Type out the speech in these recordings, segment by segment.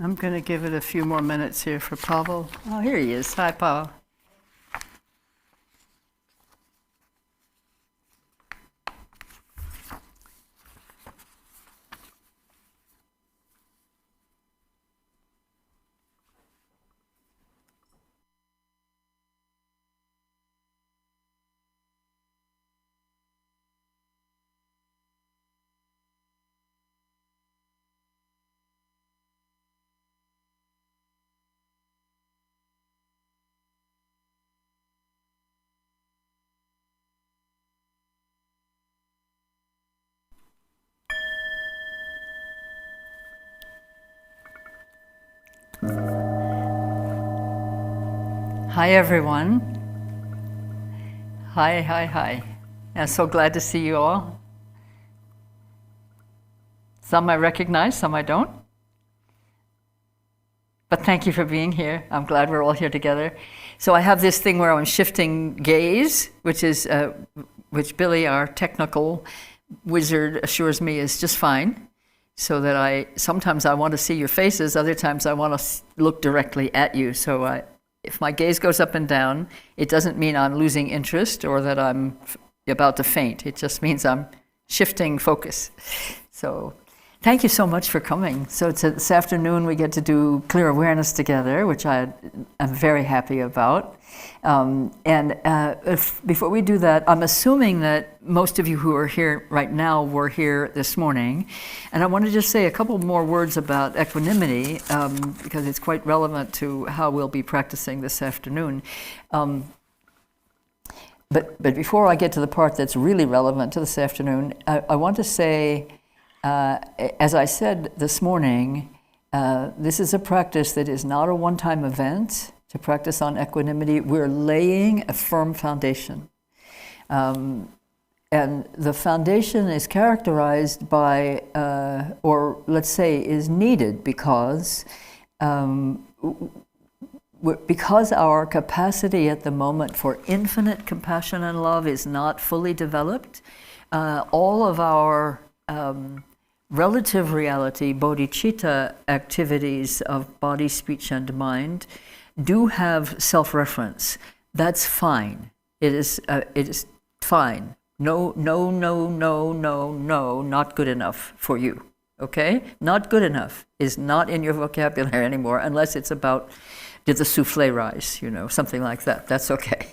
I'm going to give it a few more minutes here for Pavel. Oh, here he is. Hi, Pavel. Hi, everyone. Hi. I'm so glad to see you all. Some I recognize, some I don't. But thank you for being here. I'm glad we're all here together. So I have this thing where I'm shifting gaze, which Billy, our technical wizard, assures me is just fine. So that sometimes I want to see your faces, other times I want to look directly at you. So if my gaze goes up and down, it doesn't mean I'm losing interest or that I'm about to faint. It just means I'm shifting focus. So thank you so much for coming. So this afternoon we get to do clear awareness together, which I'm very happy about. Before we do that, I'm assuming that most of you who are here right now were here this morning. And I want to just say a couple more words about equanimity, because it's quite relevant to how we'll be practicing this afternoon. But before I get to the part that's really relevant to this afternoon, I want to say, as I said this morning, this is a practice that is not a one-time event. To practice on equanimity, we're laying a firm foundation. And the foundation is characterized by, or let's say is needed because our capacity at the moment for infinite compassion and love is not fully developed. All of our relative reality, bodhichitta activities of body, speech, and mind do have self-reference. That's fine. It is fine. No, not good enough for you. Okay? Not good enough is not in your vocabulary anymore unless it's about did the souffle rise, something like that. That's okay.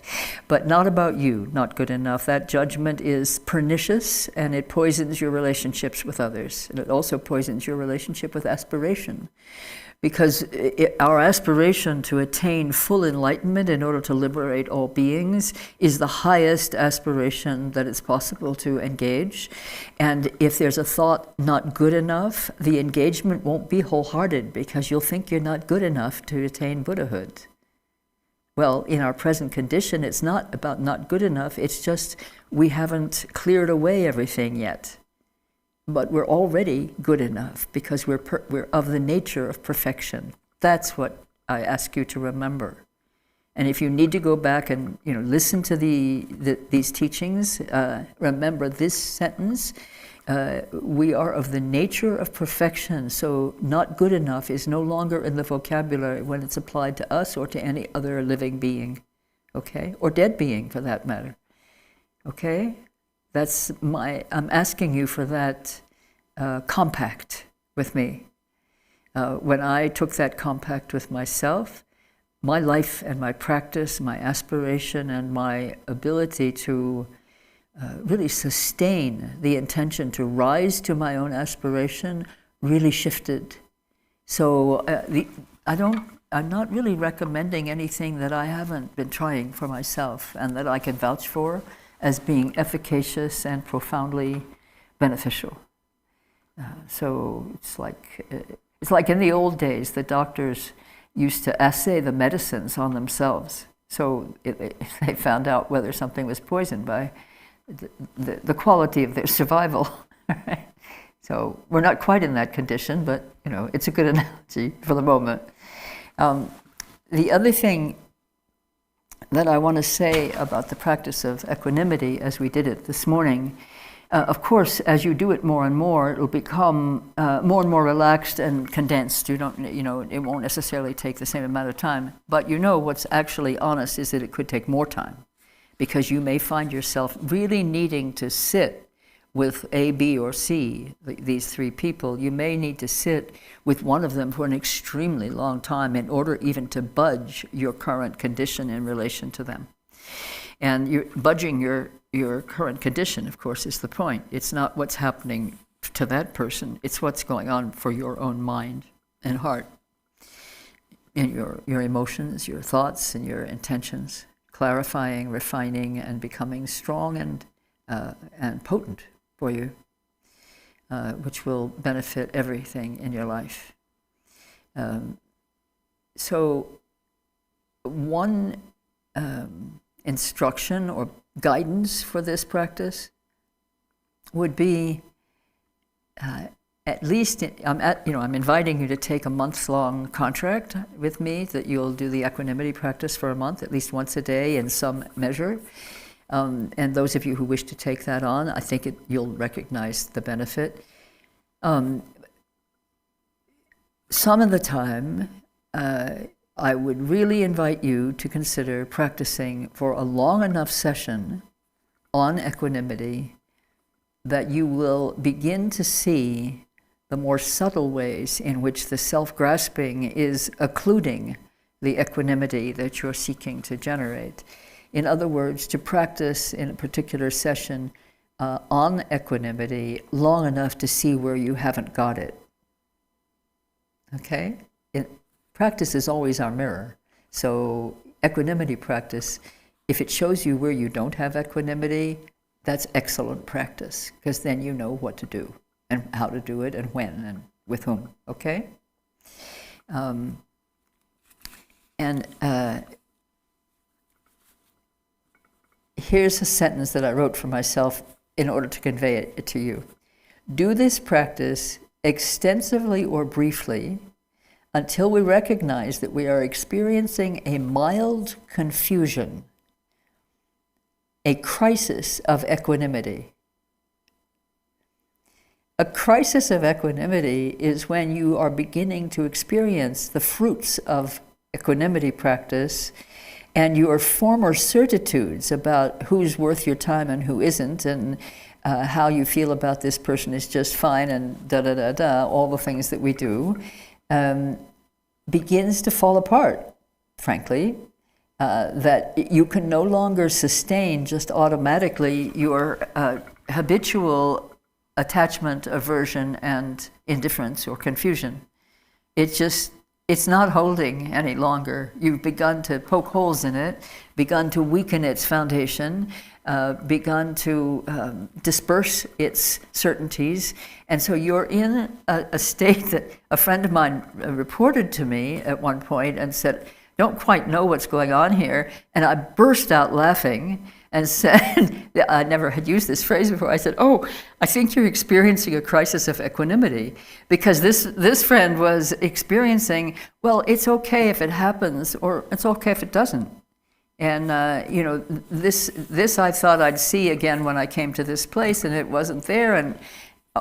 But not about you, not good enough. That judgment is pernicious and it poisons your relationships with others. And it also poisons your relationship with aspiration. Because our aspiration to attain full enlightenment in order to liberate all beings is the highest aspiration that it's possible to engage. And if there's a thought not good enough, the engagement won't be wholehearted because you'll think you're not good enough to attain Buddhahood. Well, in our present condition, it's not about not good enough, it's just we haven't cleared away everything yet. But we're already good enough because we're of the nature of perfection. That's what I ask you to remember. And if you need to go back and listen to these teachings, remember this sentence: we are of the nature of perfection. So not good enough is no longer in the vocabulary when it's applied to us or to any other living being, okay, or dead being for that matter, okay. I'm asking you for that compact with me. When I took that compact with myself, my life and my practice, my aspiration and my ability to really sustain the intention to rise to my own aspiration really shifted. So I'm not really recommending anything that I haven't been trying for myself and that I can vouch for as being efficacious and profoundly beneficial. So it's like in the old days, the doctors used to assay the medicines on themselves. So they found out whether something was poisoned by the quality of their survival. Right? So we're not quite in that condition, but it's a good analogy for the moment. The other thing that I want to say about the practice of equanimity as we did it this morning Of course, as you do it more and more, it'll become more and more relaxed and condensed. It won't necessarily take the same amount of time. But what's actually honest is that it could take more time, because you may find yourself really needing to sit with A, B, or C, these three people. You may need to sit with one of them for an extremely long time in order even to budge your current condition in relation to them. And you're budging your current condition, of course, is the point. It's not what's happening to that person, it's what's going on for your own mind and heart, in your emotions, your thoughts, and your intentions, clarifying, refining, and becoming strong and potent for you, which will benefit everything in your life. So one instruction or guidance for this practice would be, at least, I'm inviting you to take a month-long contract with me, that you'll do the equanimity practice for a month, at least once a day in some measure. And those of you who wish to take that on, I think you'll recognize the benefit. Some of the time, I would really invite you to consider practicing for a long enough session on equanimity that you will begin to see the more subtle ways in which the self-grasping is occluding the equanimity that you're seeking to generate. In other words, to practice in a particular session on equanimity long enough to see where you haven't got it. Okay? Practice is always our mirror. So equanimity practice, if it shows you where you don't have equanimity, that's excellent practice, because then you know what to do and how to do it and when and with whom. Okay? Here's a sentence that I wrote for myself in order to convey it to you. Do this practice extensively or briefly until we recognize that we are experiencing a mild confusion, a crisis of equanimity. A crisis of equanimity is when you are beginning to experience the fruits of equanimity practice and your former certitudes about who's worth your time and who isn't, and how you feel about this person is just fine, and da-da-da-da, all the things that we do, begins to fall apart, frankly, that you can no longer sustain just automatically your habitual attachment, aversion, and indifference or confusion. It's not holding any longer. You've begun to poke holes in it, begun to weaken its foundation, begun to disperse its certainties. And so you're in a state that a friend of mine reported to me at one point and said, don't quite know what's going on here. And I burst out laughing and said, I never had used this phrase before. I said, oh, I think you're experiencing a crisis of equanimity, because this friend was experiencing, well, it's okay if it happens, or it's okay if it doesn't. And this I thought I'd see again when I came to this place, and it wasn't there, and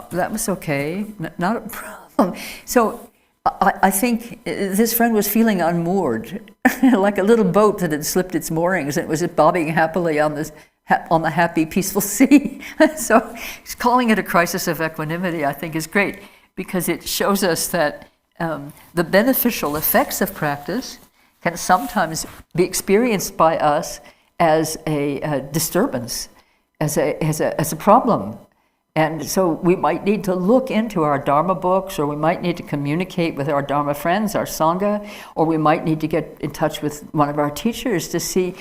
that was okay, not a problem. So I think this friend was feeling unmoored, like a little boat that had slipped its moorings and it was bobbing happily on the happy, peaceful sea. So calling it a crisis of equanimity, I think, is great, because it shows us that the beneficial effects of practice can sometimes be experienced by us as a disturbance, as a problem. And so we might need to look into our Dharma books, or we might need to communicate with our Dharma friends, our Sangha, or we might need to get in touch with one of our teachers to see,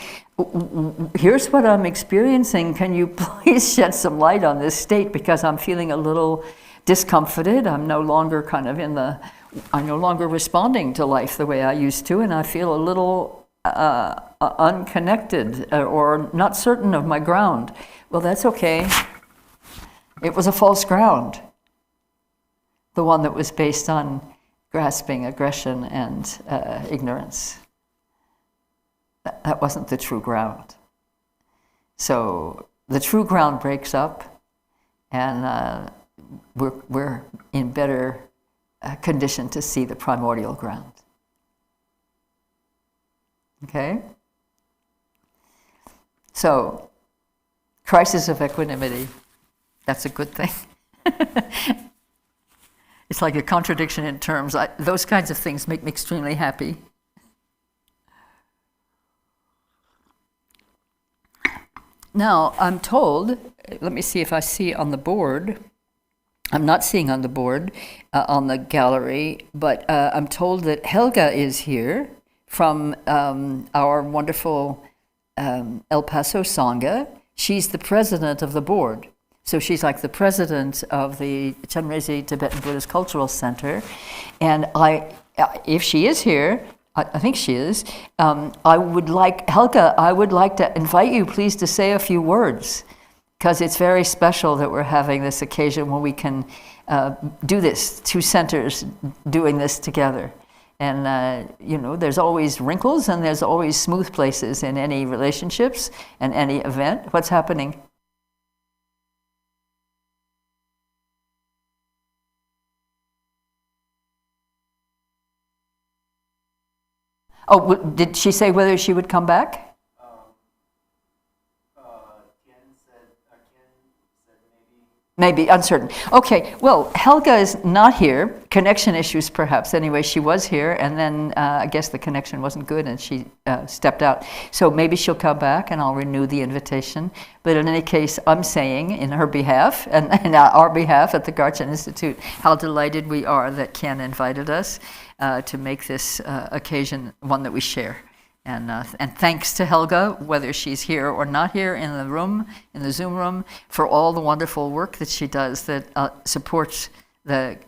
here's what I'm experiencing. Can you please shed some light on this state, because I'm feeling a little discomforted. I'm no longer I'm no longer responding to life the way I used to, and I feel a little unconnected or not certain of my ground. Well, that's okay. It was a false ground, the one that was based on grasping, aggression, and ignorance. That wasn't the true ground. So the true ground breaks up, and we're in better condition to see the primordial ground. Okay? So, crisis of equanimity, that's a good thing. It's like a contradiction in terms. Those kinds of things make me extremely happy. Now, I'm told, let me see if I see on the board. I'm not seeing on the board, on the gallery, but I'm told that Helga is here from our wonderful El Paso Sangha. She's the president of the board. So she's like the president of the Chenrezig Tibetan Buddhist Cultural Center. And if she is here, I think she is, Helga, I would like to invite you, please, to say a few words, because it's very special that we're having this occasion when we can do this, two centers doing this together. And, there's always wrinkles and there's always smooth places in any relationships and any event. What's happening? Oh, did she say whether she would come back? Ken said Maybe, uncertain. Okay, well, Helga is not here. Connection issues, perhaps. Anyway, she was here, and then I guess the connection wasn't good, and she stepped out. So maybe she'll come back, and I'll renew the invitation. But in any case, I'm saying, in her behalf, and our behalf at the Garchen Institute, how delighted we are that Ken invited us to make this occasion one that we share. And thanks to Helga, whether she's here or not here in the room, in the Zoom room, for all the wonderful work that she does that supports the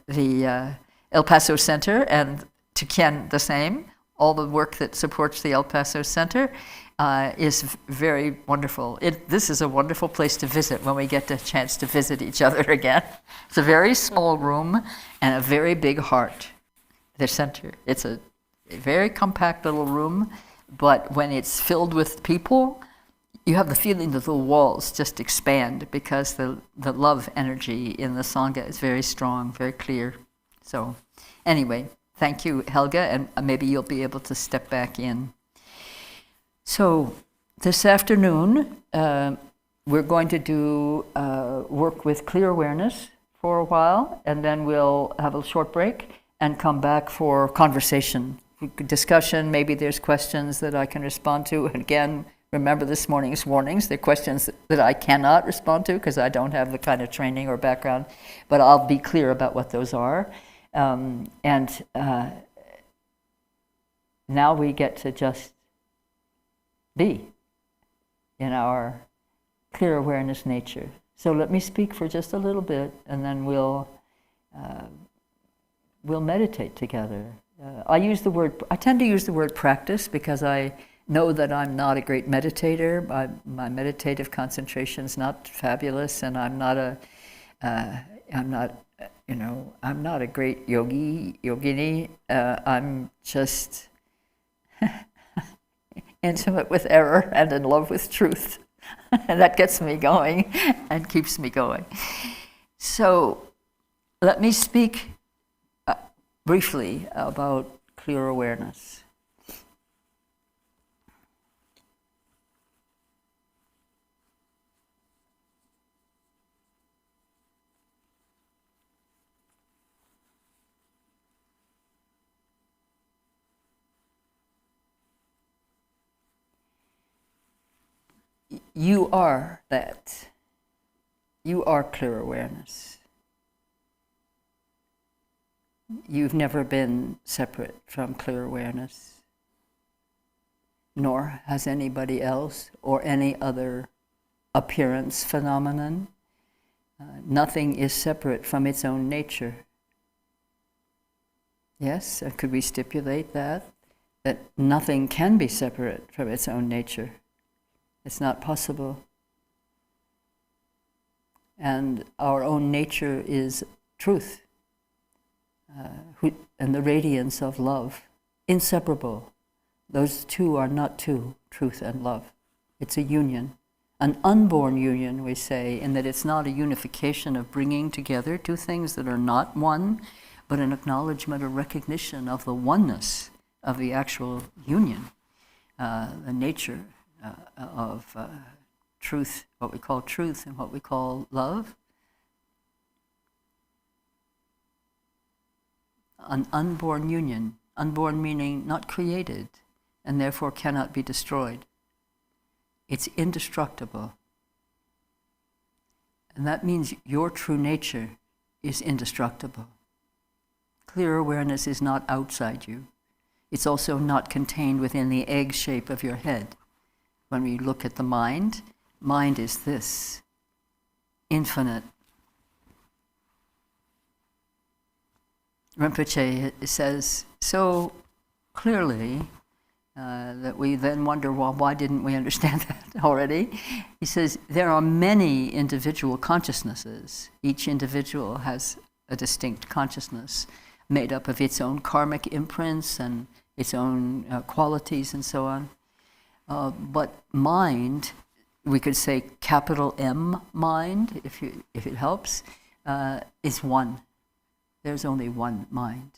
El Paso Center, and to Ken the same. All the work that supports the El Paso Center is very wonderful. This is a wonderful place to visit when we get the chance to visit each other again. It's a very small room and a very big heart, the center. It's a very compact little room, but when it's filled with people, you have the feeling that the walls just expand because the love energy in the Sangha is very strong, very clear. So anyway, thank you, Helga, and maybe you'll be able to step back in. So this afternoon, we're going to do work with clear awareness for a while, and then we'll have a short break and come back for conversation, discussion. Maybe there's questions that I can respond to. Again, remember this morning's warnings. They're questions that I cannot respond to because I don't have the kind of training or background, but I'll be clear about what those are. Now we get to just be in our clear awareness nature. So let me speak for just a little bit, and then we'll meditate together. I tend to use the word practice because I know that I'm not a great meditator. My meditative concentration's not fabulous, and I'm not a great yogini. I'm just intimate with error and in love with truth. And that gets me going and keeps me going. So let me speak briefly about clear awareness. You are that. You are clear awareness. You've never been separate from clear awareness, nor has anybody else or any other appearance phenomenon. Nothing is separate from its own nature. Yes, could we stipulate that nothing can be separate from its own nature? It's not possible. And our own nature is truth, and the radiance of love, inseparable. Those two are not two, truth and love. It's a union, an unborn union, we say, in that it's not a unification of bringing together two things that are not one, but an acknowledgement or recognition of the oneness of the actual union, the nature of truth, what we call truth and what we call love. An unborn union, unborn meaning not created, and therefore cannot be destroyed. It's indestructible. And that means your true nature is indestructible. Clear awareness is not outside you. It's also not contained within the egg shape of your head. When we look at the mind is this, infinite. Rinpoche says so clearly that we then wonder, well, why didn't we understand that already? He says there are many individual consciousnesses. Each individual has a distinct consciousness made up of its own karmic imprints and its own qualities and so on. But mind, we could say capital M mind, if it helps, is one. There's only one mind.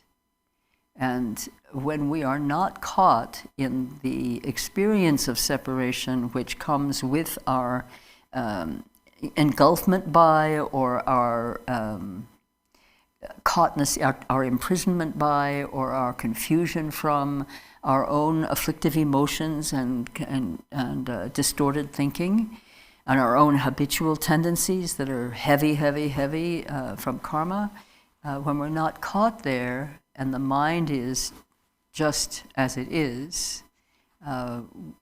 And when we are not caught in the experience of separation which comes with our engulfment by, or our caughtness, our imprisonment by, or our confusion from our own afflictive emotions and distorted thinking, and our own habitual tendencies that are heavy from karma, when we're not caught there, and the mind is just as it is,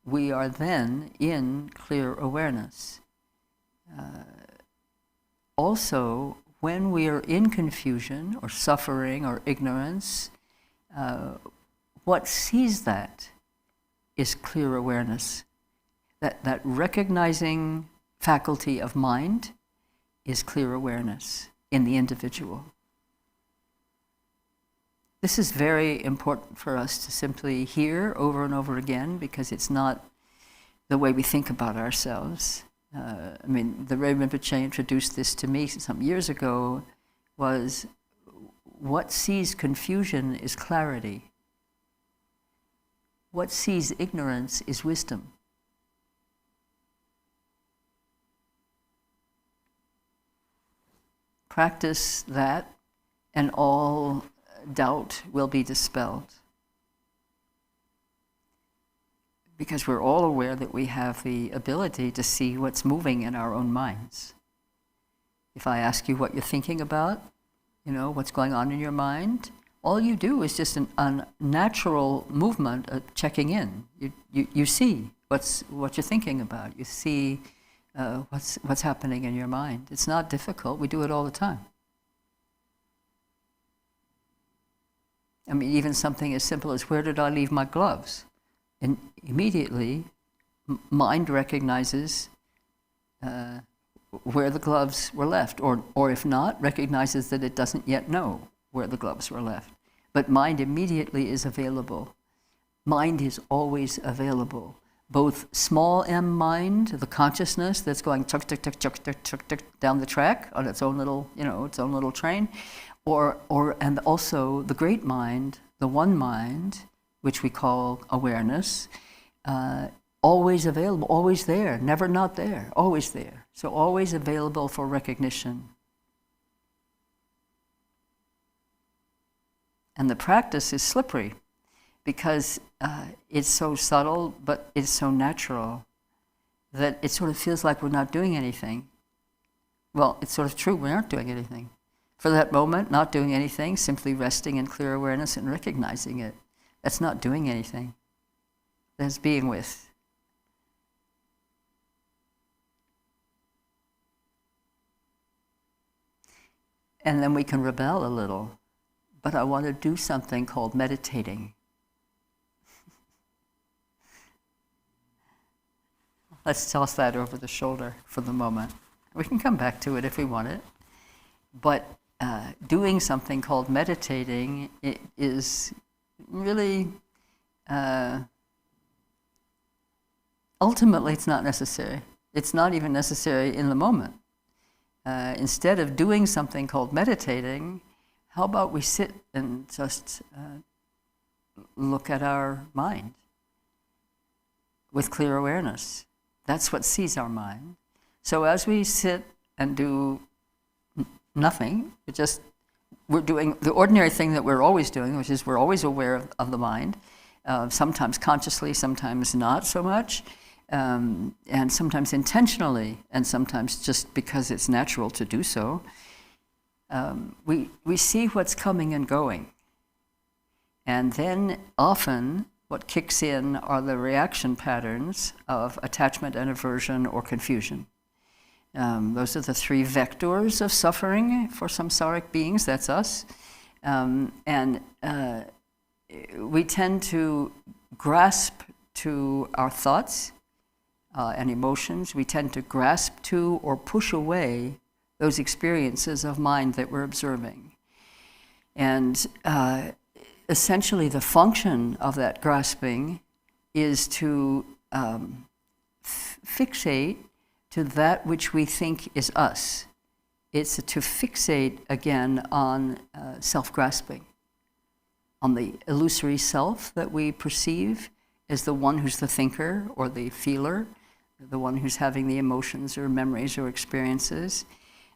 we are then in clear awareness. Also, when we are in confusion or suffering or ignorance, what sees that is clear awareness. That recognizing faculty of mind is clear awareness in the individual. This is very important for us to simply hear over and over again, because it's not the way we think about ourselves. The Ray Rinpoche introduced this to me some years ago, was what sees confusion is clarity. What sees ignorance is wisdom. Practice that, and all doubt will be dispelled. Because we're all aware that we have the ability to see what's moving in our own minds. If I ask you what you're thinking about, what's going on in your mind, all you do is just a natural movement of checking in. You see what you're thinking about. You see what's happening in your mind. It's not difficult. We do it all the time. Even something as simple as, where did I leave my gloves? And immediately, mind recognizes where the gloves were left, or if not, recognizes that it doesn't yet know where the gloves were left. But mind immediately is available. Mind is always available. Both small m mind, the consciousness that's going tuk tuk tuk tuk tuk tuk tuk down the track on its own little train, and also the great mind, the one mind, which we call awareness, always available, always there, never not there, always there. So always available for recognition. And the practice is slippery, because it's so subtle, but it's so natural, that it sort of feels like we're not doing anything. Well, it's sort of true, we aren't doing anything. For that moment, not doing anything, simply resting in clear awareness and recognizing it. That's not doing anything. That's being with. And then we can rebel a little. But I want to do something called meditating. Let's toss that over the shoulder for the moment. We can come back to it if we want it. But doing something called meditating is really, ultimately it's not necessary. It's not even necessary in the moment. Instead of doing something called meditating, how about we sit and just look at our mind with clear awareness? That's what sees our mind. So as we sit and do nothing, we're doing the ordinary thing that we're always doing, which is we're always aware of the mind, sometimes consciously, sometimes not so much, and sometimes intentionally, and sometimes just because it's natural to do so. We see what's coming and going. And then often what kicks in are the reaction patterns of attachment and aversion or confusion. Those are the three vectors of suffering for samsaric beings, that's us. And we tend to grasp to our thoughts and emotions. We tend to grasp to or push away those experiences of mind that we're observing. And essentially the function of that grasping is to fixate to that which we think is us. It's to fixate again on self-grasping, on the illusory self that we perceive as the one who's the thinker or the feeler, the one who's having the emotions or memories or experiences.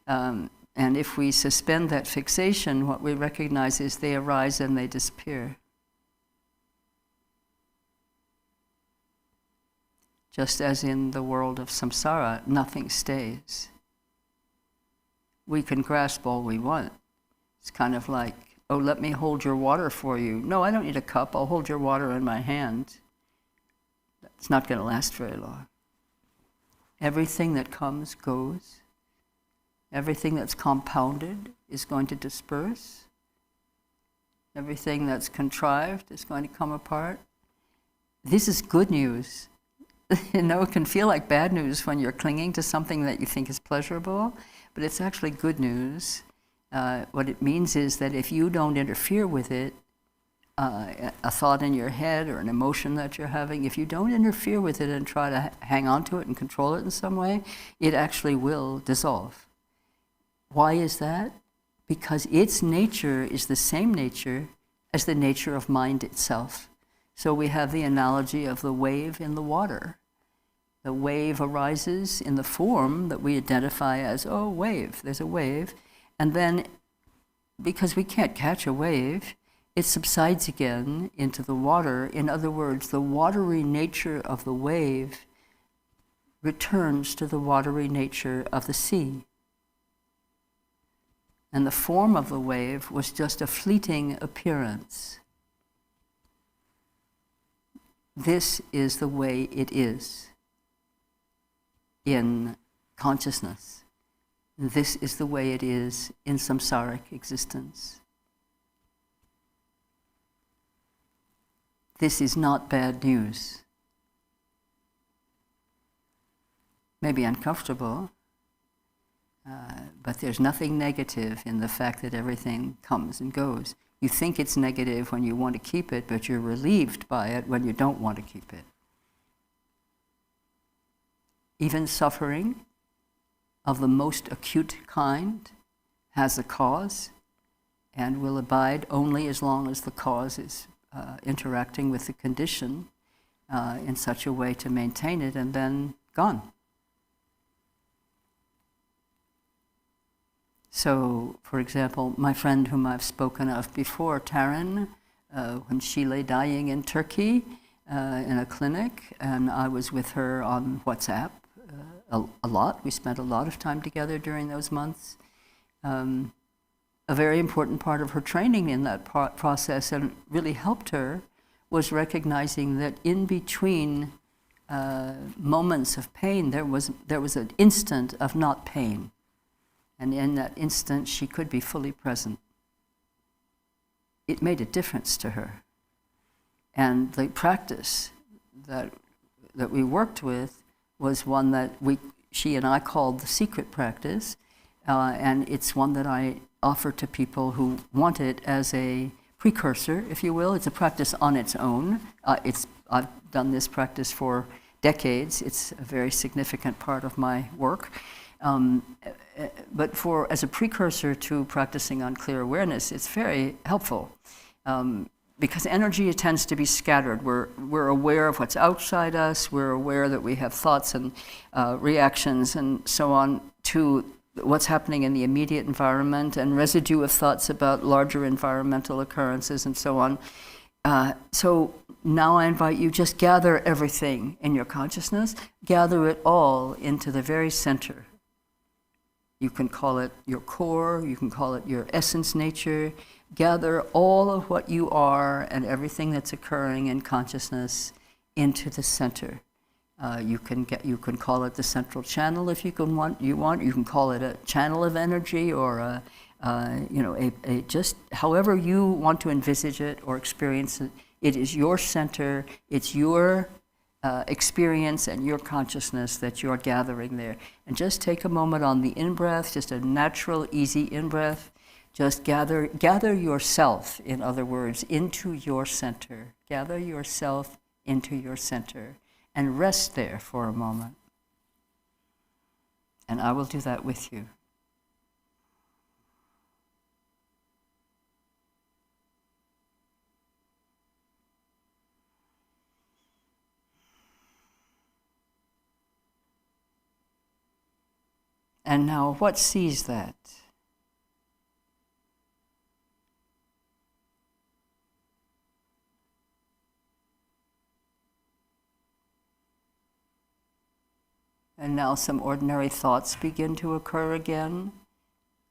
And if we suspend that fixation, what we recognize is they arise and they disappear. Just as in the world of samsara, nothing stays. We can grasp all we want. It's kind of like, oh, let me hold your water for you. No, I don't need a cup. I'll hold your water in my hand. That's not going to last very long. Everything that comes goes. Everything that's compounded is going to disperse. Everything that's contrived is going to come apart. This is good news. You know, it can feel like bad news when you're clinging to something that you think is pleasurable, but it's actually good news. What it means is that if you don't interfere with it, a thought in your head or an emotion that you're having, if you don't interfere with it and try to hang on to it and control it in some way, it actually will dissolve. Why is that? Because its nature is the same nature as the nature of mind itself. So we have the analogy of the wave in the water. The wave arises in the form that we identify as, oh, wave, there's a wave. And then, because we can't catch a wave, it subsides again into the water. In other words, the watery nature of the wave returns to the watery nature of the sea. And the form of the wave was just a fleeting appearance. This is the way it is in consciousness. This is the way it is in samsaric existence. This is not bad news. Maybe uncomfortable, but there's nothing negative in the fact that everything comes and goes. You think it's negative when you want to keep it, but you're relieved by it when you don't want to keep it. Even suffering of the most acute kind has a cause and will abide only as long as the cause is interacting with the condition in such a way to maintain it, and then gone. So, for example, my friend whom I've spoken of before, Taryn, when she lay dying in Turkey in a clinic, and I was with her on WhatsApp a lot. We spent a lot of time together during those months. A very important part of her training in that process, and really helped her, was recognizing that in between moments of pain, there was an instant of not pain. And in that instant, she could be fully present. It made a difference to her. And the practice that we worked with was one that she and I called the secret practice, and it's one that I offer to people who want it as a precursor, if you will. It's a practice on its own. I've done this practice for decades. It's a very significant part of my work. But as a precursor to practicing on clear awareness, it's very helpful. Because energy tends to be scattered. We're aware of what's outside us. We're aware that we have thoughts and reactions and so on to what's happening in the immediate environment, and residue of thoughts about larger environmental occurrences and so on. So now I invite you, just gather everything in your consciousness, gather it all into the very center. You can call it your core, you can call it your essence nature. Gather all of what you are and everything that's occurring in consciousness into the center. You can call it the central channel if you want. You can call it a channel of energy, or just however you want to envisage it or experience it. It is your center. It's your experience and your consciousness that you're gathering there. And just take a moment on the in-breath, just a natural, easy in-breath. Just gather yourself, in other words, into your center. Gather yourself into your center and rest there for a moment. And I will do that with you. And now, what sees that? And now some ordinary thoughts begin to occur again.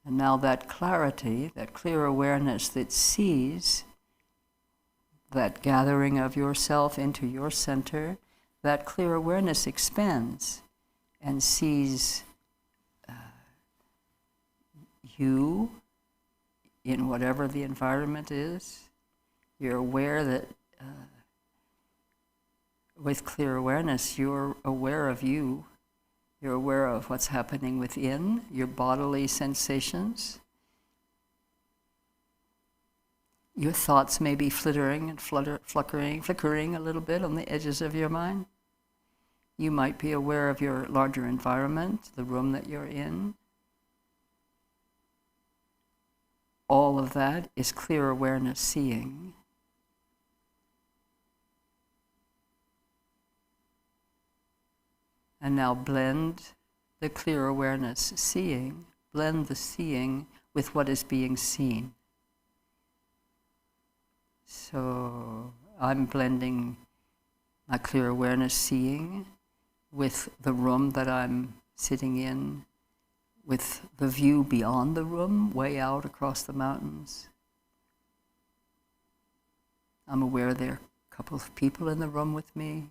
And now that clarity, that clear awareness that sees that gathering of yourself into your center, that clear awareness expands and sees you in whatever the environment is. You're aware that with clear awareness, you're aware of you. You're aware of what's happening within, your bodily sensations. Your thoughts may be flittering and flickering a little bit on the edges of your mind. You might be aware of your larger environment, the room that you're in. All of that is clear awareness seeing. And now blend the clear awareness seeing, blend the seeing with what is being seen. So I'm blending my clear awareness seeing with the room that I'm sitting in, with the view beyond the room, way out across the mountains. I'm aware there are a couple of people in the room with me.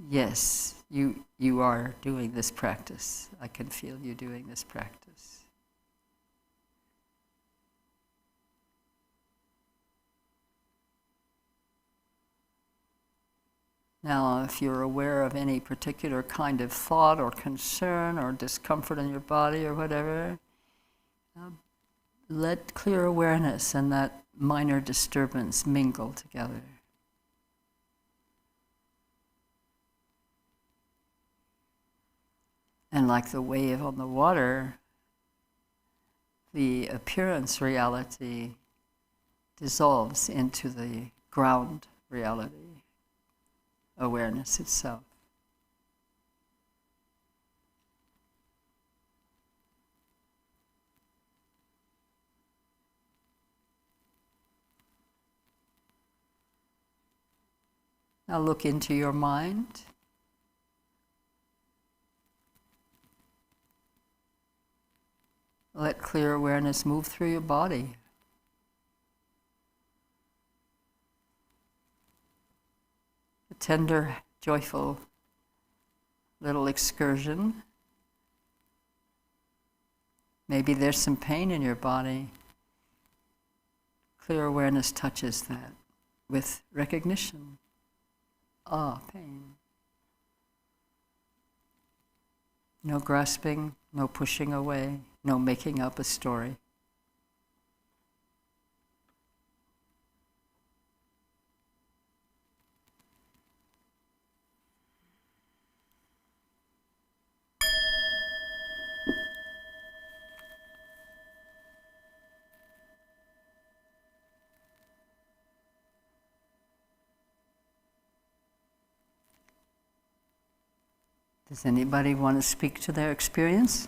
Yes, you are doing this practice. I can feel you doing this practice. Now, if you're aware of any particular kind of thought or concern or discomfort in your body or whatever, let clear awareness and that minor disturbance mingle together. And like the wave on the water, the appearance reality dissolves into the ground reality, awareness itself. Now look into your mind. Let clear awareness move through your body. A tender, joyful little excursion. Maybe there's some pain in your body. Clear awareness touches that with recognition. Pain. No grasping, no pushing away, no making up a story. Does anybody want to speak to their experience?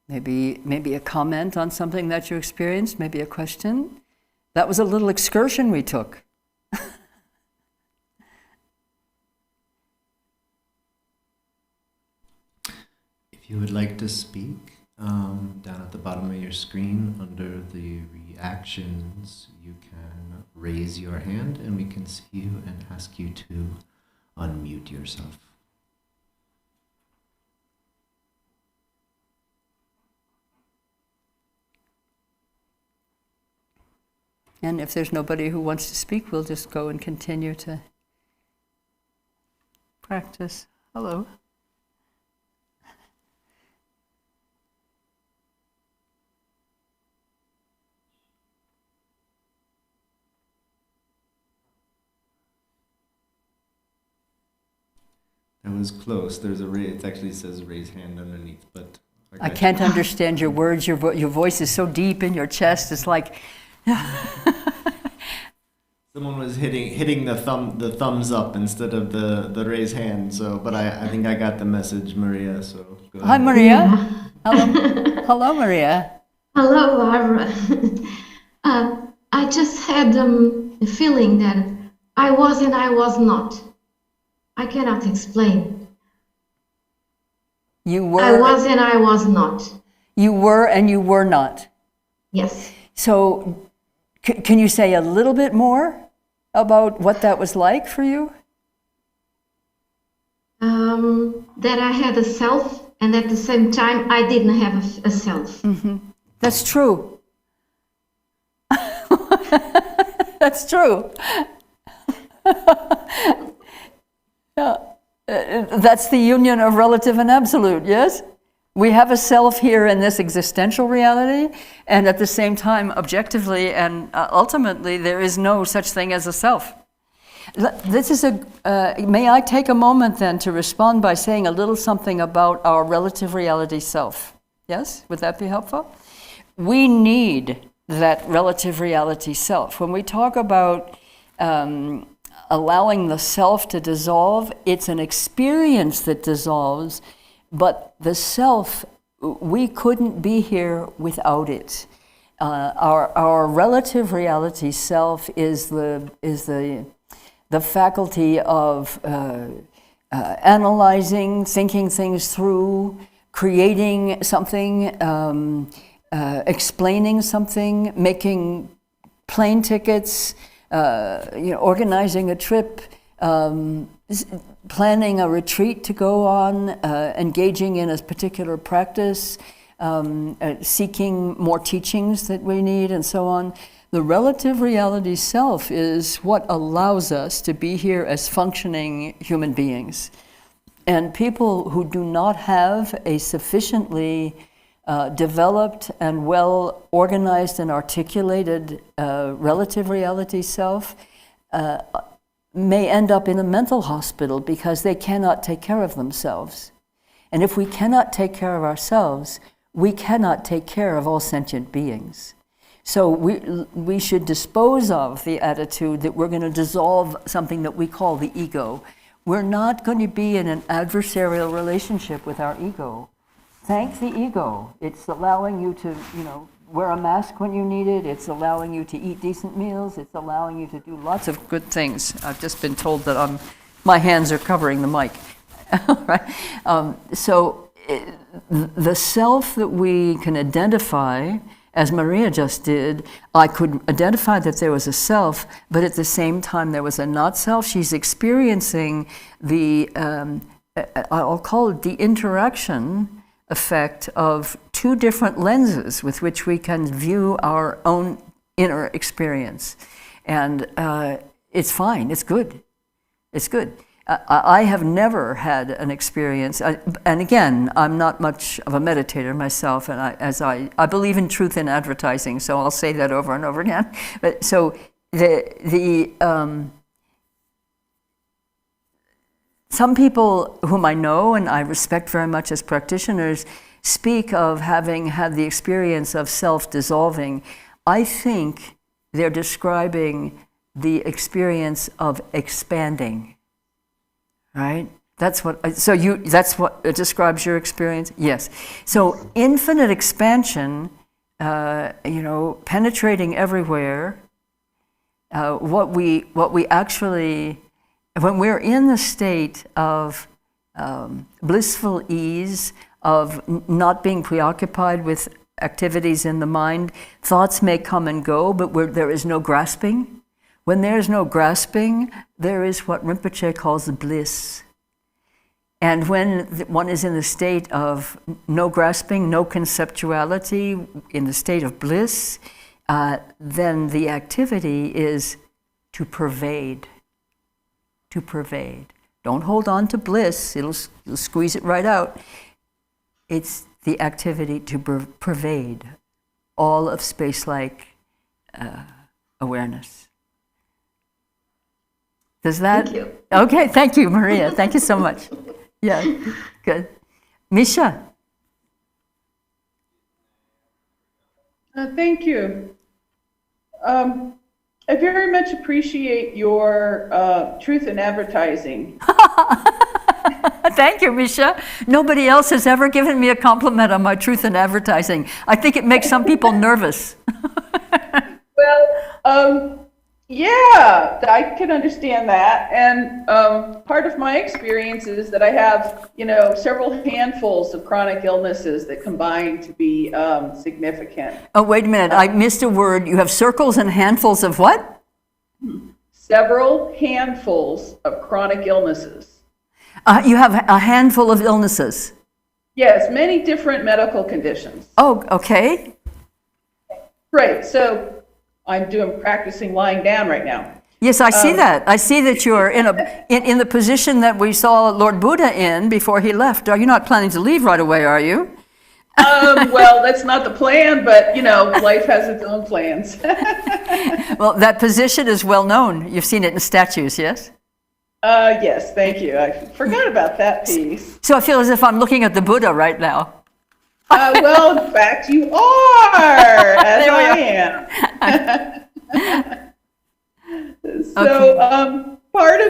Maybe a comment on something that you experienced, maybe a question. That was a little excursion we took. If you would like to speak, down at the bottom of your screen under the reactions, you can raise your hand and we can see you and ask you to unmute yourself. And if there's nobody who wants to speak, we'll just go and continue to practice. Hello. That was close. There's a it actually says raise hand underneath, but I can't understand your words. Your voice is so deep in your chest. It's like someone was hitting the thumbs up instead of the raise hand. So, but I think I got the message, Maria. So go ahead. Hi, Maria. Yeah. Hello, hello, Maria. Hello, Barbara. I just had a feeling that I was and I was not. I cannot explain. You were. I was and I was not. You were and you were not. Yes. So, can you say a little bit more about what that was like for you? That I had a self, and at the same time, I didn't have a self. Mm-hmm. That's true. That's true. Yeah. That's the union of relative and absolute, yes? We have a self here in this existential reality, and at the same time, objectively and ultimately, there is no such thing as a self. This is may I take a moment then to respond by saying a little something about our relative reality self? Yes? Would that be helpful? We need that relative reality self. When we talk about allowing the self to dissolve, it's an experience that dissolves, but the self, we couldn't be here without it. Our relative reality self is the faculty of analyzing, thinking things through, creating something, explaining something, making plane tickets, organizing a trip, planning a retreat to go on, engaging in a particular practice, seeking more teachings that we need, and so on. The relative reality self is what allows us to be here as functioning human beings. And people who do not have a sufficiently developed and well organized and articulated relative reality self may end up in a mental hospital because they cannot take care of themselves. And if we cannot take care of ourselves, we cannot take care of all sentient beings. So we should dispose of the attitude that we're going to dissolve something that we call the ego. We're not going to be in an adversarial relationship with our ego. Thank the ego. It's allowing you to, wear a mask when you need it. It's allowing you to eat decent meals. It's allowing you to do lots of good things. I've just been told that my hands are covering the mic. Right? So the self that we can identify, as Maria just did, I could identify that there was a self, but at the same time there was a not self. She's experiencing the, I'll call it the interaction effect of two different lenses with which we can view our own inner experience. And it's fine, it's good. It's good. I have never had an experience, and again, I'm not much of a meditator myself, and I believe in truth in advertising, so I'll say that over and over again. But so some people whom I know and I respect very much as practitioners speak of having had the experience of self-dissolving, I think they're describing the experience of expanding, right? That's what describes your experience? Yes. So infinite expansion, penetrating everywhere. What we actually, when we're in the state of blissful ease, of not being preoccupied with activities in the mind, thoughts may come and go, but there is no grasping. When there's no grasping, there is what Rinpoche calls bliss. And when one is in the state of no grasping, no conceptuality, in the state of bliss, then the activity is to pervade. To pervade. Don't hold on to bliss, you'll squeeze it right out. It's the activity to pervade all of space-like awareness. Does that? Thank you. Okay, thank you, Maria. Thank you so much. Yeah, good. Misha. Thank you. I very much appreciate your truth in advertising. Thank you, Misha. Nobody else has ever given me a compliment on my truth in advertising. I think it makes some people nervous. Well, yeah, I can understand that. And part of my experience is that I have, several handfuls of chronic illnesses that combine to be significant. Oh, wait a minute. I missed a word. You have circles and handfuls of what? Several handfuls of chronic illnesses. You have a handful of illnesses. Yes, many different medical conditions. Oh, okay. Right, so I'm practicing lying down right now. Yes, I see that. I see that you're in the position that we saw Lord Buddha in before he left. Are you not planning to leave right away, are you? Well, that's not the plan, but, life has its own plans. Well, that position is well known. You've seen it in statues, yes? Yes, thank you. I forgot about that piece. So I feel as if I'm looking at the Buddha right now. Well, in fact, you are, as I am. So, part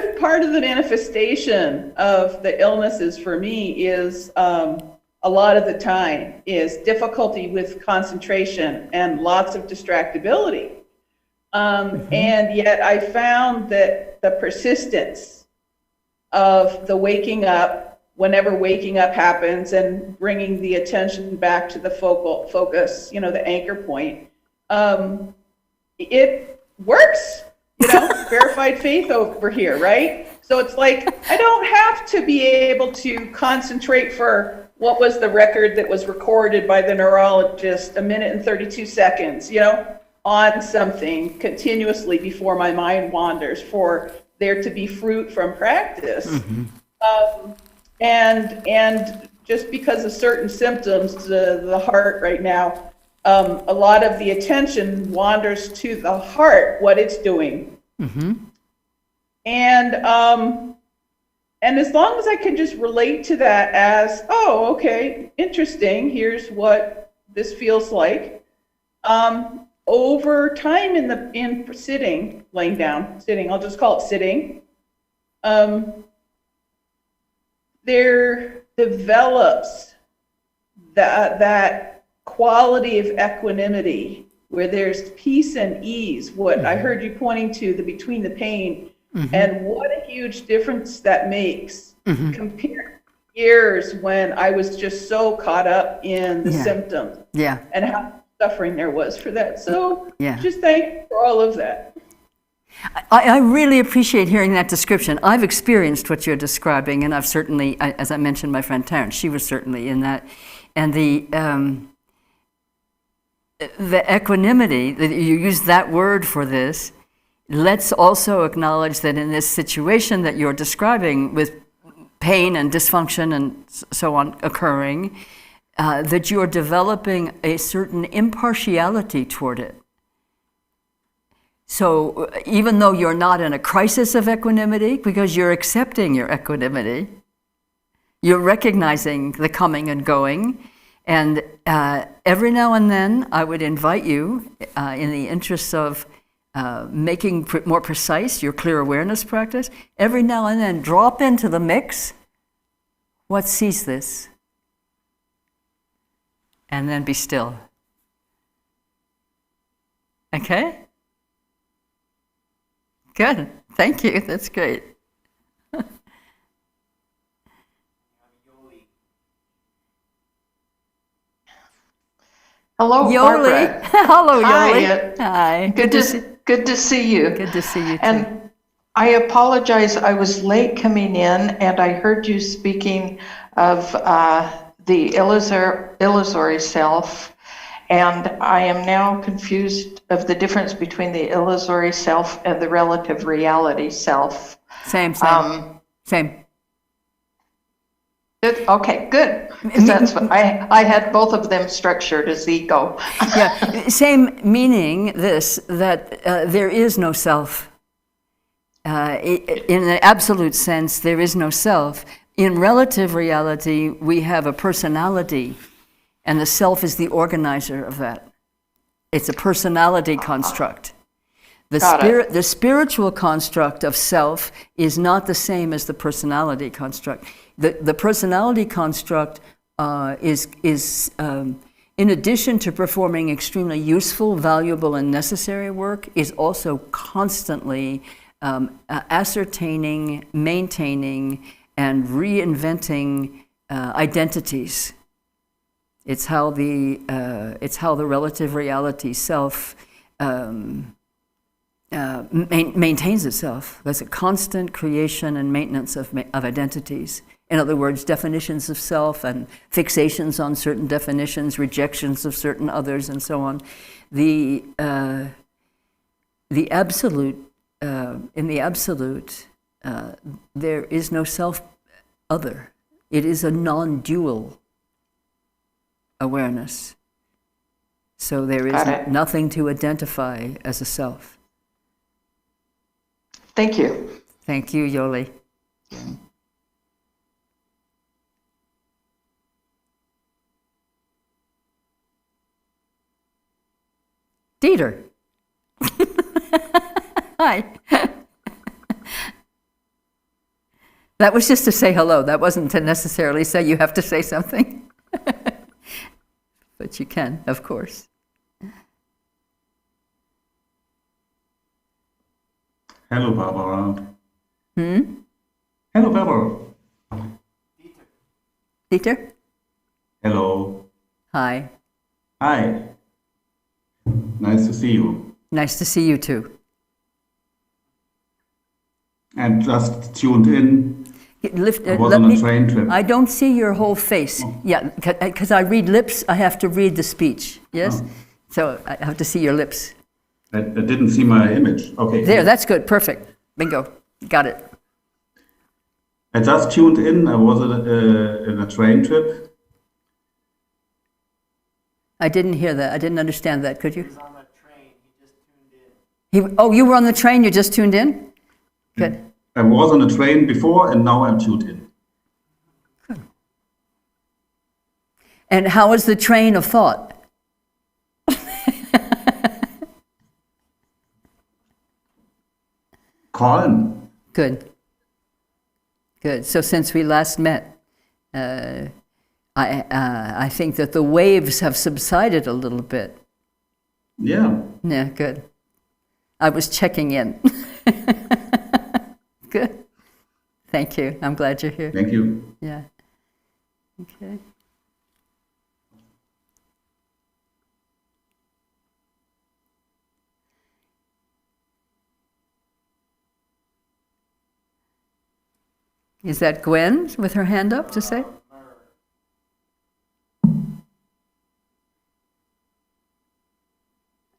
of the manifestation of the illnesses for me is a lot of the time is difficulty with concentration and lots of distractibility. And yet I found that the persistence of the waking up, whenever waking up happens, and bringing the attention back to the focus, the anchor point, it works. Verified faith over here, right? So it's like, I don't have to be able to concentrate for what was the record that was recorded by the neurologist, 1 minute and 32 seconds, on something continuously before my mind wanders, for there to be fruit from practice. Mm-hmm. And just because of certain symptoms, the heart right now, a lot of the attention wanders to the heart, what it's doing. Mm-hmm. And as long as I can just relate to that as, oh, okay, interesting, here's what this feels like. Over time in sitting, laying down, sitting, I'll just call it sitting, there develops that quality of equanimity where there's peace and ease, what I heard you pointing to, the between the pain, and what a huge difference that makes compared to years when I was just so caught up in the symptoms and how suffering there was for that. So just thank you for all of that. I really appreciate hearing that description. I've experienced what you're describing, and I've certainly, as I mentioned, my friend Terrence, she was certainly in that. And the equanimity, that you use that word for this, let's also acknowledge that in this situation that you're describing with pain and dysfunction and so on occurring, that you're developing a certain impartiality toward it. So even though you're not in a crisis of equanimity, because you're accepting your equanimity, you're recognizing the coming and going, And every now and then, I would invite you, in the interests of making more precise your clear awareness practice, every now and then drop into the mix what sees this, and then be still. Okay? Good. Thank you. That's great. Hello, Yoli. Barbara. Hello, Hi. Yoli. Hi. Good to see you. Good to see you too. And I apologize, I was late coming in, and I heard you speaking of the illusory self, and I am now confused of the difference between the illusory self and the relative reality self. Same. Good. Okay, good. 'Cause that's what I had both of them structured as ego. Yeah, same meaning this, that there is no self. In the absolute sense, there is no self. In relative reality, we have a personality, and the self is the organizer of that. It's a personality construct. The spiritual construct of self is not the same as the personality construct. The personality construct is in addition to performing extremely useful, valuable, and necessary work, is also constantly ascertaining, maintaining, and reinventing identities. It's how the relative reality self maintains itself. There's a constant creation and maintenance of identities. In other words, definitions of self and fixations on certain definitions, rejections of certain others, and so on. The absolute, in the absolute, there is no self-other. It is a non-dual awareness. So there is nothing to identify as a self. Thank you. Thank you, Yoli. Dieter. Hi. That was just to say hello. That wasn't to necessarily say you have to say something. But you can, of course. Hello, Barbara. Hello, Barbara. Dieter? Hello. Hi. Hi. Nice to see you. Nice to see you too. And just tuned in. I was on a train trip. I don't see your whole face. Oh. Yeah, because I read lips, I have to read the speech. Yes? Oh. So I have to see your lips. I didn't see my image. Okay. There, that's good. Perfect. Bingo. Got it. I just tuned in. I was in a train trip. I didn't hear that. I didn't understand that. Could you? He was on the train. He just tuned in. Oh, you were on the train. You just tuned in? Good. I was on a train before, and now I'm tuned in. Good. And how is the train of thought? Calm. Good. Good. So since we last met, I think that the waves have subsided a little bit. Yeah. Yeah, good. I was checking in. Good. Thank you. I'm glad you're here. Thank you. Yeah. Okay. Is that Gwen with her hand up to say?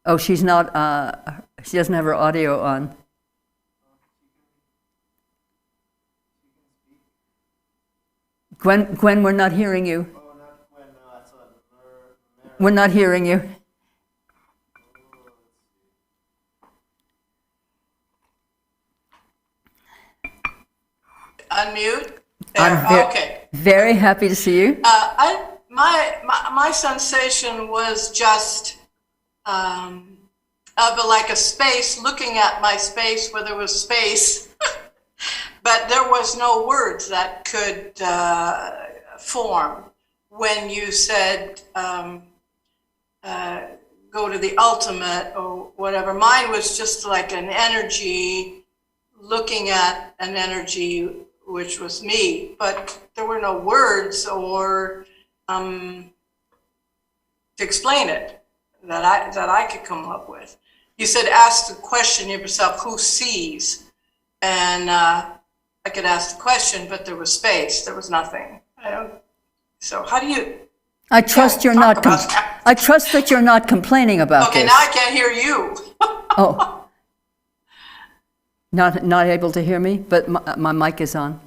Oh, she's not, she doesn't have her audio on. Gwen, we're not hearing you. Oh, not Gwen, no, that's a We're not hearing you. Unmute? I'm Okay. very happy to see you. my sensation was just of like a space, looking at my space where there was space, but there was no words that could form when you said go to the ultimate or whatever. Mine was just like an energy, looking at an energy which was me, but there were no words or to explain it that I could come up with. You said ask the question of yourself, who sees? And I could ask the question, but there was space. There was nothing. So how do you? I trust you're not. I trust that you're not complaining about this. Okay, now I can't hear you. Oh, not able to hear me, but my mic is on.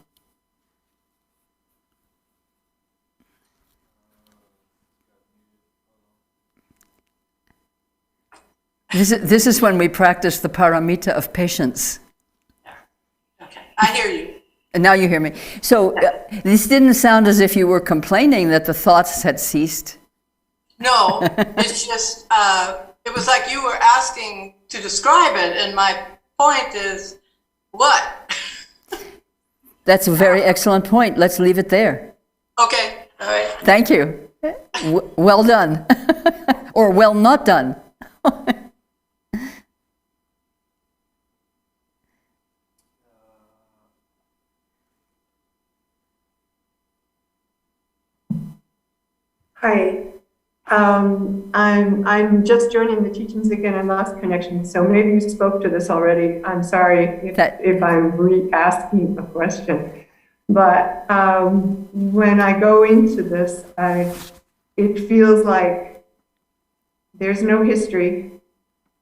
This is when we practice the paramita of patience. Okay, I hear you. And now you hear me. So this didn't sound as if you were complaining that the thoughts had ceased. No, it's just, it was like you were asking to describe it, and my point is, what? That's a very excellent point. Let's leave it there. Okay, all right. Thank you. Well done. Or well not done. Hi, I'm just joining the teachings again. I lost connection, so maybe you spoke to this already. I'm sorry if I'm re-asking a question, but when I go into this, it feels like there's no history.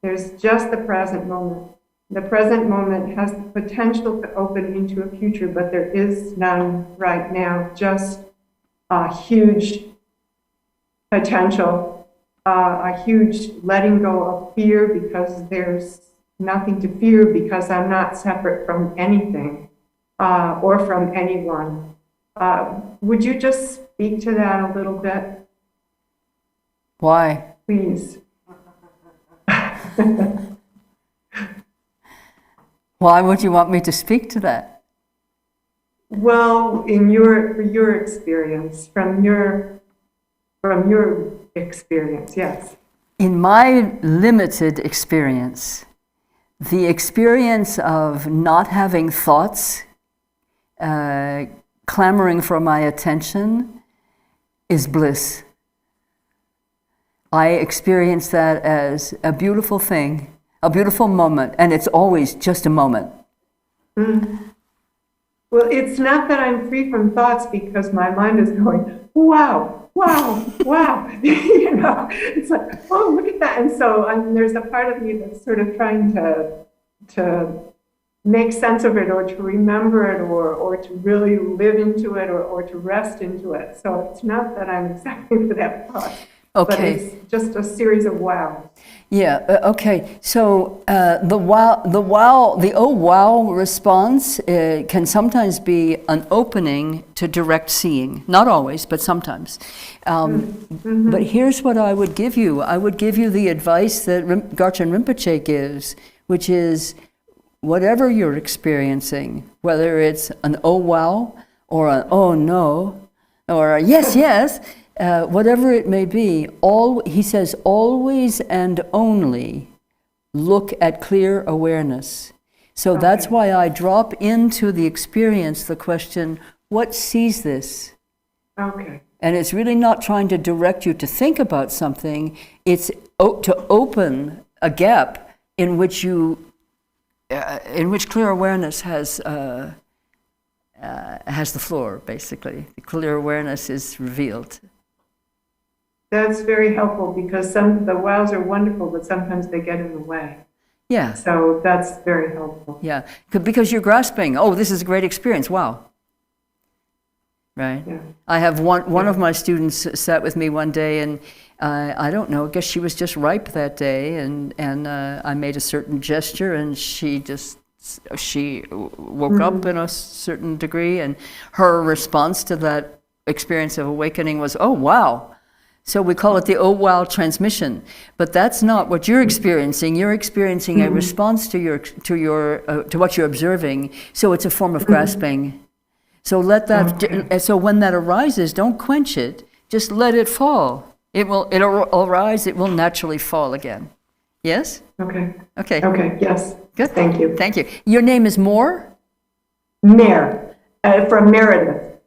There's just the present moment. The present moment has the potential to open into a future, but there is none right now. Just a huge potential, a huge letting go of fear, because there's nothing to fear, because I'm not separate from anything or from anyone. Would you just speak to that a little bit? Why? Please. Why would you want me to speak to that? Well, in your experience, from your experience, yes. In my limited experience, the experience of not having thoughts clamoring for my attention is bliss. I experience that as a beautiful thing, a beautiful moment, and it's always just a moment. Mm. Well, it's not that I'm free from thoughts, because my mind is going, wow, wow, wow. You know, it's like, oh, look at that. And so there's a part of me that's sort of trying to make sense of it, or to remember it, or to really live into it, or to rest into it. So it's not that I'm exactly for that thought. Okay. But it's just a series of wow. Yeah, okay. So the oh wow response can sometimes be an opening to direct seeing. Not always, but sometimes. But here's what I would give you. I would give you the advice that Garchen Rinpoche gives, which is whatever you're experiencing, whether it's an oh wow, or an oh no, or a yes, yes, whatever it may be, he says, always and only look at clear awareness. So that's why I drop into the experience the question, what sees this? Okay. And it's really not trying to direct you to think about something, it's to open a gap in which clear awareness has the floor, basically. The clear awareness is revealed. That's very helpful, because the wows are wonderful, but sometimes they get in the way. Yeah. So that's very helpful. Yeah, because you're grasping, oh, this is a great experience, wow. Right? Yeah. I have one of my students sat with me one day, and I don't know, I guess she was just ripe that day, and I made a certain gesture, and she woke up in a certain degree, and her response to that experience of awakening was, oh, wow. So we call it the oh, wow transmission. But that's not what you're experiencing. You're experiencing a response to what you're observing. So it's a form of grasping. So let that, so when that arises, don't quench it. Just let it fall. It'll arise, it will naturally fall again. Yes? Okay. Okay. Okay, yes. Good. Thank you. Thank you. Your name is Moore? Mer, from Meredith,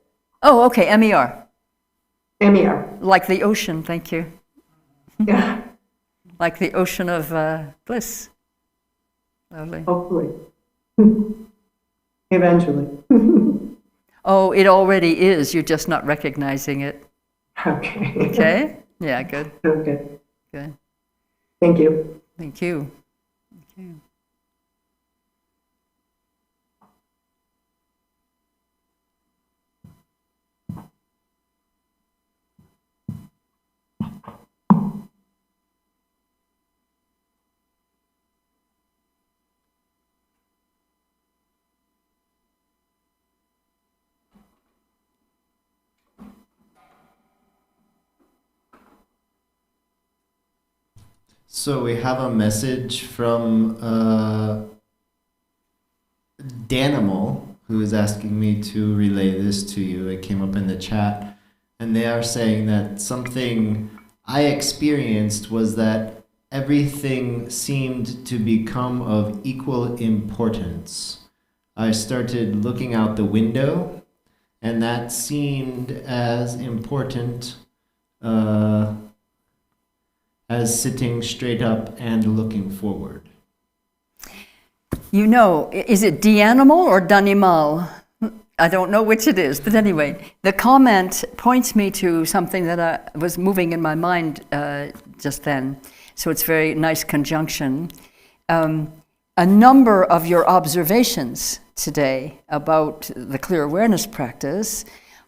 Oh, okay, M-E-R. M-E-R. Like the ocean, thank you. Yeah, Like the ocean of bliss. Lovely. hopefully. Eventually. Oh, it already is, you're just not recognizing it. Okay. Okay? Yeah, good, Okay. good. Thank you. Thank you. Thank you. So we have a message from Danimal, who is asking me to relay this to you. It came up in the chat, and they are saying that something I experienced was that everything seemed to become of equal importance. I started looking out the window, and that seemed as important as sitting straight up and looking forward. You know, is it D'animal or Danimal? I don't know which it is, but anyway, the comment points me to something that was moving in my mind just then. So it's very nice conjunction. A number of your observations today about the clear awareness practice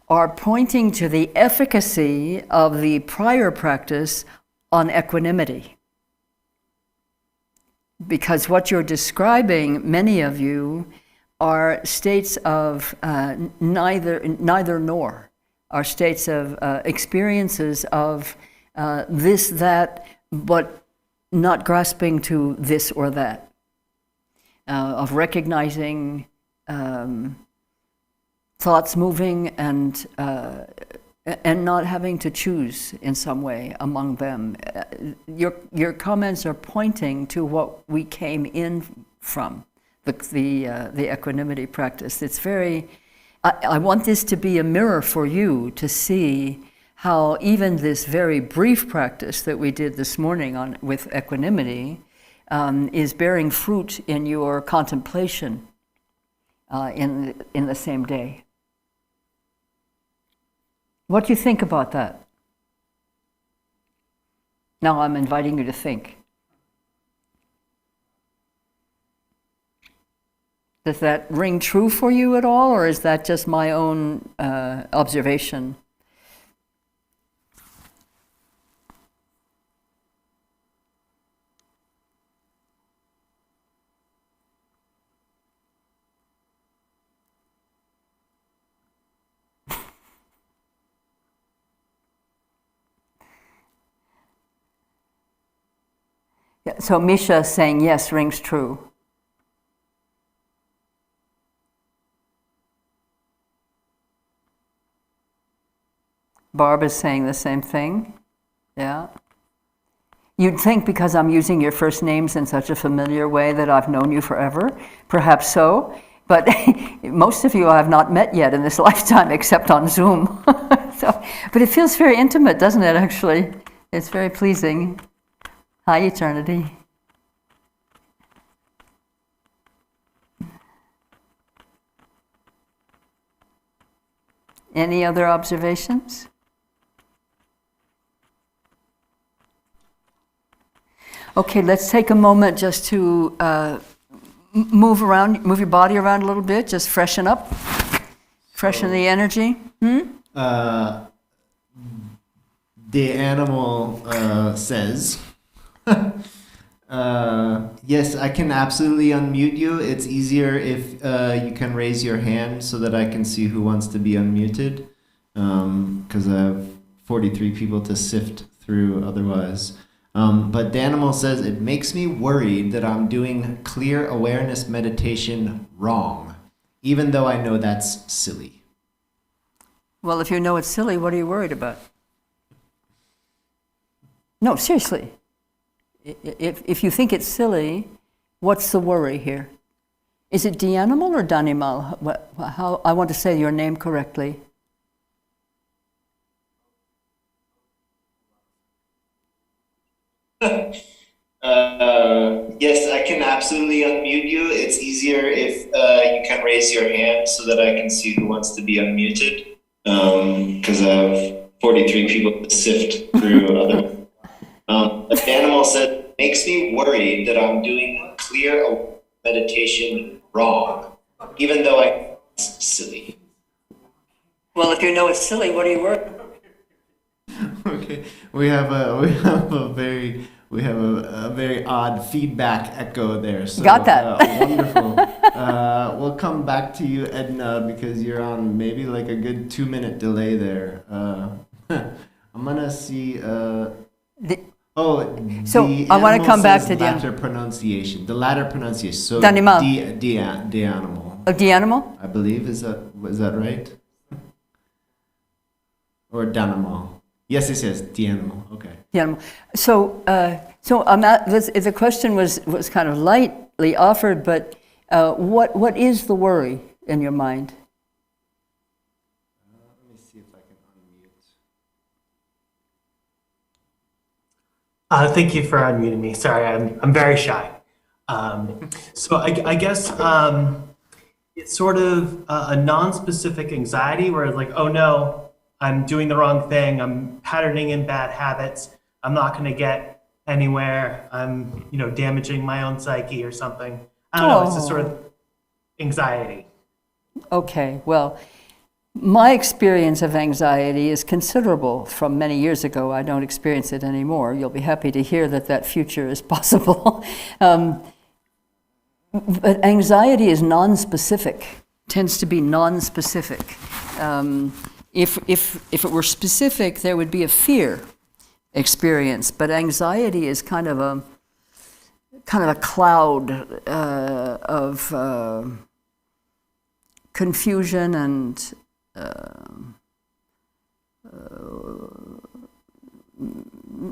are pointing to the efficacy of the prior practice on equanimity. Because what you're describing, many of you, are states of neither nor, are states of experiences of this, that, but not grasping to this or that, of recognizing thoughts moving and not having to choose in some way among them. Your comments are pointing to what we came in from, the equanimity practice. It's very, I want this to be a mirror for you to see how even this very brief practice that we did this morning with equanimity is bearing fruit in your contemplation in the same day. What do you think about that? Now I'm inviting you to think. Does that ring true for you at all, or is that just my own observation? Yeah, so Misha is saying yes, rings true. Barb is saying the same thing. Yeah. You'd think because I'm using your first names in such a familiar way that I've known you forever. Perhaps so. But most of you I have not met yet in this lifetime except on Zoom. But it feels very intimate, doesn't it, actually? It's very pleasing. Hi, Eternity. Any other observations? Okay, let's take a moment just to move your body around a little bit, just freshen up, freshen the energy. The animal says, yes, I can absolutely unmute you. It's easier if you can raise your hand so that I can see who wants to be unmuted. because I have 43 people to sift through otherwise. But Danimal says, it makes me worried that I'm doing clear awareness meditation wrong, even though I know that's silly. Well, if you know it's silly, what are you worried about? No, seriously. If you think it's silly, what's the worry here? Is it Dianimal or Danimal? How I want to say your name correctly. Yes, I can absolutely unmute you. It's easier if you can raise your hand so that I can see who wants to be unmuted. Because I have 43 people to sift through other. The animal said, makes me worried that I'm doing clear meditation wrong, even though it's silly. Well, if you know it's silly, what are you worried about? Okay, we have a very odd feedback echo there. So, got that? Wonderful. We'll come back to you, Edna, because you're on maybe like a good 2-minute delay there. I'm gonna see. So I want to come back to the latter pronunciation. The latter pronunciation. So Danimal. Dianimal. Dianimal? I believe is that right? Or Danimal? Yes, Dianimal. Okay. Dianimal. So the question was kind of lightly offered, but what is the worry in your mind? Let me see if I can unmute. Thank you for unmuting me. Sorry, I'm very shy. So I guess it's sort of a non-specific anxiety where it's like, oh no, I'm doing the wrong thing. I'm patterning in bad habits. I'm not going to get anywhere. I'm, damaging my own psyche or something. I don't know. It's just sort of anxiety. Okay, well, my experience of anxiety is considerable from many years ago. I don't experience it anymore. You'll be happy to hear that future is possible. But anxiety is non-specific, tends to be non-specific. If it were specific, there would be a fear experience, but anxiety is kind of a cloud of confusion and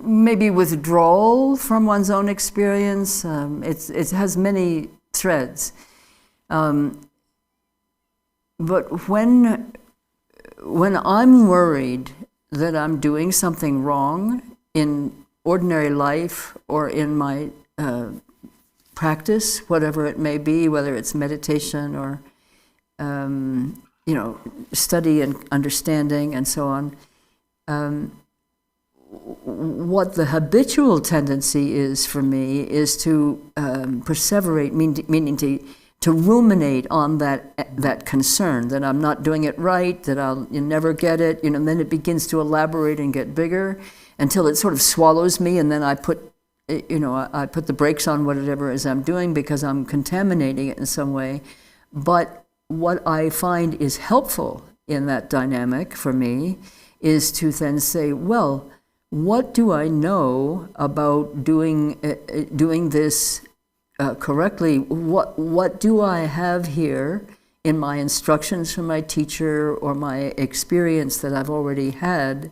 maybe withdrawal from one's own experience. It has many threads. But when I'm worried that I'm doing something wrong in ordinary life or in my practice, whatever it may be, whether it's meditation or study and understanding and so on, what the habitual tendency is for me is to perseverate, meaning to ruminate on that concern, that I'm not doing it right, that I'll never get it, and then it begins to elaborate and get bigger until it sort of swallows me, and then I put the brakes on whatever it is I'm doing because I'm contaminating it in some way. But what I find is helpful in that dynamic for me is to then say, well, what do I know about doing this correctly? What do I have here in my instructions from my teacher or my experience that I've already had?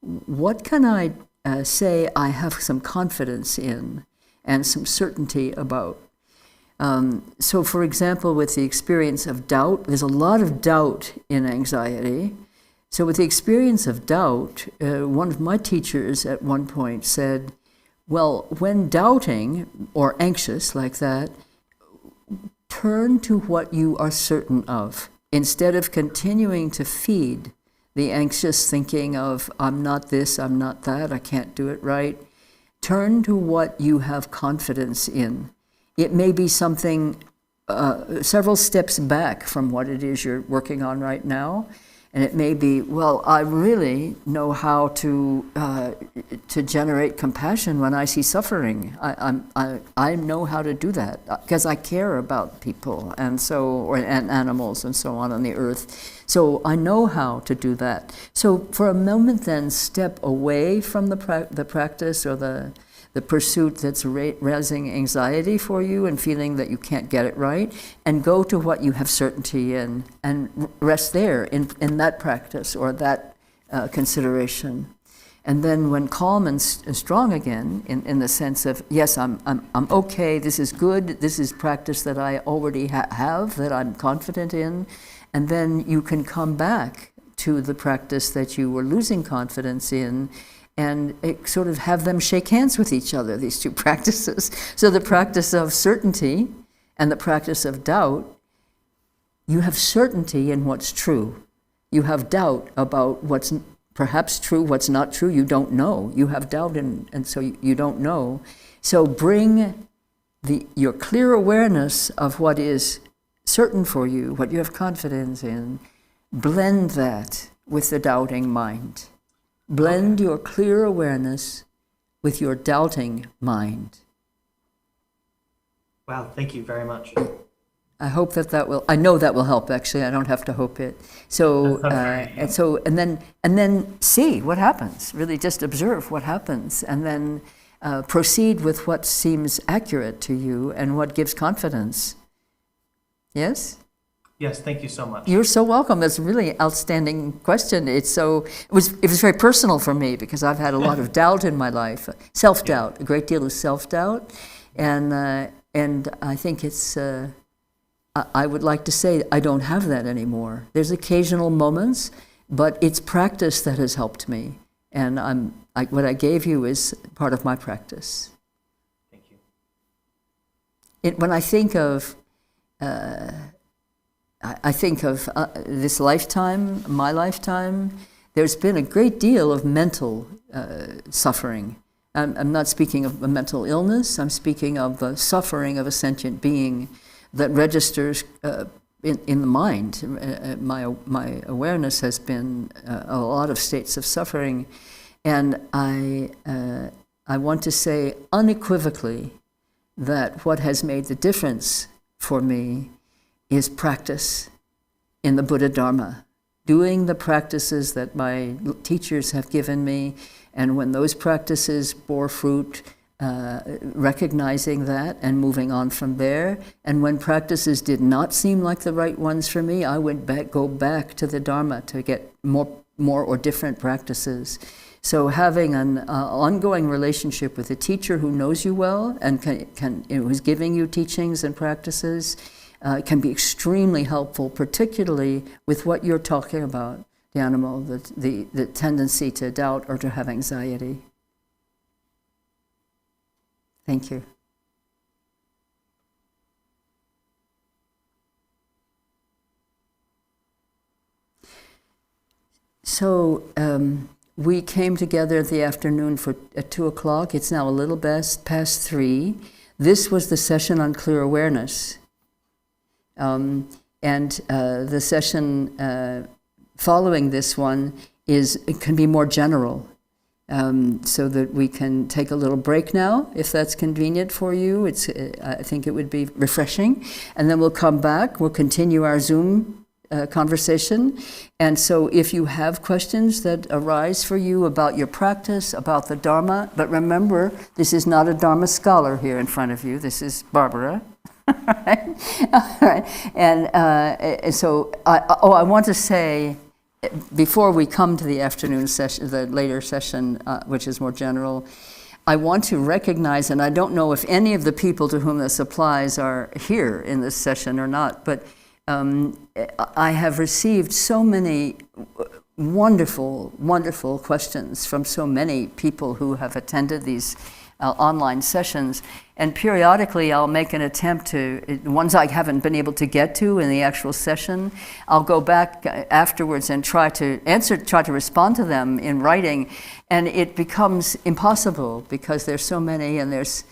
What can I say I have some confidence in and some certainty about? So, for example, with the experience of doubt, there's a lot of doubt in anxiety. So with the experience of doubt, one of my teachers at one point said, well, when doubting or anxious like that, turn to what you are certain of. Instead of continuing to feed the anxious thinking of, I'm not this, I'm not that, I can't do it right, turn to what you have confidence in. It may be something several steps back from what it is you're working on right now, And it may be, well, I really know how to generate compassion when I see suffering. I know how to do that because I care about people and animals and so on the earth. So I know how to do that. So for a moment then step away from the practice or the pursuit that's raising anxiety for you and feeling that you can't get it right, and go to what you have certainty in and rest there in that practice or that consideration. And then when calm and strong again, in the sense of, yes, I'm okay, this is good, this is practice that I already have, that I'm confident in, and then you can come back to the practice that you were losing confidence in, and sort of have them shake hands with each other, these two practices. So the practice of certainty and the practice of doubt, you have certainty in what's true. You have doubt about what's perhaps true, what's not true, you don't know. You have doubt and so you don't know. So bring your clear awareness of what is certain for you, what you have confidence in, blend that with the doubting mind. Blend your clear awareness with your doubting mind. Wow, thank you very much. I hope that will. I know that will help. Actually, I don't have to hope it. So and then see what happens. Really, just observe what happens, and then proceed with what seems accurate to you and what gives confidence. Yes. Yes, thank you so much. You're so welcome. That's a really outstanding question. It was very personal for me because I've had a lot of doubt in my life, self-doubt, a great deal of self-doubt, and I think it's. I would like to say I don't have that anymore. There's occasional moments, but it's practice that has helped me, and what I gave you is part of my practice. Thank you. When I think of. I think of this lifetime, my lifetime, there's been a great deal of mental suffering. I'm not speaking of a mental illness, I'm speaking of the suffering of a sentient being that registers in the mind. My awareness has been a lot of states of suffering, and I want to say unequivocally that what has made the difference for me is practice in the Buddha Dharma, doing the practices that my teachers have given me, and when those practices bore fruit, recognizing that and moving on from there. And when practices did not seem like the right ones for me, I would go back to the Dharma to get more or different practices. So having an ongoing relationship with a teacher who knows you well and who's giving you teachings and practices can be extremely helpful, particularly with what you're talking about, the animal, the tendency to doubt or to have anxiety. Thank you. So we came together the afternoon at 2 o'clock. It's now a little past 3. This was the session on clear awareness. And the session following this one can be more general, so that we can take a little break now, if that's convenient for you. I think it would be refreshing, and then we'll come back. We'll continue our Zoom conversation. And so, if you have questions that arise for you about your practice, about the Dharma, but remember, this is not a Dharma scholar here in front of you. This is Barbara. All right. And so, I want to say, before we come to the afternoon session, the later session, which is more general, I want to recognize, and I don't know if any of the people to whom this applies are here in this session or not, but I have received so many wonderful, wonderful questions from so many people who have attended these online sessions, and periodically I'll make an attempt to, ones I haven't been able to get to in the actual session, I'll go back afterwards and try to respond to them in writing, and it becomes impossible because there's so many, and there's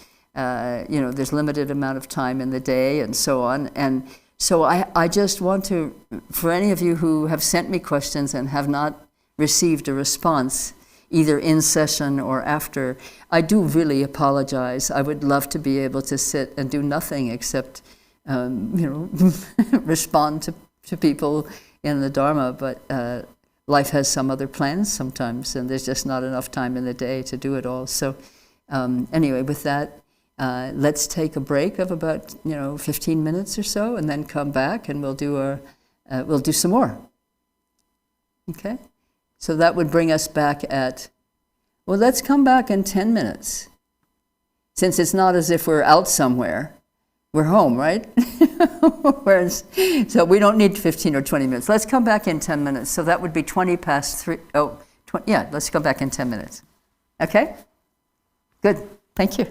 limited amount of time in the day and so on, and So I just want to, for any of you who have sent me questions and have not received a response, either in session or after, I do really apologize. I would love to be able to sit and do nothing except, respond to people in the Dharma, but life has some other plans sometimes, and there's just not enough time in the day to do it all. So anyway, with that, let's take a break of about 15 minutes or so, and then come back, and we'll do some more. Okay, so that would bring us back at, well, let's come back in 10 minutes, since it's not as if we're out somewhere. We're home, right? So we don't need 15 or 20 minutes. Let's come back in 10 minutes. So that would be 20 past 3. Oh, 20, yeah, let's go back in 10 minutes. Okay? Good. Thank you.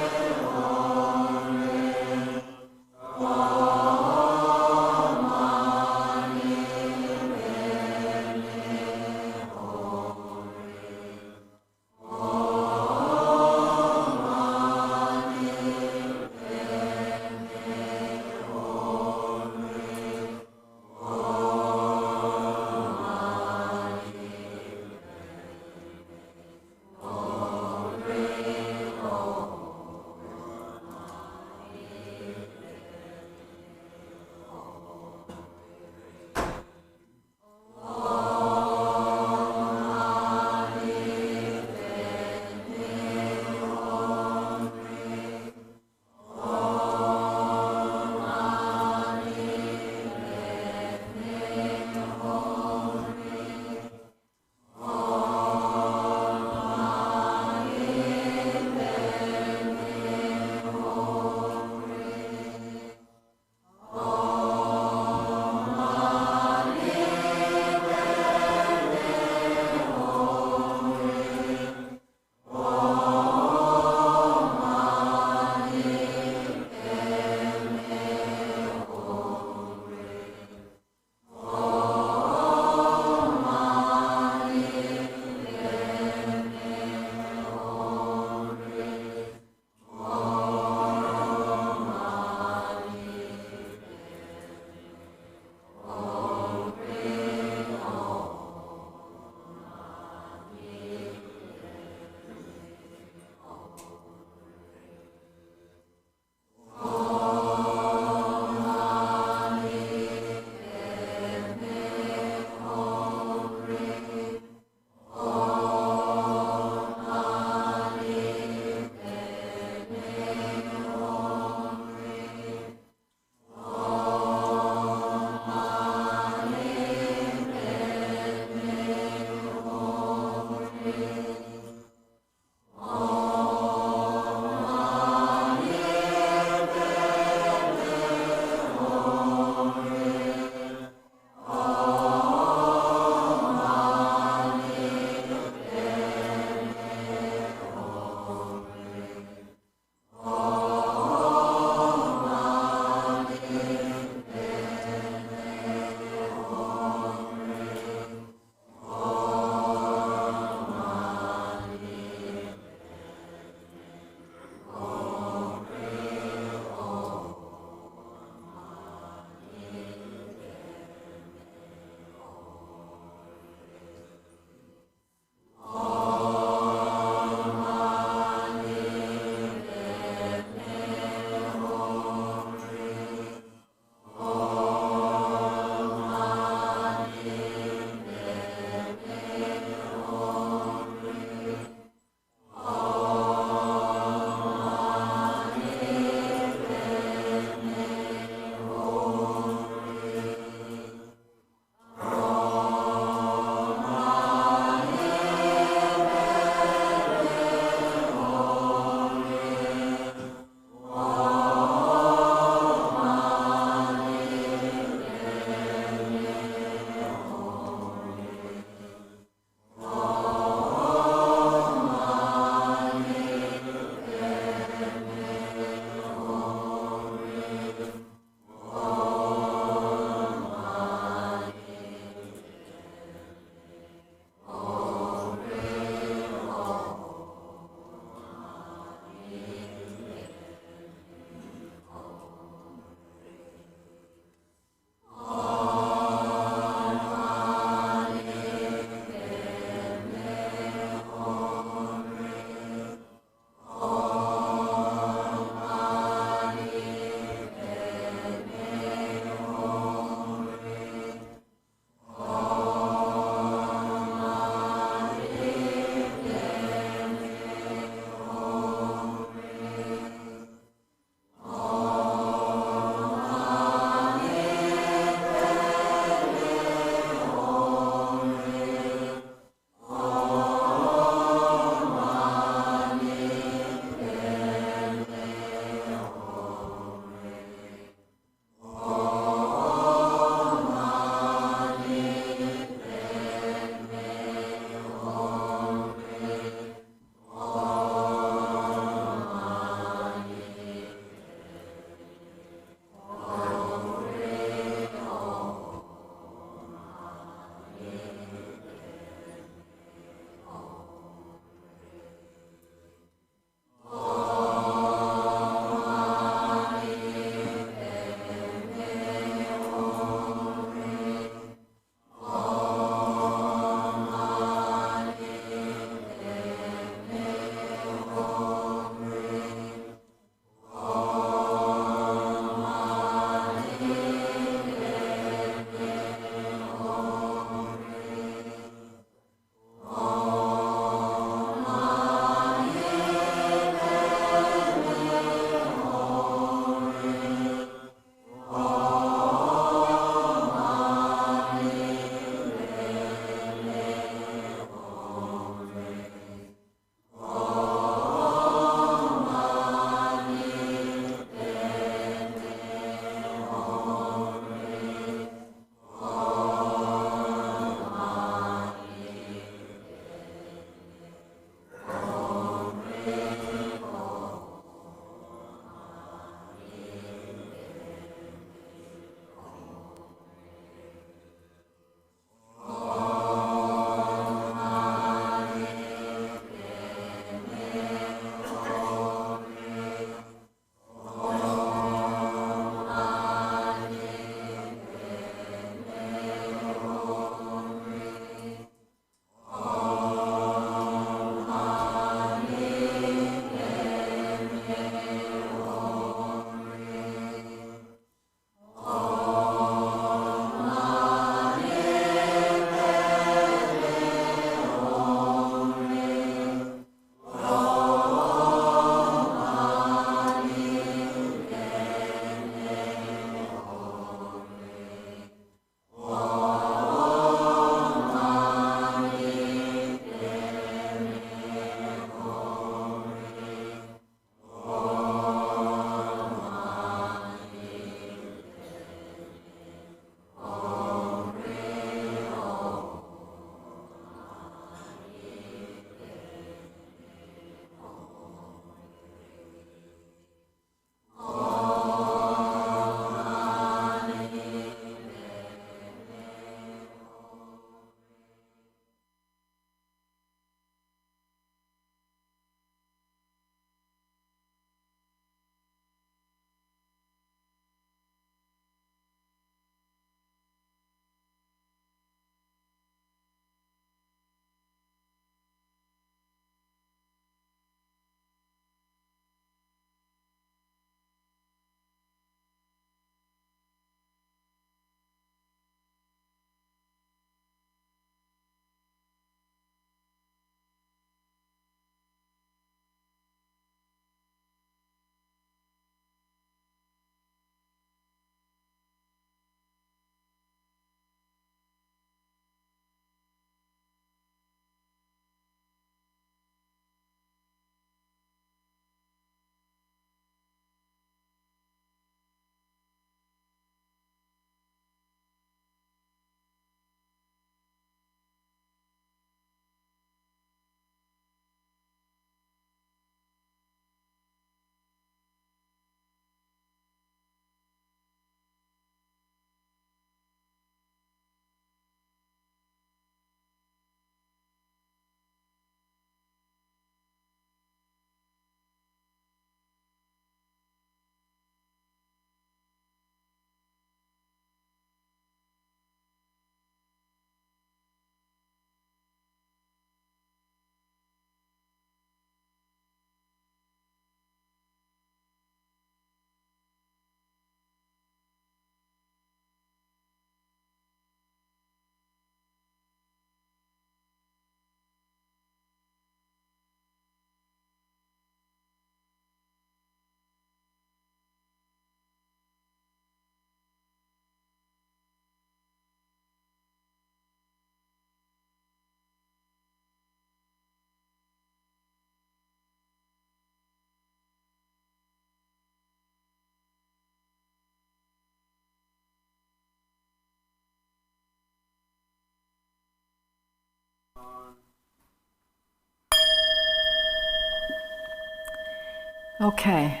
Okay.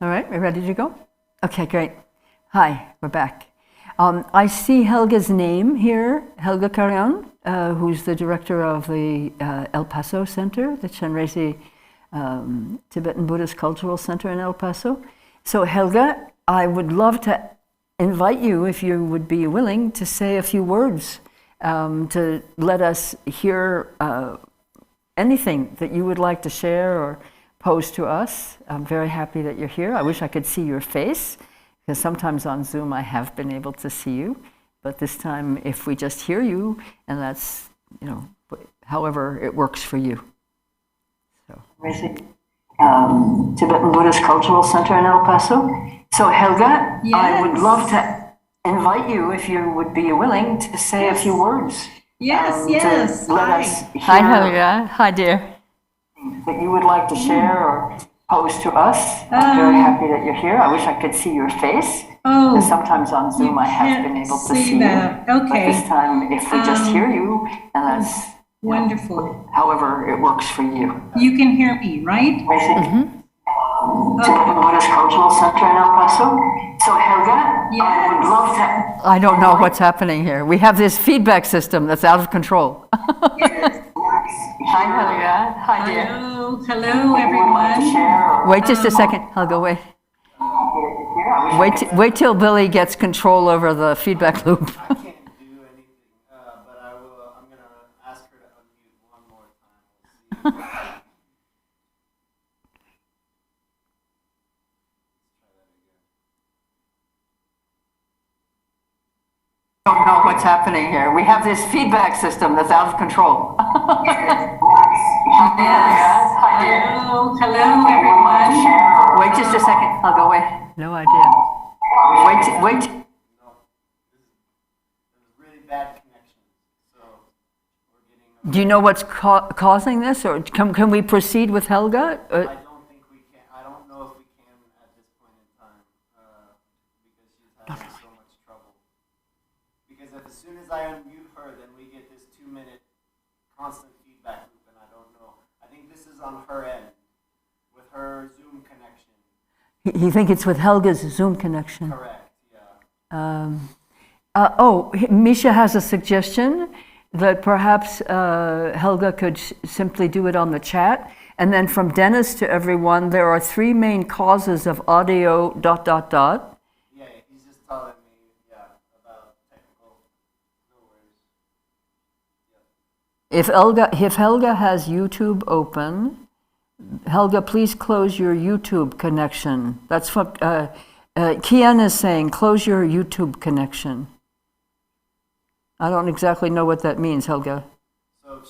All right, we're ready to go? Okay, great. Hi, we're back. I see Helga's name here, Helga Carrion, who's the director of the El Paso Center, the Chenrezig Tibetan Buddhist Cultural Center in El Paso. So Helga, I would love to invite you, if you would be willing, to say a few words, to let us hear anything that you would like to share or pose to us. I'm very happy that you're here. I wish I could see your face, because sometimes on Zoom I have been able to see you, but this time if we just hear you, and that's, you know, however it works for you. So, Tibetan Buddhist Cultural Center in El Paso. So Helga, Yes. I would love to invite you, if you would be willing, to say a few words. Yes, yes. To let Hi. us hear Hi Helga. Hi dear. That you would like to share or pose to us. I'm very happy that you're here. I wish I could see your face. Oh, Because sometimes on Zoom I have can't been able to see see that. you. Okay. But this time, if we just hear you, and that's Wonderful. however it works for you. You can hear me, right? Tibetan Buddhist Cultural Center in El Paso. So Helga, I would love to. I don't know what's happening here. We have this feedback system that's out of control. Hi Helga. Hi dear. Hello, everyone. Wait just a second. Helga, wait. Wait till Billy gets control over the feedback loop. I can't do anything, but I will. I'm gonna ask her to unmute one more time. We'll see. Don't know what's happening here. We have this feedback system that's out of control. Hello, everyone. Wait just a second. I'll go away. No idea. Wait. There's really bad connection, so we're getting. Do you know what's causing this, or can we proceed with Helga? I don't think we can. I don't know if we can at this point in time because she's having so much trouble. Because as soon as I unmute her, then we get this 2-minute constant feedback loop, and I don't know. I think this is on her end with her Zoom connection. You think it's with Helga's Zoom connection? Correct. Yeah. Misha has a suggestion that perhaps Helga could simply do it on the chat. And then from Dennis to everyone, there are 3 main causes of audio ... Yeah, he's just telling me, about technical If Helga has YouTube open, Helga, please close your YouTube connection. That's what Kian is saying, close your YouTube connection. I don't exactly know what that means, Helga. So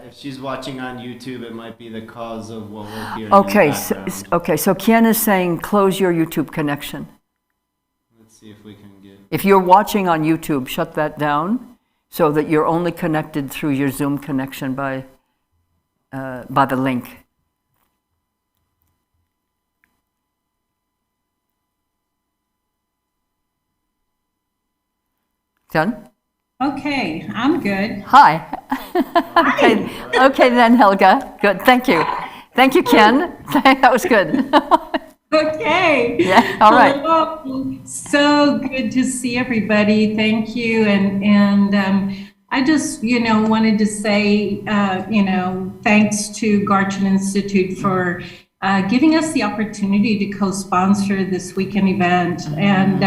if she's watching on YouTube, it might be the cause of what we're hearing. Okay, so Kian is saying close your YouTube connection. Let's see if we can get. If you're watching on YouTube, shut that down so that you're only connected through your Zoom connection by the link. Done? Okay, I'm good. Hi. Okay then, Helga. Good. Thank you. Thank you, Ken. That was good. Okay. Yeah. All right. Hello. So good to see everybody. Thank you. And I just, wanted to say, thanks to Garchen Institute for giving us the opportunity to co-sponsor this weekend event. And,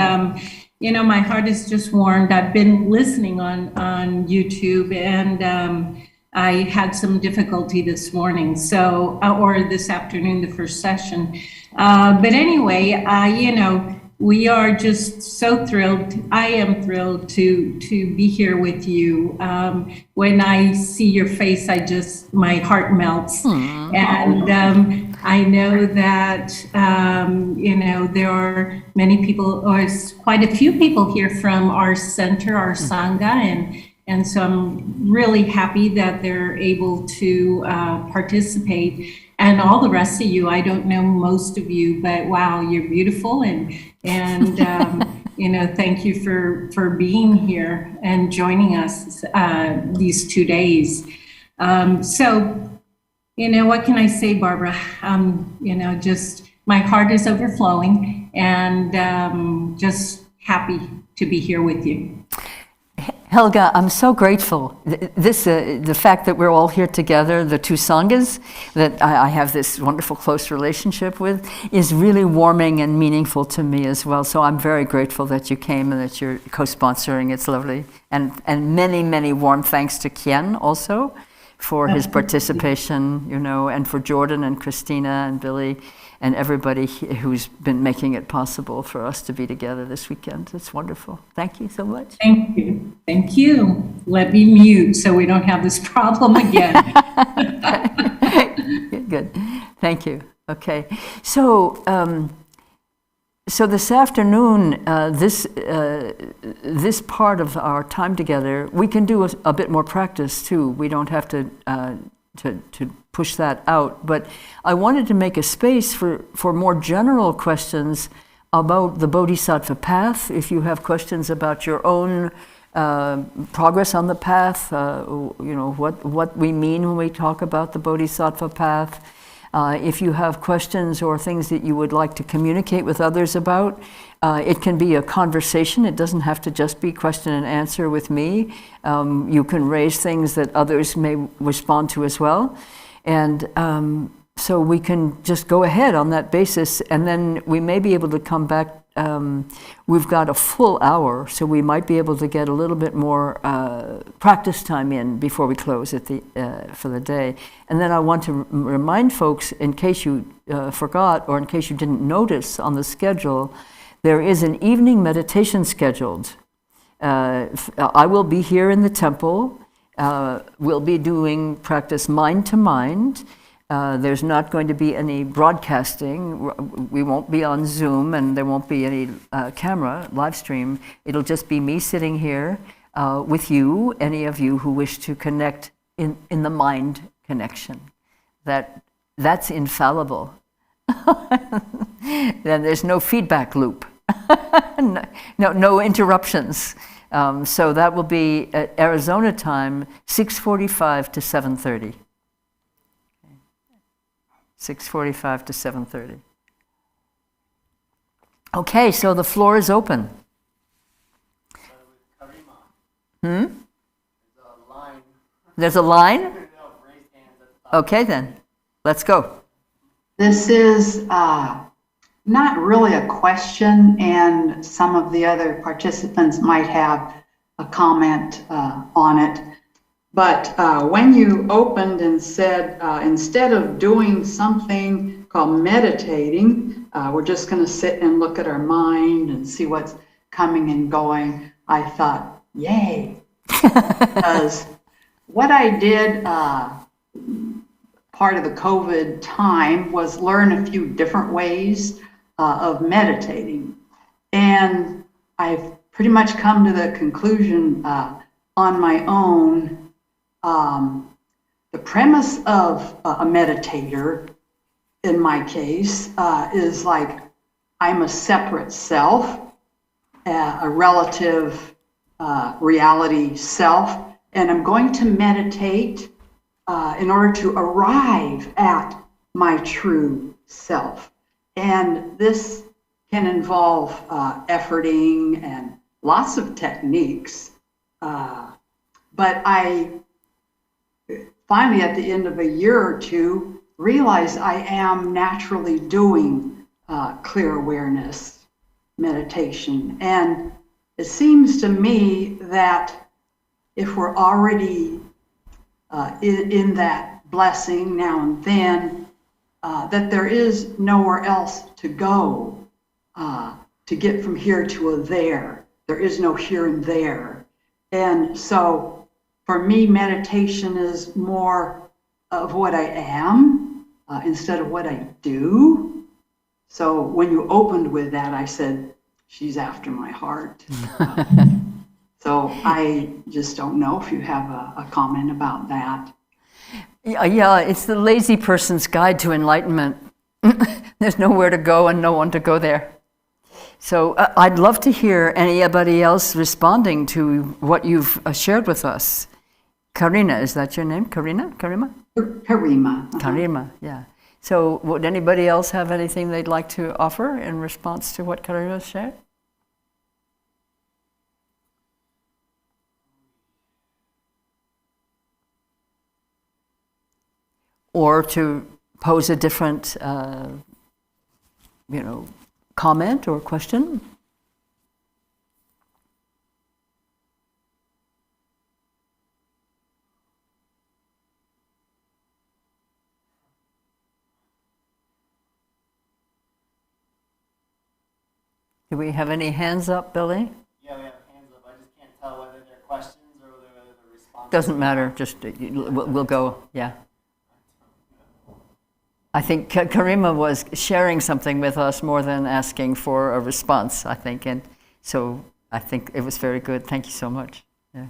my heart is just warmed. I've been listening on YouTube, and I had some difficulty this morning, or this afternoon, the first session. But anyway, we are just so thrilled. I am thrilled to be here with you. When I see your face, my heart melts. And I know that, there are many people, or quite a few people here from our center, our Sangha, and so I'm really happy that they're able to participate. and all the rest of you. I don't know most of you, but wow, you're beautiful, and thank you for being here and joining us these 2 days. So, what can I say, Barbara? Just my heart is overflowing, and just happy to be here with you. Helga, I'm so grateful. The fact that we're all here together, the two Sanghas that I have this wonderful close relationship with, is really warming and meaningful to me as well. So I'm very grateful that you came and that you're co-sponsoring. It's lovely. And many, many warm thanks to Kien also for his participation, and for Jordan and Christina and Billy and everybody who's been making it possible for us to be together this weekend. It's wonderful. Thank you so much. Thank you. Thank you. Let me mute so we don't have this problem again. Good. Thank you. Okay. So, so this afternoon, this part of our time together, we can do a bit more practice too. We don't have to push that out. But I wanted to make a space for more general questions about the Bodhisattva path. If you have questions about your own progress on the path, what we mean when we talk about the Bodhisattva path. If you have questions or things that you would like to communicate with others about, it can be a conversation. It doesn't have to just be question and answer with me. You can raise things that others may respond to as well. And so we can just go ahead on that basis, and then we may be able to come back. We've got a full hour, so we might be able to get a little bit more practice time in before we close for the day. And then I want to remind folks, in case you forgot or in case you didn't notice on the schedule, there is an evening meditation scheduled. I will be here in the temple. We'll be doing practice mind to mind. There's not going to be any broadcasting. We won't be on Zoom, and there won't be any camera, live stream. It'll just be me sitting here with you, any of you who wish to connect in the mind connection. That's infallible. Then there's no feedback loop. No interruptions. So that will be at Arizona time, 6:45 to 7:30. 6:45 to 7:30. Okay, so the floor is open. There's a line? Okay then, let's go. This is not really a question, and some of the other participants might have a comment on it. But when you opened and said, instead of doing something called meditating, we're just going to sit and look at our mind and see what's coming and going, I thought, yay. Because what I did part of the COVID time was learn a few different ways of meditating. And I've pretty much come to the conclusion on my own. The premise of a meditator, in my case, is like I'm a separate self, a relative reality self, and I'm going to meditate in order to arrive at my true self. And this can involve efforting and lots of techniques. But I finally, at the end of a year or two, realized I am naturally doing clear awareness meditation. And it seems to me that if we're already in that blessing now and then, that there is nowhere else to go to get from here to a there. There is no here and there. And so for me, meditation is more of what I am instead of what I do. So when you opened with that, I said, she's after my heart. So I just don't know if you have a comment about that. Yeah, it's the lazy person's guide to enlightenment. There's nowhere to go and no one to go there. So I'd love to hear anybody else responding to what you've shared with us. Karina, is that your name? Karima? Karima. Karima, yeah. So would anybody else have anything they'd like to offer in response to what Karima shared? Or to pose a different, comment or question? Do we have any hands up, Billy? Yeah, we have hands up. I just can't tell whether they're questions or whether they're responses. Doesn't matter, just we'll go, yeah. I think Karima was sharing something with us more than asking for a response, I think, and so I think it was very good. Thank you so much. Yeah.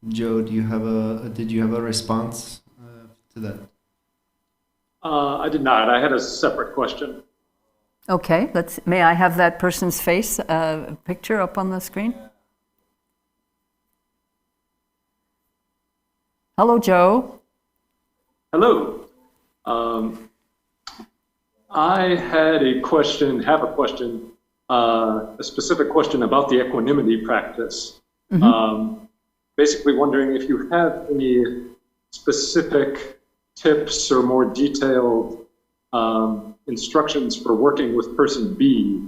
Joe, did you have a response to that? I did not. I had a separate question. Okay, may I have that person's face picture up on the screen? Hello, Joe. Hello. I had a question, a specific question about the equanimity practice. Mm-hmm. Basically wondering if you have any specific tips or more detailed instructions for working with person B.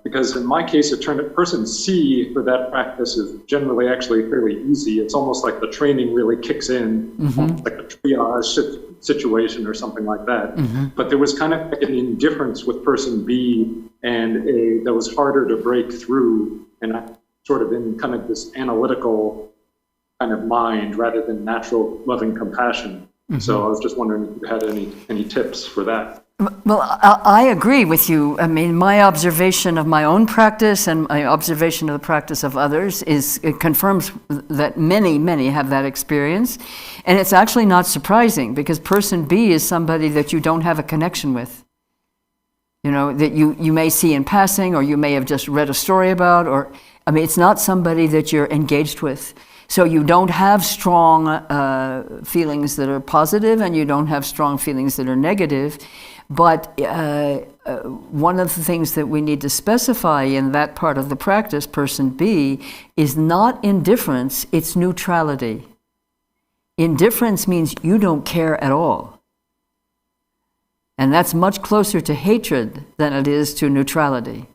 Because in my case, it turned out person C for that practice is generally actually fairly easy. It's almost like the training really kicks in, mm-hmm. like a triage situation or something like that. Mm-hmm. But there was kind of like an indifference with person B and that was harder to break through. And I sort of in kind of this analytical kind of mind rather than natural loving compassion. Mm-hmm. So I was just wondering if you had any tips for that. Well, I agree with you. I mean, my observation of my own practice and my observation of the practice of others it confirms that many have that experience. And it's actually not surprising because person B is somebody that you don't have a connection with. That you may see in passing or you may have just read a story about, it's not somebody that you're engaged with. So you don't have strong feelings that are positive and you don't have strong feelings that are negative. But one of the things that we need to specify in that part of the practice, person B, is not indifference, it's neutrality. Indifference means you don't care at all. And that's much closer to hatred than it is to neutrality.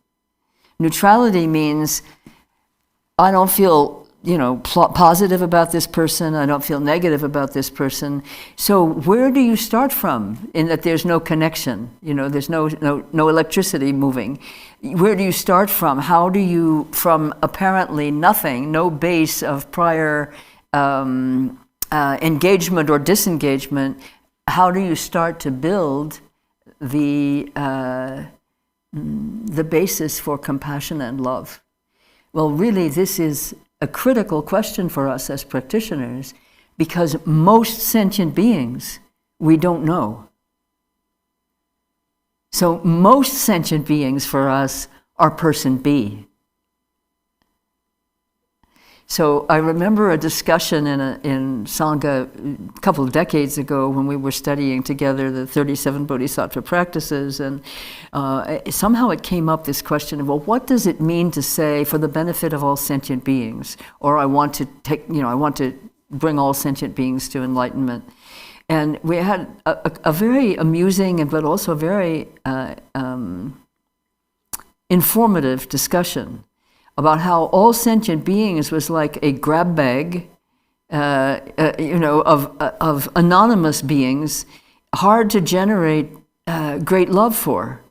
Neutrality means I don't feel positive about this person. I don't feel negative about this person. So where do you start from in that there's no connection? There's no electricity moving. Where do you start from? How do you, from apparently nothing, no base of prior engagement or disengagement, how do you start to build the basis for compassion and love? Well, really, this is a critical question for us as practitioners because most sentient beings we don't know. So most sentient beings for us are person B. So I remember a discussion in Sangha a couple of decades ago when we were studying together the 37 Bodhisattva practices, and somehow it came up, this question of, well, what does it mean to say for the benefit of all sentient beings? Or I want to bring all sentient beings to enlightenment. And we had a very amusing but also very informative discussion about how all sentient beings was like a grab bag, of anonymous beings, hard to generate great love for.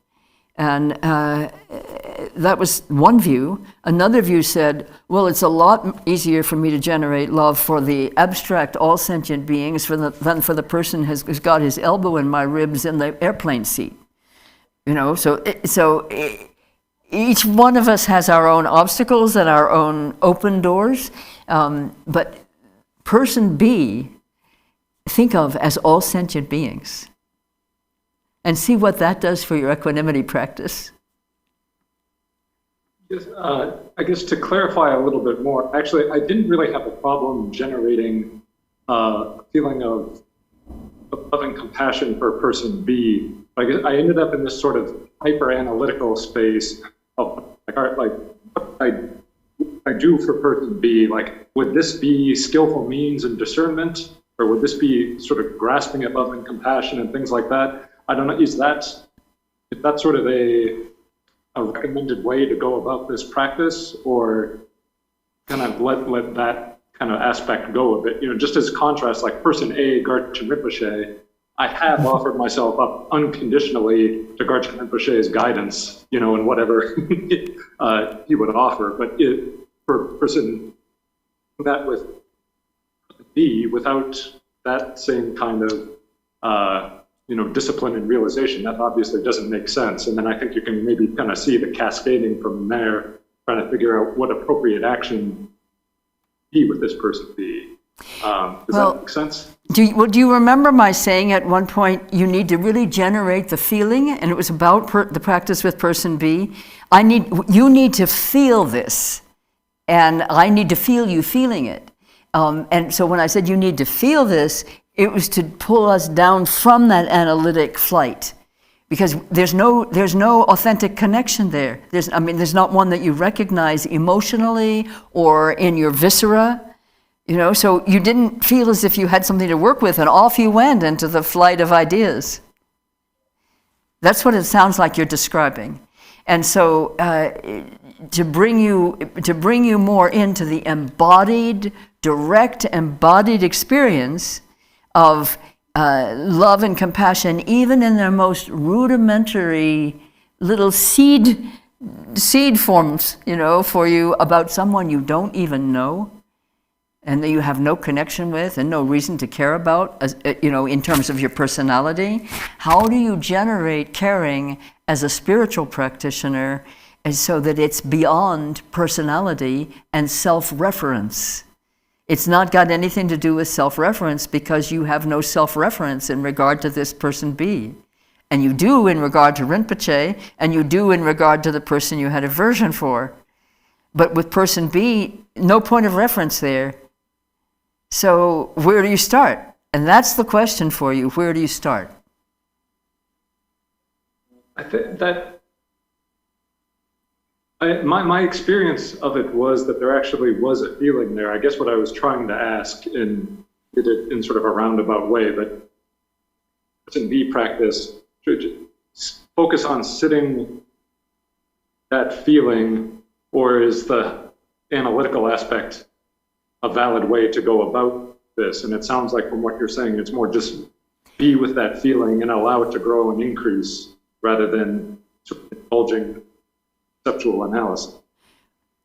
And that was one view. Another view said, well, it's a lot easier for me to generate love for the abstract all sentient beings than for the person who's got his elbow in my ribs in the airplane seat. each one of us has our own obstacles and our own open doors, but person B, think of as all sentient beings, and see what that does for your equanimity practice. Yes, I guess to clarify a little bit more, actually, I didn't really have a problem generating a feeling of loving compassion for person B. I guess I ended up in this sort of hyper-analytical space of like what I do for person B. Like, would this be skillful means and discernment, or would this be sort of grasping at love and compassion and things like that? I don't know. Is that sort of a recommended way to go about this practice, or kind of let that kind of aspect go a bit? You know, just as contrast, like person A, Garchen Rinpoche, I have offered myself up unconditionally to Garchen Rinpoche's guidance, you know, and whatever he would offer. But for person that with B, without that same kind of discipline and realization, that obviously doesn't make sense. And then I think you can maybe kind of see the cascading from there, trying to figure out what appropriate action be with this person be. Does that make sense? Do you remember my saying at one point, you need to really generate the feeling, and it was about the practice with person B? You need to feel this, and I need to feel you feeling it. And so when I said you need to feel this, it was to pull us down from that analytic flight, because there's no authentic connection there. There's not one that you recognize emotionally or in your viscera, you know. So you didn't feel as if you had something to work with, and off you went into the flight of ideas. That's what it sounds like you're describing. And so to bring you more into the direct embodied experience of love and compassion, even in their most rudimentary little seed forms, you know, for you about someone you don't even know and that you have no connection with and no reason to care about, you know, in terms of your personality. How do you generate caring as a spiritual practitioner, and so that it's beyond personality and self-reference? It's not got anything to do with self-reference, because you have no self-reference in regard to this person B. And you do in regard to Rinpoche, and you do in regard to the person you had aversion for. But with person B, no point of reference there. So where do you start? And that's the question for you. Where do you start? I think that my experience of it was that there actually was a feeling there. I guess what I was trying to ask, and did it in sort of a roundabout way, but in B practice, focus on sitting that feeling, or is the analytical aspect a valid way to go about this? And it sounds like from what you're saying, it's more just be with that feeling and allow it to grow and increase, rather than sort of indulging conceptual analysis.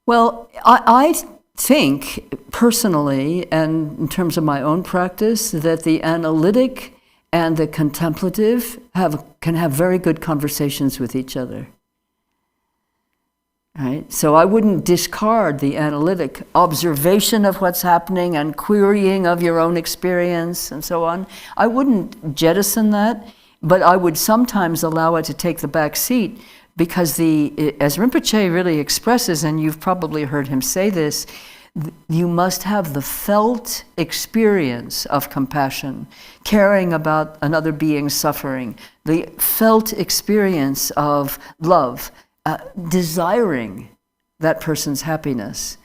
Well, I think personally, and in terms of my own practice, that the analytic and the contemplative can have very good conversations with each other. Right? So I wouldn't discard the analytic observation of what's happening and querying of your own experience and so on. I wouldn't jettison that, but I would sometimes allow it to take the back seat, because as Rinpoche really expresses, and you've probably heard him say this, you must have the felt experience of compassion, caring about another being's suffering, the felt experience of love, desiring that person's happiness.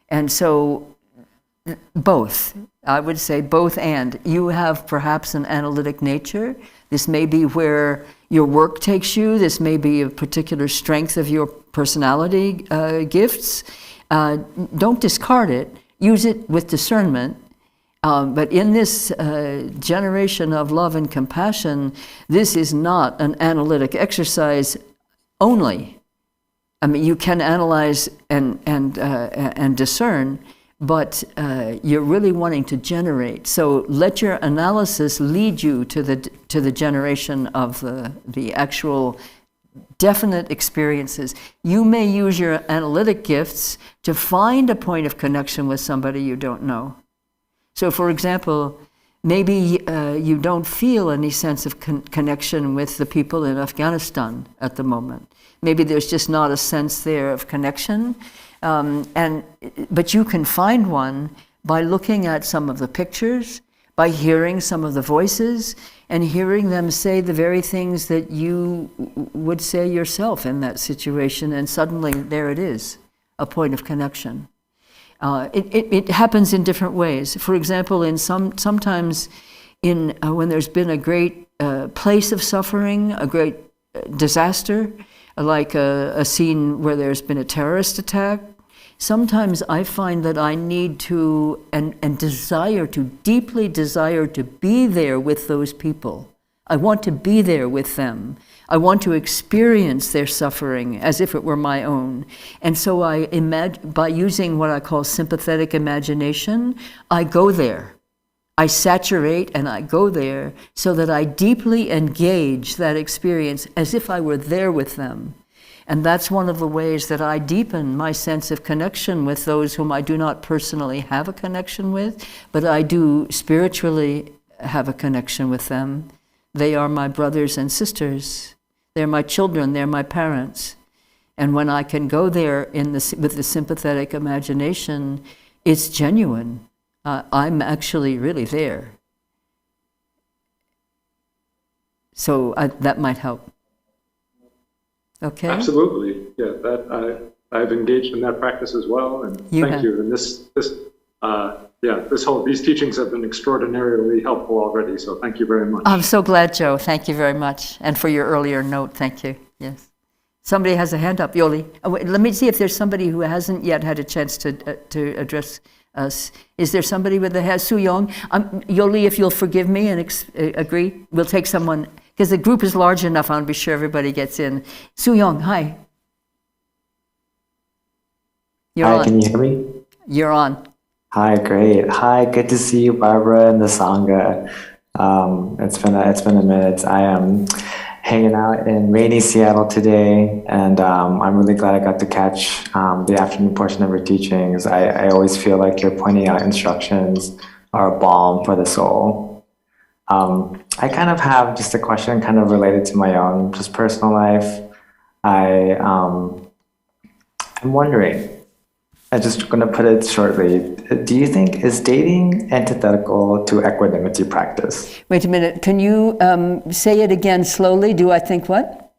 And so both, I would say both and. You have perhaps an analytic nature. This may be where your work takes you. This may be a particular strength of your personality gifts. Don't discard it. Use it with discernment. But in this generation of love and compassion, this is not an analytic exercise only. I mean, you can analyze and discern, but you're really wanting to generate. So let your analysis lead you to the generation of the actual definite experiences. You may use your analytic gifts to find a point of connection with somebody you don't know. So, for example, maybe you don't feel any sense of connection with the people in Afghanistan at the moment. Maybe there's just not a sense there of connection, but you can find one by looking at some of the pictures, by hearing some of the voices, and hearing them say the very things that you would say yourself in that situation, and suddenly there it is, a point of connection. It happens in different ways. For example, sometimes when there's been a great place of suffering, a great disaster, like a scene where there's been a terrorist attack, sometimes I find that I need to and deeply desire to be there with those people. I want to be there with them. I want to experience their suffering as if it were my own. And so by using what I call sympathetic imagination, I go there. I saturate and I go there so that I deeply engage that experience as if I were there with them. And that's one of the ways that I deepen my sense of connection with those whom I do not personally have a connection with, but I do spiritually have a connection with them. They are my brothers and sisters. They're my children, they're my parents. And when I can go there with the sympathetic imagination, it's genuine. I'm actually really there. So that might help. Okay. Absolutely. Yeah, I've engaged in that practice as well, and thank you. And these teachings have been extraordinarily helpful already. So thank you very much. I'm so glad, Joe. Thank you very much, and for your earlier note. Thank you. Yes. Somebody has a hand up, Yoli. Let me see if there's somebody who hasn't yet had a chance to address us. Is there somebody with a hand? Su Yong, Yoli, if you'll forgive me and agree, we'll take someone. Because the group is large enough, I want to be sure everybody gets in. Su Yong, hi. You're on. Can you hear me? You're on. Hi, great. Hi, good to see you, Barbara, and the Sangha. It's been a minute. I am hanging out in rainy Seattle today, and I'm really glad I got to catch the afternoon portion of your teachings. I always feel like you're pointing out instructions are a balm for the soul. I kind of have just a question kind of related to my own just personal life. I'm wondering, I'm just going to put it shortly. Do you think, is dating antithetical to equanimity practice? Wait a minute. Can you say it again slowly? Do I think what?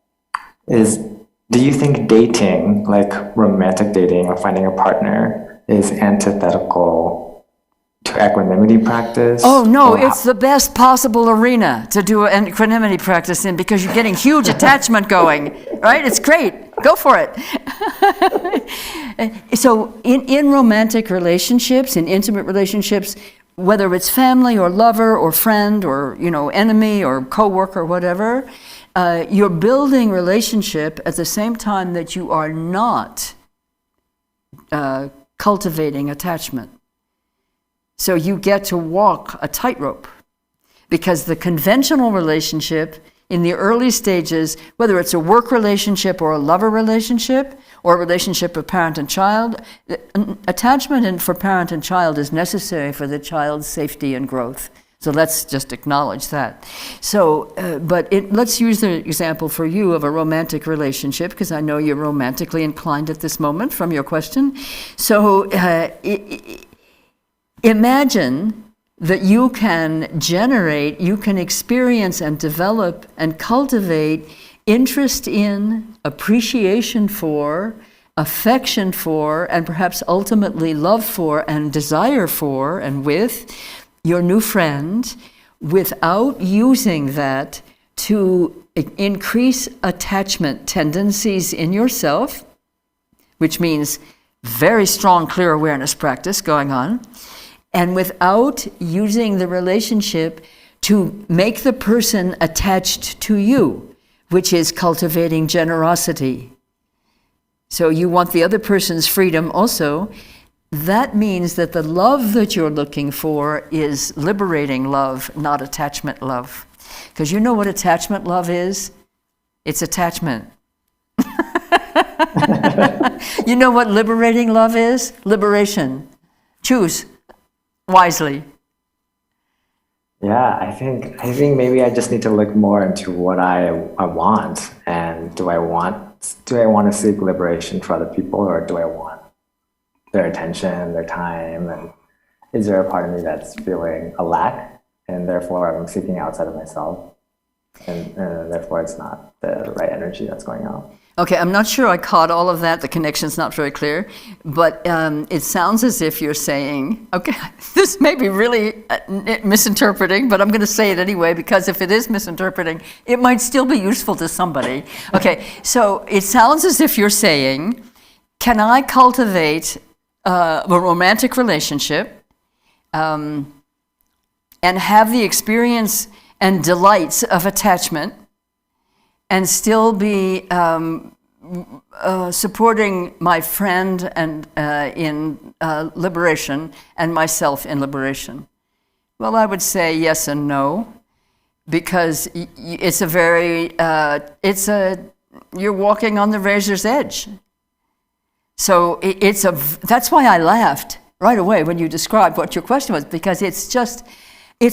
Do you think dating, like romantic dating or finding a partner, is antithetical to equanimity practice? Oh no, it's the best possible arena to do an equanimity practice in, because you're getting huge attachment going, right? It's great. Go for it. So in romantic relationships, in intimate relationships, whether it's family or lover or friend or enemy or coworker or whatever, you're building relationship at the same time that you are not cultivating attachment. So you get to walk a tightrope, because the conventional relationship in the early stages, whether it's a work relationship or a lover relationship or a relationship of parent and child, attachment for parent and child is necessary for the child's safety and growth. So let's just acknowledge that. So, let's use the example for you of a romantic relationship, because I know you're romantically inclined at this moment from your question. So imagine that you can experience and develop and cultivate interest in, appreciation for, affection for, and perhaps ultimately love for and desire for and with your new friend, without using that to increase attachment tendencies in yourself, which means very strong clear awareness practice going on, and without using the relationship to make the person attached to you, which is cultivating generosity. So you want the other person's freedom also. That means that the love that you're looking for is liberating love, not attachment love. Because you know what attachment love is? It's attachment. You know what liberating love is? Liberation. Choose wisely. Yeah, I think maybe I just need to look more into what I want, and do I want to seek liberation for other people, or do I want their attention, their time, and is there a part of me that's feeling a lack, and therefore I'm seeking outside of myself, and therefore it's not the right energy that's going out. Okay, I'm not sure I caught all of that. The connection's not very clear, but it sounds as if you're saying, okay, this may be really misinterpreting, but I'm going to say it anyway, because if it is misinterpreting, it might still be useful to somebody. Okay, so it sounds as if you're saying, can I cultivate a romantic relationship and have the experience and delights of attachment and still be supporting my friend and in liberation and myself in liberation? Well, I would say yes and no, because it's you're walking on the razor's edge. So that's why I laughed right away when you described what your question was, because it's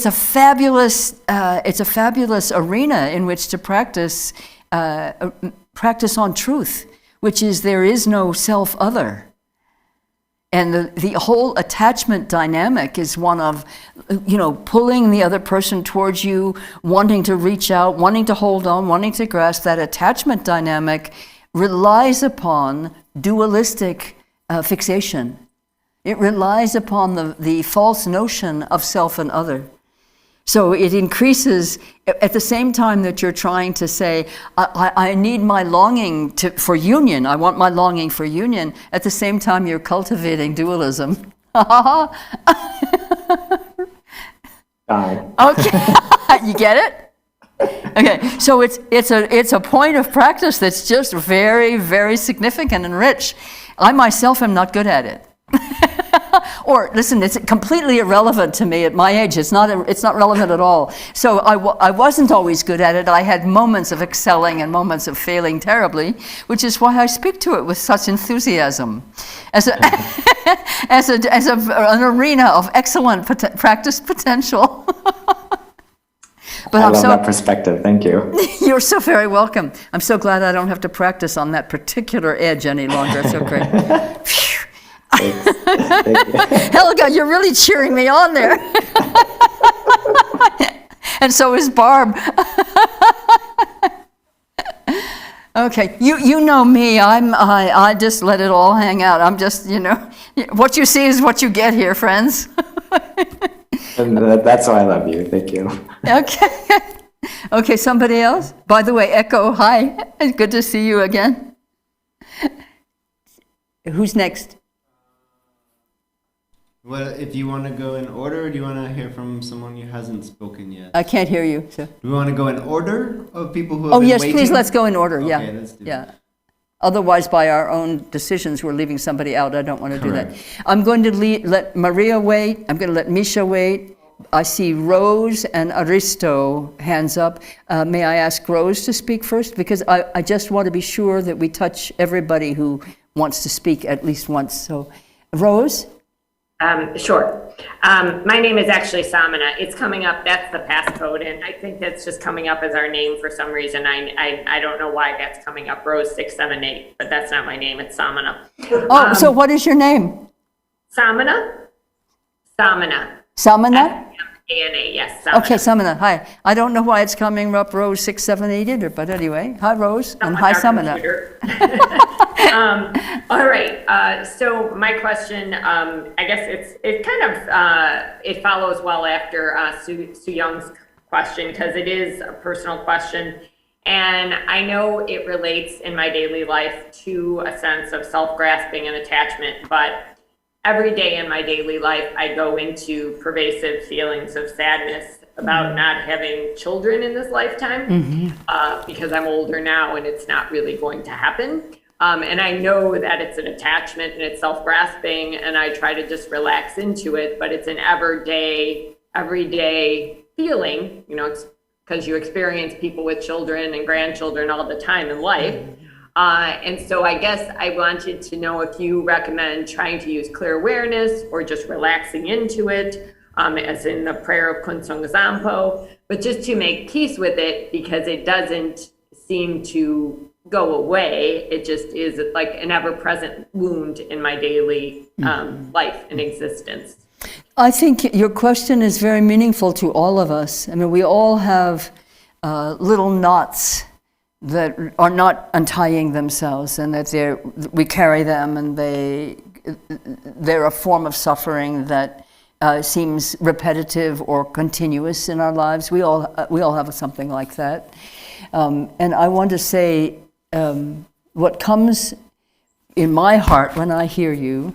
a fabulous arena in which to practice on truth, which is there is no self-other. And the whole attachment dynamic is one of, pulling the other person towards you, wanting to reach out, wanting to hold on, wanting to grasp. That attachment dynamic relies upon dualistic fixation. It relies upon the false notion of self and other. So it increases at the same time that you're trying to say, I need my longing for union. I want my longing for union. At the same time, you're cultivating dualism. Okay, you get it? Okay, so it's a point of practice that's just very, very significant and rich. I myself am not good at it. Or listen, it's completely irrelevant to me at my age. It's not relevant at all. So I wasn't always good at it. I had moments of excelling and moments of failing terribly, which is why I speak to it with such enthusiasm, as an arena of excellent practice potential. But I love that perspective. Thank you. You're so very welcome. I'm so glad I don't have to practice on that particular edge any longer. It's so great. Helga, you're really cheering me on there. And so is Barb. Okay, you know me. I just let it all hang out. I'm just, what you see is what you get here, friends. And that's why I love you. Thank you. Okay. Okay, somebody else? By the way, Echo, hi. It's good to see you again. Who's next? Well, if you want to go in order, or do you want to hear from someone who hasn't spoken yet? I can't hear you. So. Do we want to go in order of people who have been yes, waiting? Please, let's go in order. Okay, Yeah. Let's do that. Otherwise, by our own decisions, we're leaving somebody out. I don't want to do that. I'm going to let Maria wait. I'm going to let Misha wait. I see Rose and Aristo hands up. May I ask Rose to speak first? Because I just want to be sure that we touch everybody who wants to speak at least once. So, Rose? Sure. My name is actually Samana. It's coming up, that's the passcode, and I think that's just coming up as our name for some reason. I don't know why that's coming up, Rose 678, but that's not my name, it's Samana. Oh, so what is your name? Samana? Samana. Samana? A-N-A, yes, Samana. Okay, Samana, hi. I don't know why it's coming up Rose 678 either, but anyway. Hi, Rose, and hi, Samana. All right, so my question, I guess it kind of, it follows well after Su Young's question, because it is a personal question. And I know it relates in my daily life to a sense of self-grasping and attachment, but every day in my daily life, I go into pervasive feelings of sadness about not having children in this lifetime, because I'm older now and it's not really going to happen. And I know that it's an attachment and it's self-grasping, and I try to just relax into it, but it's an everyday feeling, it's because you experience people with children and grandchildren all the time in life. And so I guess I wanted to know if you recommend trying to use clear awareness or just relaxing into it, as in the prayer of Kunsong Zampo, but just to make peace with it, because it doesn't seem to go away. It just is like an ever-present wound in my daily life and existence. I think your question is very meaningful to all of us. I mean, we all have little knots that are not untying themselves, and that we carry them, and they're a form of suffering that seems repetitive or continuous in our lives. We all have something like that, and I want to say what comes in my heart when I hear you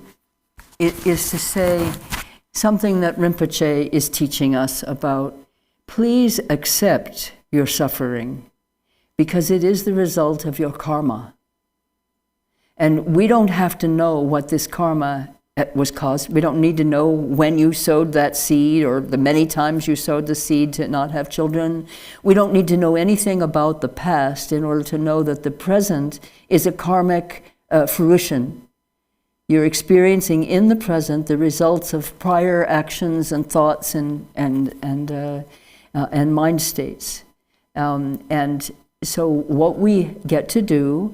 is to say something that Rinpoche is teaching us about. Please accept your suffering, because it is the result of your karma. And we don't have to know what this karma was caused. We don't need to know when you sowed that seed or the many times you sowed the seed to not have children. We don't need to know anything about the past in order to know that the present is a karmic fruition. You're experiencing in the present the results of prior actions and thoughts and mind states. And so what we get to do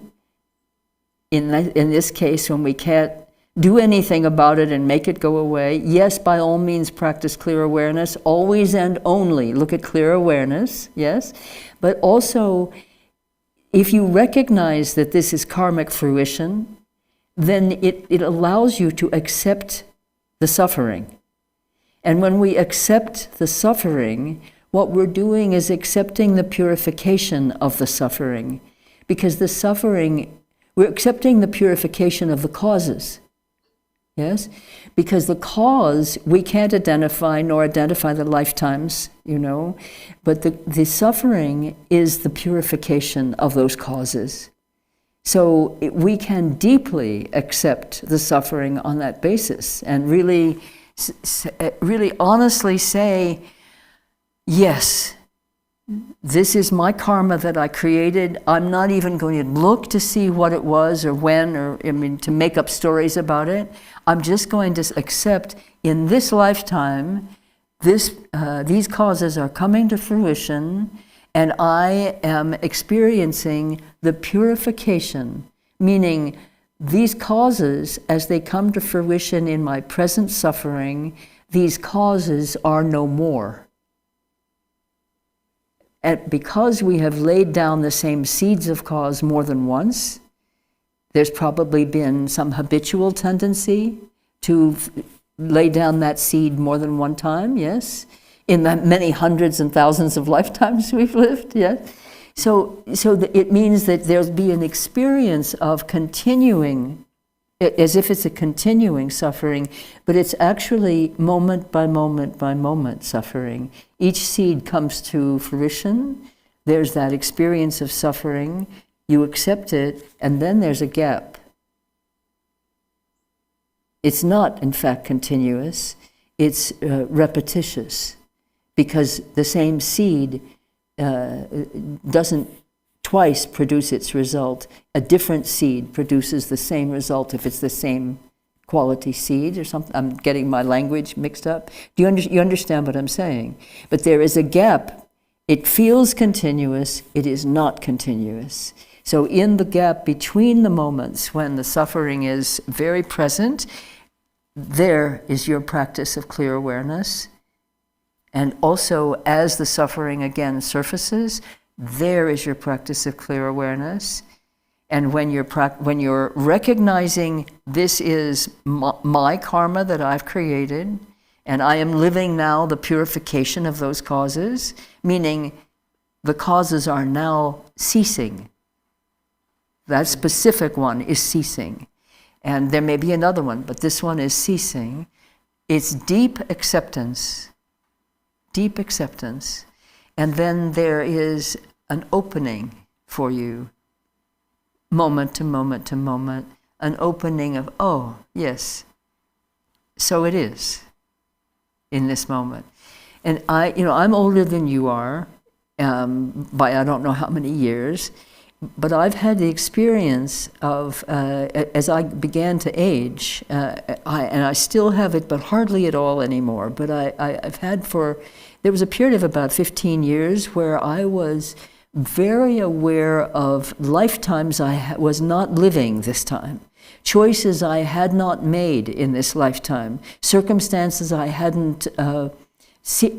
in this case, when we can't do anything about it and make it go away, yes, by all means practice clear awareness, always and only look at clear awareness, yes, but also if you recognize that this is karmic fruition, then it allows you to accept the suffering. And when we accept the suffering, what we're doing is accepting the purification of the suffering, because the suffering, we're accepting the purification of the causes, yes? Because the cause, we can't identify, nor identify the lifetimes, but the suffering is the purification of those causes. So we can deeply accept the suffering on that basis and really honestly say, yes, this is my karma that I created. I'm not even going to look to see what it was or when, to make up stories about it. I'm just going to accept in this lifetime, these causes are coming to fruition, and I am experiencing the purification, meaning these causes, as they come to fruition in my present suffering, these causes are no more. And because we have laid down the same seeds of cause more than once, there's probably been some habitual tendency to lay down that seed more than one time, yes? In the many hundreds and thousands of lifetimes we've lived, yes? So it means that there'll be an experience of continuing, as if it's a continuing suffering, but it's actually moment by moment by moment suffering. Each seed comes to fruition, there's that experience of suffering, you accept it, and then there's a gap. It's not, in fact, continuous, it's repetitious, because the same seed doesn't twice produce its result. A different seed produces the same result if it's the same quality seed or something. I'm getting my language mixed up. Do you understand what I'm saying? But there is a gap. It feels continuous. It is not continuous. So in the gap between the moments when the suffering is very present, there is your practice of clear awareness. And also, as the suffering again surfaces, there is your practice of clear awareness. And when you're recognizing this is my karma that I've created, and I am living now the purification of those causes, meaning the causes are now ceasing. That specific one is ceasing. And there may be another one, but this one is ceasing. It's deep acceptance. Deep acceptance. And then there is an opening for you, moment to moment to moment, an opening of, oh, yes, so it is in this moment. And I'm older than you are by I don't know how many years, But I've had the experience of, as I began to age, and I still have it, but hardly at all anymore, but I've had there was a period of about 15 years where I was very aware of lifetimes I was not living this time, choices I had not made in this lifetime, circumstances I hadn't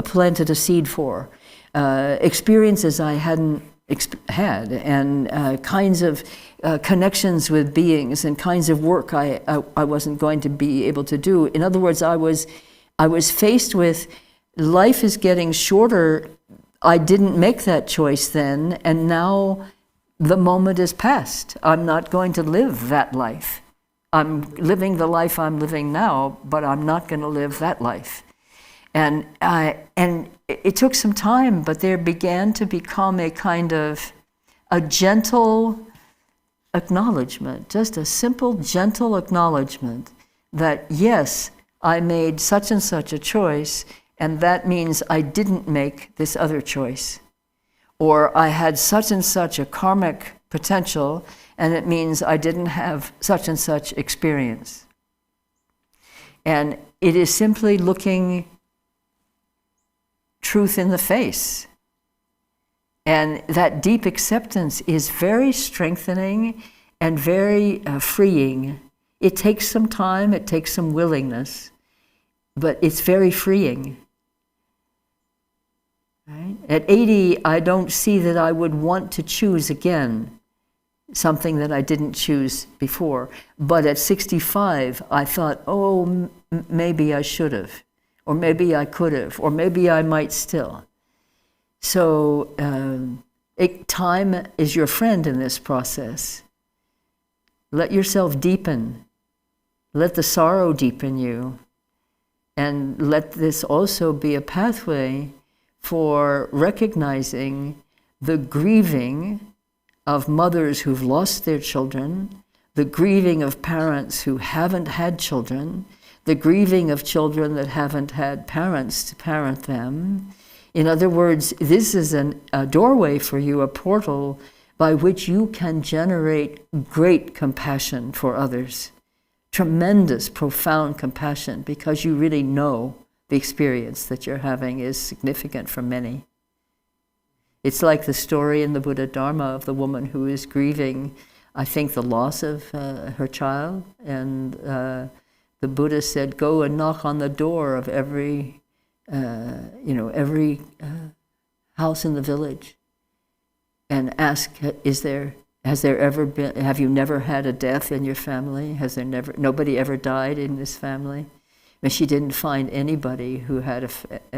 planted a seed for, experiences I hadn't had, and kinds of connections with beings and kinds of work I wasn't going to be able to do. In other words, I was faced with life is getting shorter. I didn't make that choice then, and now the moment is past. I'm not going to live that life. I'm living the life I'm living now, but I'm not going to live that life. And it took some time, but there began to become a kind of a gentle acknowledgement, just a simple, gentle acknowledgement that, yes, I made such and such a choice, and that means I didn't make this other choice. Or I had such and such a karmic potential, and it means I didn't have such and such experience. And it is simply looking truth in the face. And that deep acceptance is very strengthening and very freeing. It takes some time, it takes some willingness, but it's very freeing. Right? At 80, I don't see that I would want to choose again something that I didn't choose before. But at 65, I thought, oh, maybe I should have. Or maybe I could have, or maybe I might still. So time is your friend in this process. Let yourself deepen. Let the sorrow deepen you. And let this also be a pathway for recognizing the grieving of mothers who've lost their children, the grieving of parents who haven't had children, the grieving of children that haven't had parents to parent them. In other words, this is a doorway for you, a portal by which you can generate great compassion for others. Tremendous, profound compassion, because you really know the experience that you're having is significant for many. It's like the story in the Buddha Dharma of the woman who is grieving, I think, the loss of her child, and the Buddha said, go and knock on the door of every house in the village and ask, have you never had a death in your family? Nobody ever died in this family? And she didn't find anybody who had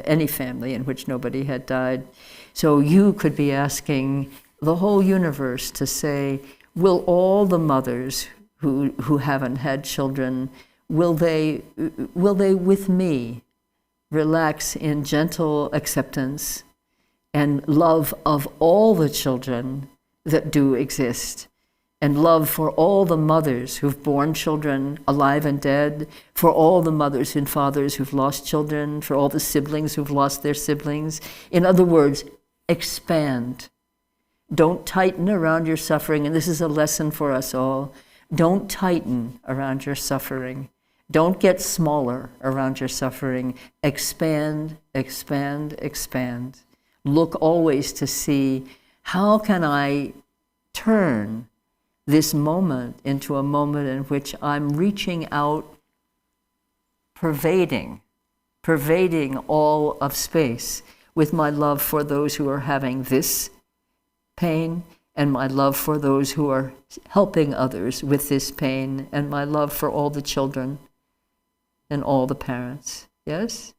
any family in which nobody had died. So you could be asking the whole universe to say, will all the mothers who haven't had children, will they with me relax in gentle acceptance and love of all the children that do exist, and love for all the mothers who've borne children alive and dead, for all the mothers and fathers who've lost children, for all the siblings who've lost their siblings. In other words, expand. Don't tighten around your suffering, and this is a lesson for us all. Don't tighten around your suffering. Don't get smaller around your suffering. Expand, expand, expand. Look always to see, how can I turn this moment into a moment in which I'm reaching out, pervading all of space with my love for those who are having this pain, and my love for those who are helping others with this pain, and my love for all the children and all the parents. Yes?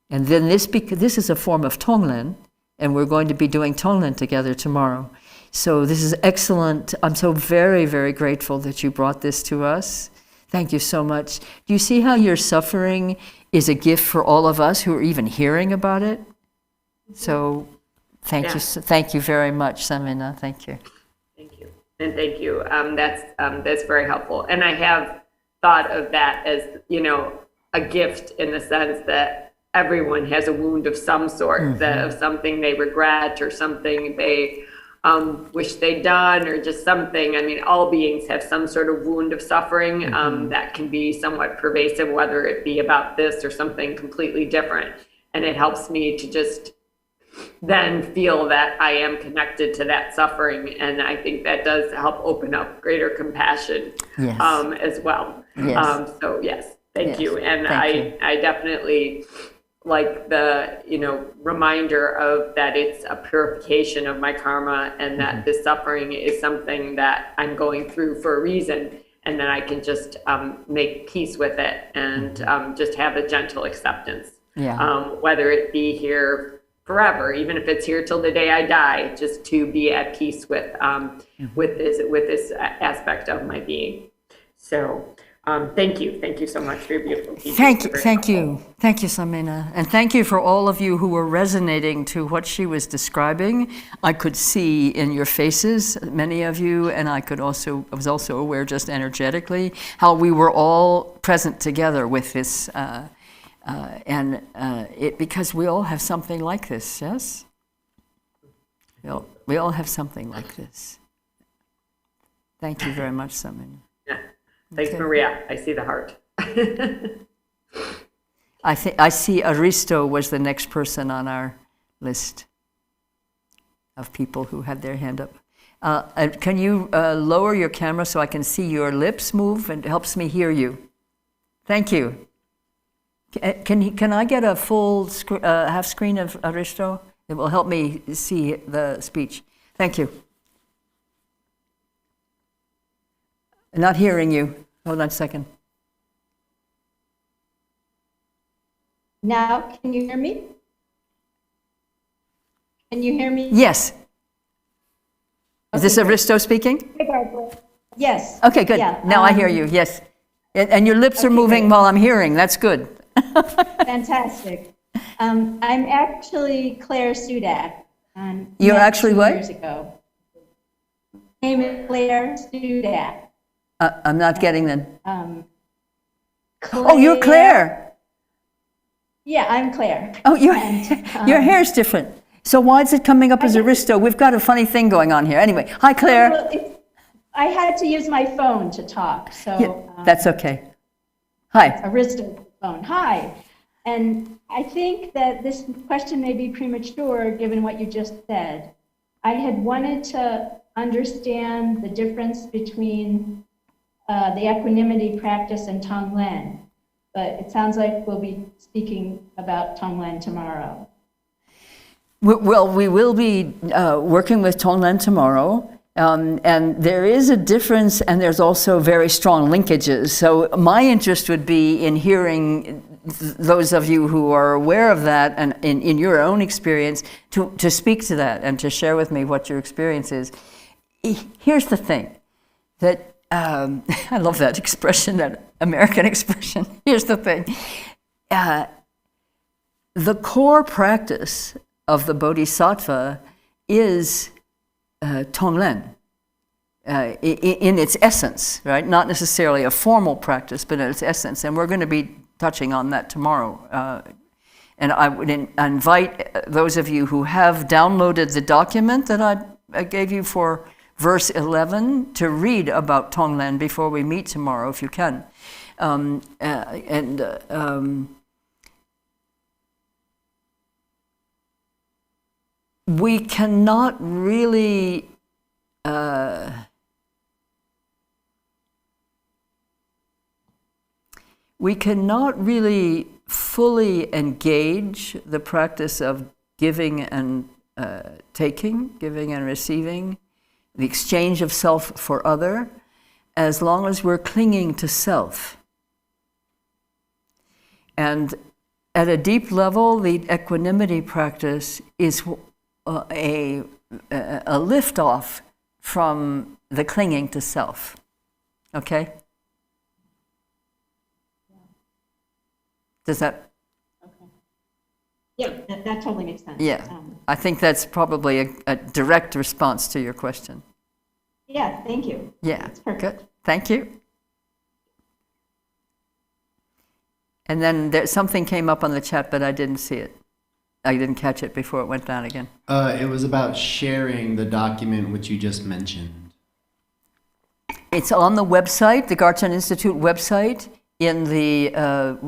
And then this is a form of Tonglen, and we're going to be doing Tonglen together tomorrow. So this is excellent. I'm so very, very grateful that you brought this to us. Thank you so much. Do you see how your suffering is a gift for all of us who are even hearing about it? So thank you very much, Samina. Thank you. Thank you. And thank you. That's very helpful. And I have thought of that as, a gift in the sense that everyone has a wound of some sort, of something they regret or something they wish they'd done, or just something. I mean, all beings have some sort of wound of suffering that can be somewhat pervasive, whether it be about this or something completely different. And it helps me to just then feel that I am connected to that suffering. And I think that does help open up greater compassion as well. Yes. So yes, thank you. And Thank you. I definitely like the, reminder of that it's a purification of my karma, and that this suffering is something that I'm going through for a reason, and then I can just make peace with it and just have a gentle acceptance. Whether it be here forever, even if it's here till the day I die, just to be at peace with this aspect of my being. So thank you so much for your beautiful teaching. Thank you, Samina, and thank you for all of you who were resonating to what she was describing. I could see in your faces, many of you, and I was also aware just energetically how we were all present together with this, because we all have something like this. Yes, we all have something like this. Thank you very much, Samina. Thanks, Maria. I see the heart. I see Aristo was the next person on our list of people who had their hand up. Can you lower your camera so I can see your lips move? It helps me hear you. Thank you. Can I get a full half screen of Aristo? It will help me see the speech. Thank you. Not hearing you. Hold on a second. Now, can you hear me? Can you hear me? Yes. Is this Aristo speaking? Hey, Barbara. Yes. Okay, good. Yeah, Now I hear you. Yes. And your lips are moving while I'm hearing. That's good. Fantastic. I'm actually Claire Sudak. You're actually what? Years ago. Name is Claire Sudak. I'm not getting them. Claire. Oh, you're Claire. Yeah, I'm Claire. Oh, your hair's different. So why is it coming up as Aristo? We've got a funny thing going on here. Anyway, hi, Claire. Well, I had to use my phone to talk, so. Yeah, that's okay. Hi. Aristo phone. Hi. And I think that this question may be premature given what you just said. I had wanted to understand the difference between the equanimity practice and Tonglen, but it sounds like we'll be speaking about Tonglen tomorrow. Well, we will be working with Tonglen tomorrow, and there is a difference, and there's also very strong linkages. So my interest would be in hearing those of you who are aware of that and in your own experience to speak to that and to share with me what your experience is. Here's the thing, that I love that expression, that American expression. Here's the thing. The core practice of the Bodhisattva is Tonglen in its essence, right? Not necessarily a formal practice, but in its essence. And we're going to be touching on that tomorrow. And I would invite those of you who have downloaded the document that I gave you for verse 11 to read about Tonglen before we meet tomorrow, if you can. We cannot really fully engage the practice of giving and taking, giving and receiving, the exchange of self for other, as long as we're clinging to self. And at a deep level, the equanimity practice is a lift-off from the clinging to self. Okay? Does that? Okay. Yeah, that totally makes sense. Yeah, I think that's probably a direct response to your question. Yeah, thank you. Yeah, that's perfect. Good. Thank you. And then something came up on the chat, but I didn't see it. I didn't catch it before it went down again. It was about sharing the document which you just mentioned. It's on the website, the Garchen Institute website. In the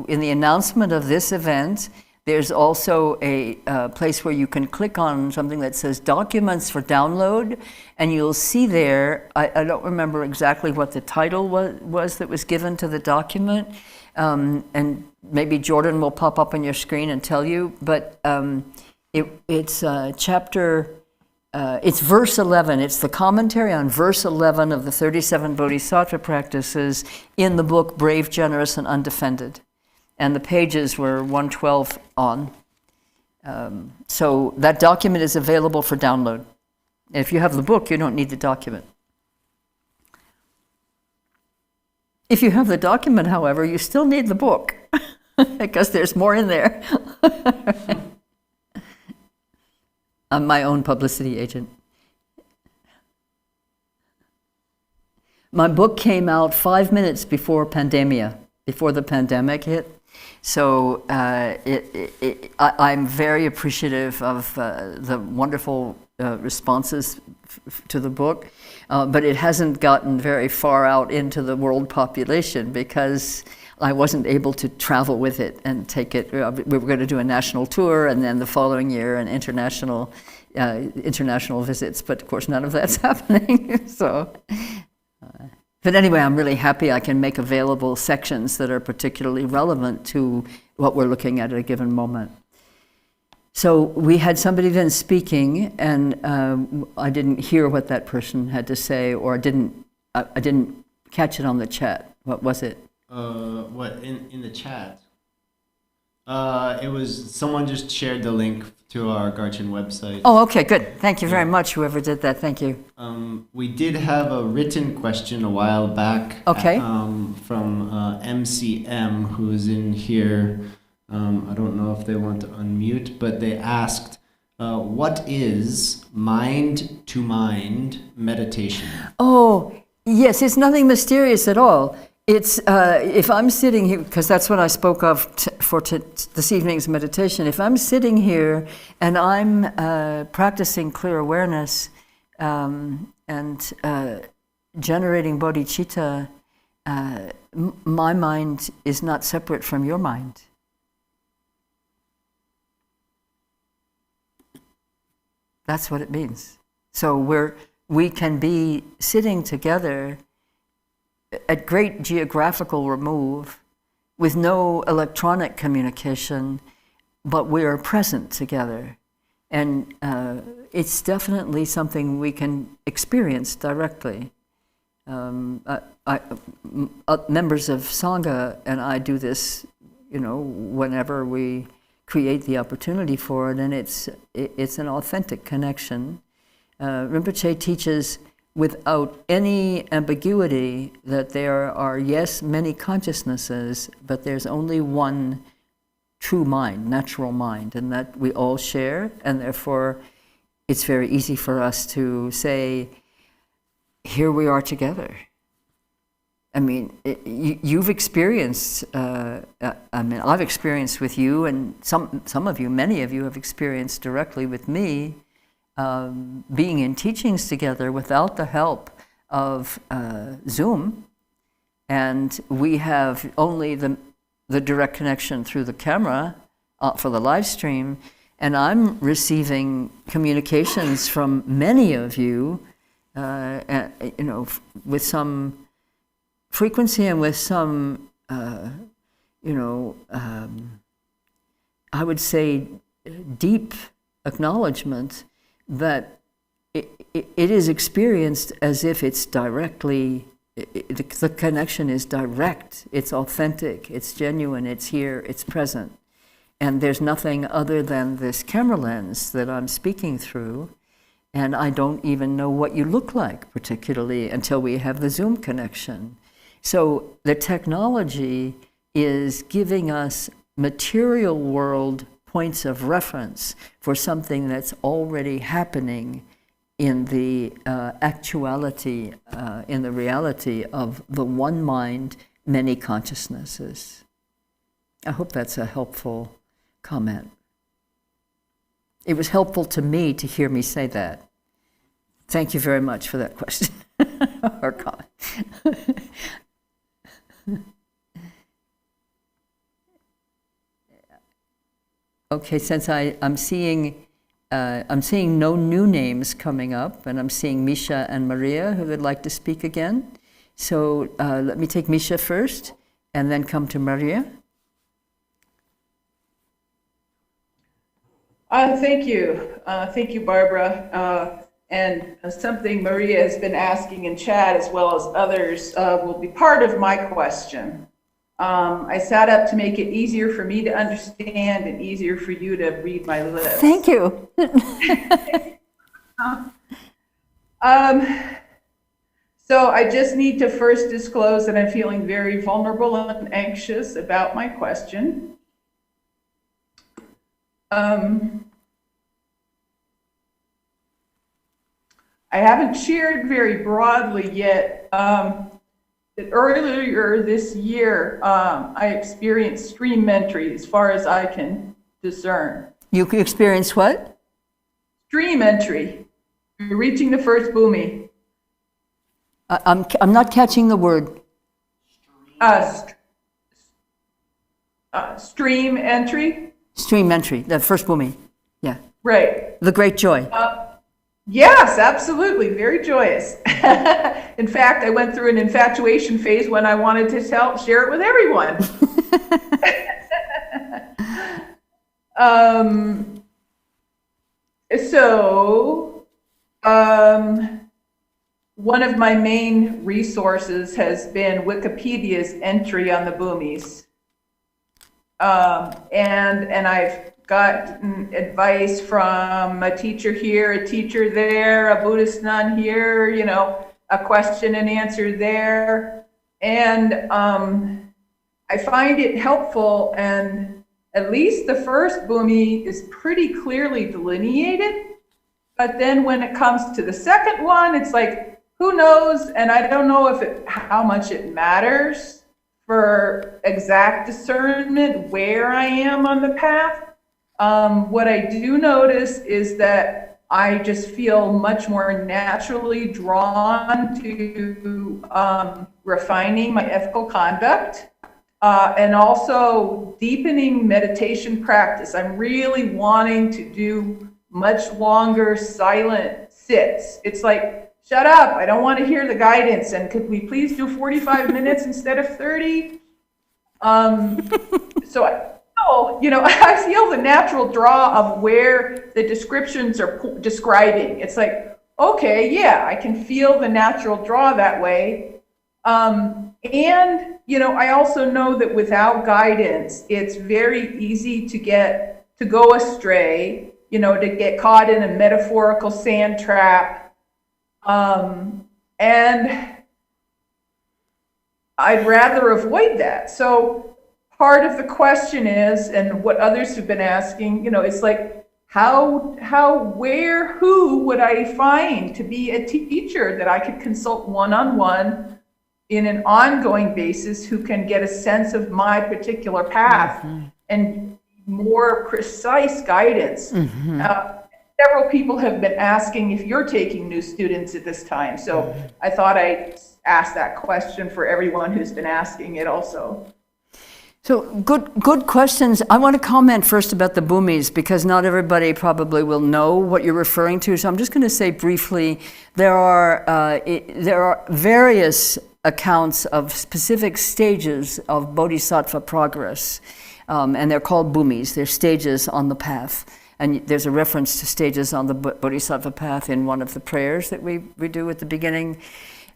announcement of this event, there's also a place where you can click on something that says Documents for Download, and you'll see there, I don't remember exactly what the title was that was given to the document, and maybe Jordan will pop up on your screen and tell you, but it's chapter, it's verse 11. It's the commentary on verse 11 of the 37 Bodhisattva practices in the book Brave, Generous, and Undefended. And the pages were 112 on. So that document is available for download. If you have the book, you don't need the document. If you have the document, however, you still need the book because there's more in there. I'm my own publicity agent. My book came out 5 minutes before the pandemic hit. So I'm very appreciative of the wonderful responses to the book, but it hasn't gotten very far out into the world population because I wasn't able to travel with it and take it. We were going to do a national tour, and then the following year an international visits, but of course none of that's happening. So. But anyway, I'm really happy I can make available sections that are particularly relevant to what we're looking at a given moment. So we had somebody then speaking, and I didn't hear what that person had to say, or I didn't catch it on the chat. What was it? What in the chat? It was someone just shared the link to our Garchen website. Oh, okay, good. Thank you very much, whoever did that. Thank you. We did have a written question a while back. Okay. From MCM, who's in here. I don't know if they want to unmute, but they asked, what is mind-to-mind meditation? Oh, yes, it's nothing mysterious at all. It's, if I'm sitting here, because that's what I spoke of for this evening's meditation, if I'm sitting here and I'm practicing clear awareness and generating bodhichitta, my mind is not separate from your mind. That's what it means. So we can be sitting together at great geographical remove, with no electronic communication, but we are present together. And it's definitely something we can experience directly. Members of Sangha and I do this, whenever we create the opportunity for it, and it's an authentic connection. Rinpoche teaches without any ambiguity that there are, yes, many consciousnesses, but there's only one true mind, natural mind, and that we all share, and therefore it's very easy for us to say, here we are together. I mean, you've experienced, I've experienced with you, and some of you, many of you have experienced directly with me, being in teachings together without the help of Zoom, and we have only the direct connection through the camera for the live stream, and I'm receiving communications from many of you, with some frequency and with some, I would say, deep acknowledgement that it is experienced as if it's directly, the connection is direct, it's authentic, it's genuine, it's here, it's present. And there's nothing other than this camera lens that I'm speaking through, and I don't even know what you look like, particularly until we have the Zoom connection. So the technology is giving us material world points of reference for something that's already happening in the actuality, in the reality of the one mind, many consciousnesses. I hope that's a helpful comment. It was helpful to me to hear me say that. Thank you very much for that question or comment. Okay, since I'm seeing no new names coming up, and I'm seeing Misha and Maria who would like to speak again. So let me take Misha first, and then come to Maria. Thank you, Barbara. And something Maria has been asking in chat, as well as others, will be part of my question. I sat up to make it easier for me to understand and easier for you to read my list. Thank you. So I just need to first disclose that I'm feeling very vulnerable and anxious about my question. I haven't shared very broadly yet that earlier this year, I experienced stream entry as far as I can discern. You experienced what? Stream entry, reaching the first bhumi. I'm not catching the word. Stream entry. Stream entry, the first bhumi. Yeah. Right. The great joy. Yes, absolutely. Very joyous. In fact, I went through an infatuation phase when I wanted to share it with everyone. One of my main resources has been Wikipedia's entry on the bhumis. And I've gotten advice from a teacher here, a teacher there, a Buddhist nun here, you know, a question and answer there. And I find it helpful, and at least the first bhumi is pretty clearly delineated. But then when it comes to the second one, it's like, who knows? And I don't know how much it matters for exact discernment where I am on the path. What I do notice is that I just feel much more naturally drawn to refining my ethical conduct and also deepening meditation practice. I'm really wanting to do much longer silent sits. It's like, shut up, I don't want to hear the guidance, and could we please do 45 minutes instead of 30? I feel the natural draw of where the descriptions are describing. It's like, okay, yeah, I can feel the natural draw that way. I also know that without guidance, it's very easy to go astray, to get caught in a metaphorical sand trap. And I'd rather avoid that. So part of the question is, and what others have been asking, it's like, who would I find to be a teacher that I could consult one-on-one in an ongoing basis, who can get a sense of my particular path and more precise guidance. Several people have been asking if you're taking new students at this time. So I thought I'd ask that question for everyone who's been asking it also. So good questions. I want to comment first about the bhumis, because not everybody probably will know what you're referring to. So I'm just going to say briefly, there are various accounts of specific stages of bodhisattva progress, and they're called bhumis. They're stages on the path. And there's a reference to stages on the bodhisattva path in one of the prayers that we do at the beginning.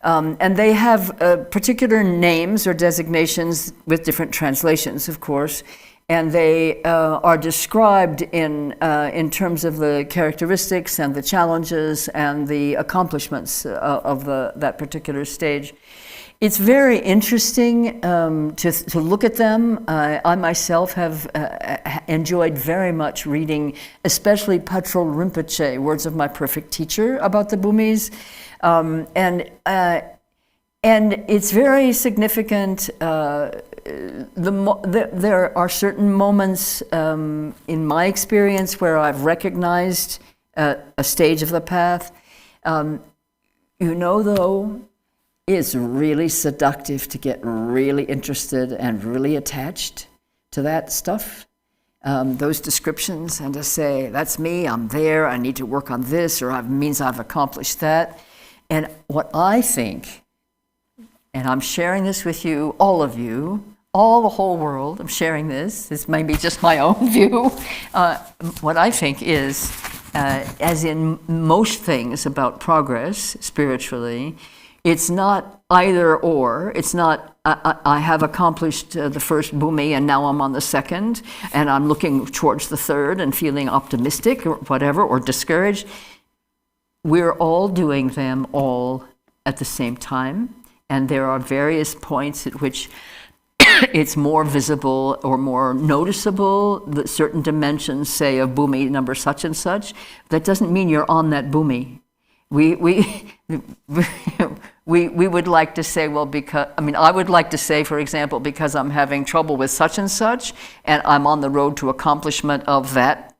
And they have particular names or designations with different translations, of course, and they are described in terms of the characteristics and the challenges and the accomplishments of that particular stage. It's very interesting to look at them. I myself have enjoyed very much reading, especially Patrul Rinpoche, Words of My Perfect Teacher, about the bhumis. And it's very significant there are certain moments in my experience where I've recognized a stage of the path. Though, it's really seductive to get really interested and really attached to that stuff, those descriptions, and to say, that's me, I'm there, I need to work on this, or it means I've accomplished that. And what I think, and I'm sharing this with you, all of you, all the whole world, I'm sharing this may be just my own view. What I think is, as in most things about progress spiritually, it's not either or. It's not, I have accomplished the first bhumi and now I'm on the second, and I'm looking towards the third and feeling optimistic or whatever, or discouraged. We're all doing them all at the same time, and there are various points at which it's more visible or more noticeable, that certain dimensions, say, of bhumi number such and such. That doesn't mean you're on that bhumi. We would like to say, well, I would like to say, for example, because I'm having trouble with such and such, and I'm on the road to accomplishment of that.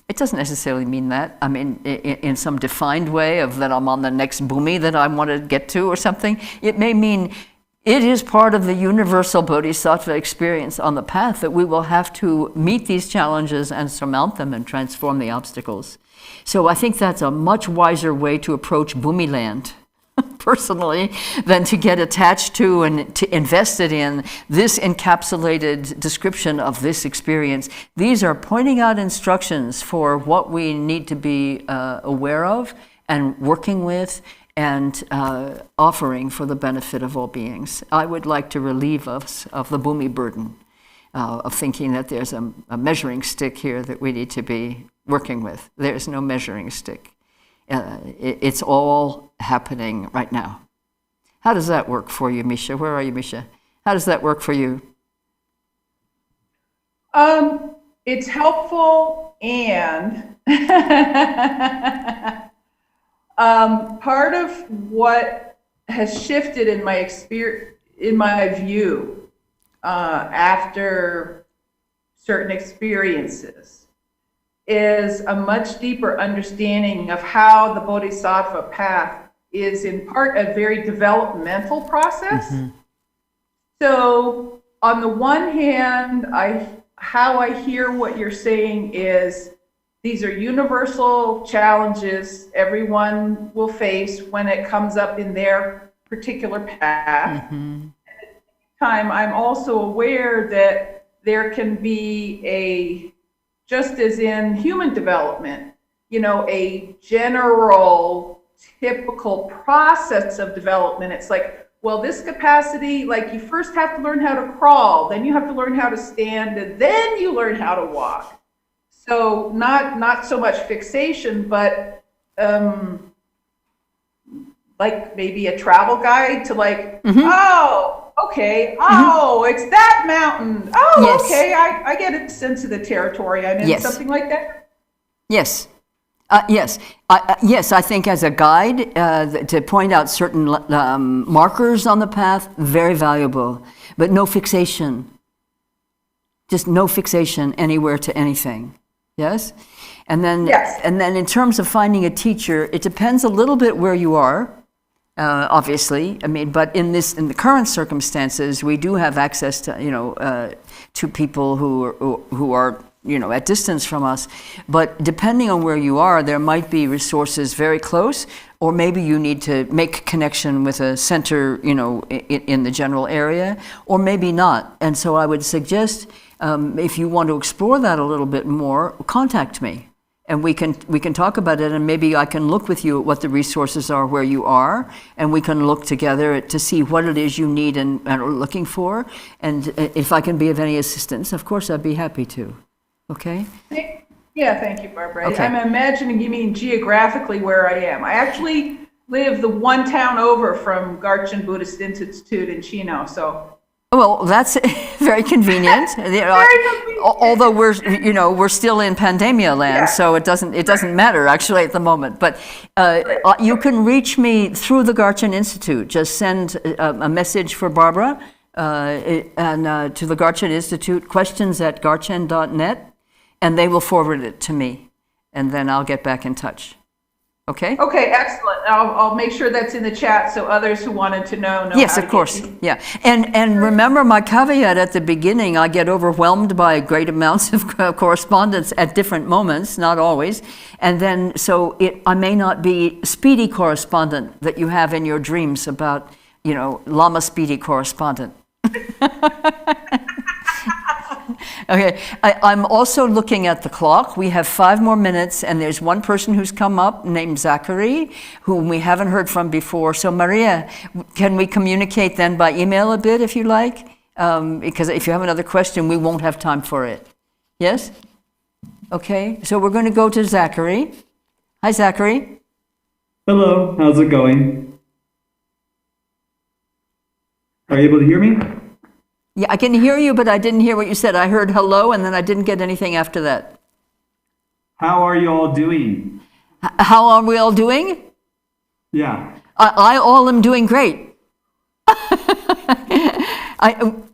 It doesn't necessarily mean that. I mean, in some defined way of that I'm on the next bhumi that I want to get to or something. It may mean it is part of the universal bodhisattva experience on the path that we will have to meet these challenges and surmount them and transform the obstacles. So I think that's a much wiser way to approach bhumi land, personally, than to get attached to and to invested in this encapsulated description of this experience. These are pointing out instructions for what we need to be aware of and working with and offering for the benefit of all beings. I would like to relieve us of the bhumi burden of thinking that there's a measuring stick here that we need to be working with. There's no measuring stick. It's all happening right now. How does that work for you, Misha? Where are you, Misha? How does that work for you? It's helpful, and part of what has shifted in my experience, in my view, after certain experiences, is a much deeper understanding of how the Bodhisattva path is in part a very developmental process. Mm-hmm. So on the one hand, how I hear what you're saying is these are universal challenges everyone will face when it comes up in their particular path. Mm-hmm. At the same time, I'm also aware that there can be just as in human development, a general, typical process of development. It's like, well, this capacity, like you first have to learn how to crawl, then you have to learn how to stand, and then you learn how to walk. So not so much fixation, but like maybe a travel guide to like, mm-hmm. Oh, okay, oh, mm-hmm. It's that mountain. Oh, yes. Okay, I get a sense of the territory I'm in, yes. Something like that? Yes. Yes, I think as a guide, to point out certain markers on the path, very valuable, but no fixation. Just no fixation anywhere to anything. Yes? And then, yes. And then in terms of finding a teacher, it depends a little bit where you are. Obviously, I mean, but in the current circumstances, we do have access to, to people who are, at distance from us. But depending on where you are, there might be resources very close, or maybe you need to make connection with a center, in the general area, or maybe not. And so I would suggest, if you want to explore that a little bit more, contact me. And we can talk about it, and maybe I can look with you at what the resources are where you are, and we can look together to see what it is you need and are looking for. And if I can be of any assistance, of course, I'd be happy to. Okay? Yeah, thank you, Barbara. Okay. I'm imagining you mean geographically where I am. I actually live the one town over from Garchen Buddhist Institute in Chino, so. Well, that's very convenient. Although we're still in pandemia land, yeah. So it doesn't matter actually at the moment. But you can reach me through the Garchen Institute. Just send a message for Barbara and to the Garchen Institute, questions@garchen.net, and they will forward it to me, and then I'll get back in touch. Okay? Okay, excellent. I'll make sure that's in the chat so others who wanted to know Yes, how of to course. get you. Yeah. And remember my caveat at the beginning, I get overwhelmed by great amounts of correspondence at different moments, not always. And then, so I may not be speedy correspondent that you have in your dreams about, Lama Speedy correspondent. Okay, I'm also looking at the clock. We have 5 more minutes, and there's one person who's come up named Zachary, whom we haven't heard from before. So Maria, can we communicate then by email a bit if you like? Because if you have another question, we won't have time for it. Yes? Okay, so we're going to go to Zachary. Hi, Zachary. Hello, how's it going? Are you able to hear me? Yeah, I can hear you, but I didn't hear what you said. I heard hello, and then I didn't get anything after that. How are you all doing? How are we all doing? Yeah. I all am doing great.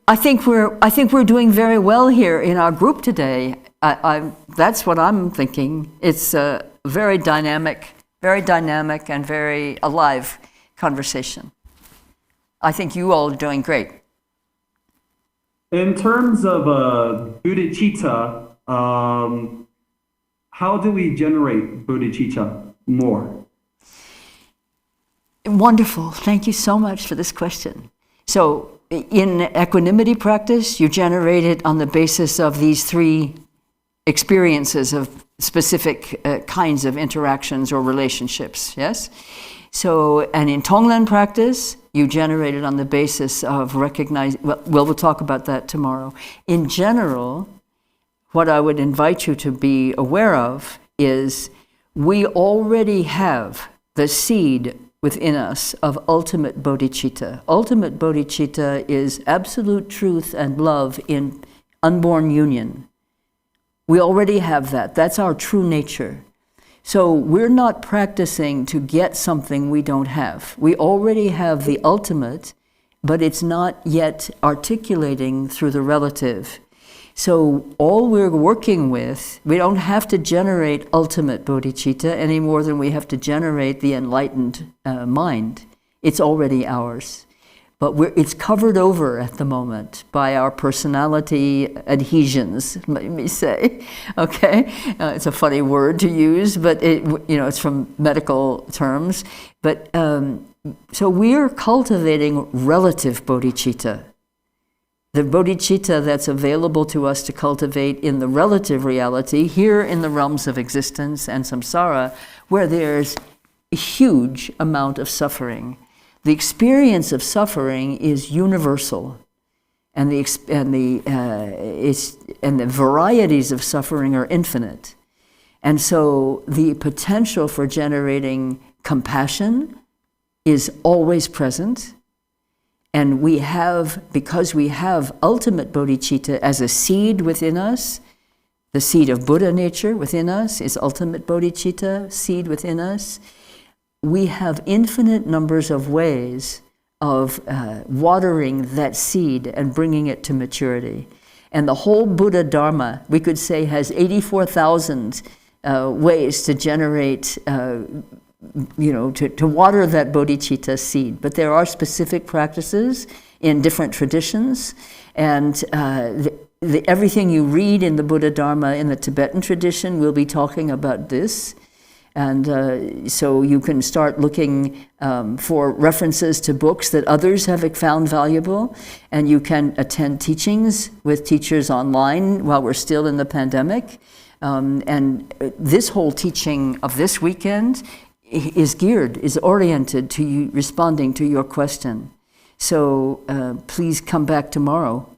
I think we're doing very well here in our group today. That's what I'm thinking. It's a very dynamic and very alive conversation. I think you all are doing great. In terms of bodhichitta, how do we generate bodhichitta more? Wonderful. Thank you so much for this question. So in equanimity practice, you generate it on the basis of these 3 experiences of specific kinds of interactions or relationships, yes? So, and in Tonglen practice, you generate it on the basis of recognizing, well, we'll talk about that tomorrow. In general, what I would invite you to be aware of is we already have the seed within us of ultimate bodhicitta. Ultimate bodhicitta is absolute truth and love in unborn union. We already have that. That's our true nature. So we're not practicing to get something we don't have. We already have the ultimate, but it's not yet articulating through the relative. So all we're working with, we don't have to generate ultimate bodhicitta any more than we have to generate the enlightened mind. It's already ours. But it's covered over at the moment by our personality adhesions, let me say. Okay, it's a funny word to use, but it's from medical terms. But so we're cultivating relative bodhicitta, the bodhicitta that's available to us to cultivate in the relative reality here in the realms of existence and samsara, where there's a huge amount of suffering. The experience of suffering is universal, and the varieties of suffering are infinite. And so the potential for generating compassion is always present. And because we have ultimate bodhicitta as a seed within us, the seed of Buddha nature within us is ultimate bodhicitta, seed within us. We have infinite numbers of ways of watering that seed and bringing it to maturity. And the whole Buddha Dharma, we could say, has 84,000 ways to generate, to water that bodhicitta seed. But there are specific practices in different traditions. And everything you read in the Buddha Dharma in the Tibetan tradition will be talking about this. And so you can start looking for references to books that others have found valuable, and you can attend teachings with teachers online while we're still in the pandemic. And this whole teaching of this weekend is oriented to you responding to your question. So please come back tomorrow.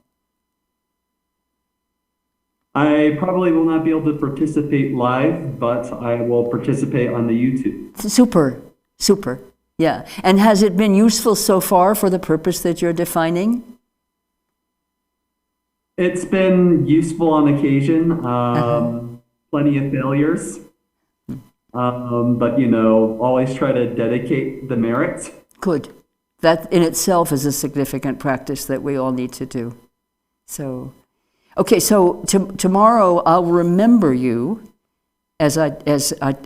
I probably will not be able to participate live, but I will participate on the YouTube. Super. Yeah. And has it been useful so far for the purpose that you're defining? It's been useful on occasion. Plenty of failures. But, always try to dedicate the merit. Good. that in itself is a significant practice that we all need to do. So, okay, so tomorrow I'll remember you. As I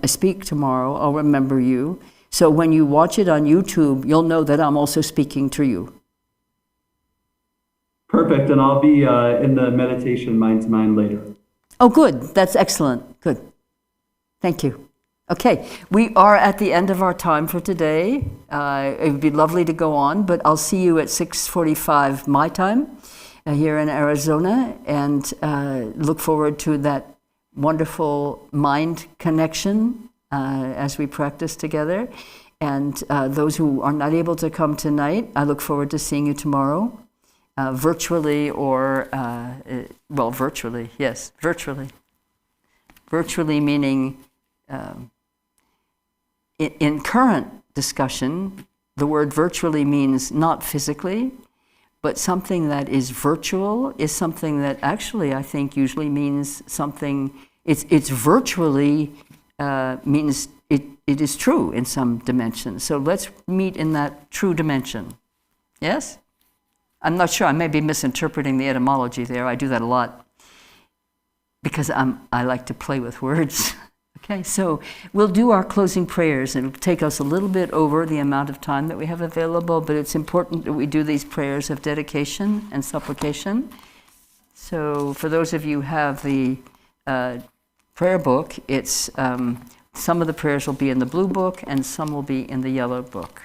speak tomorrow, I'll remember you. So when you watch it on YouTube, you'll know that I'm also speaking to you. Perfect, and I'll be in the meditation mind to mind later. Oh, good. That's excellent. Good. Thank you. Okay, we are at the end of our time for today. It would be lovely to go on, but I'll see you at 6:45 my time here in Arizona, and look forward to that wonderful mind connection as we practice together. And those who are not able to come tonight, I look forward to seeing you tomorrow, virtually or, well, virtually, yes, virtually. Virtually meaning, in current discussion, the word virtually means not physically, but something that is virtual is something that actually I think usually means something, it's virtually means it is true in some dimension. So let's meet in that true dimension. Yes? I'm not sure, I may be misinterpreting the etymology there. I do that a lot because I like to play with words. Okay, so we'll do our closing prayers. It'll take us a little bit over the amount of time that we have available, but it's important that we do these prayers of dedication and supplication. So for those of you who have the prayer book, it's some of the prayers will be in the blue book and some will be in the yellow book.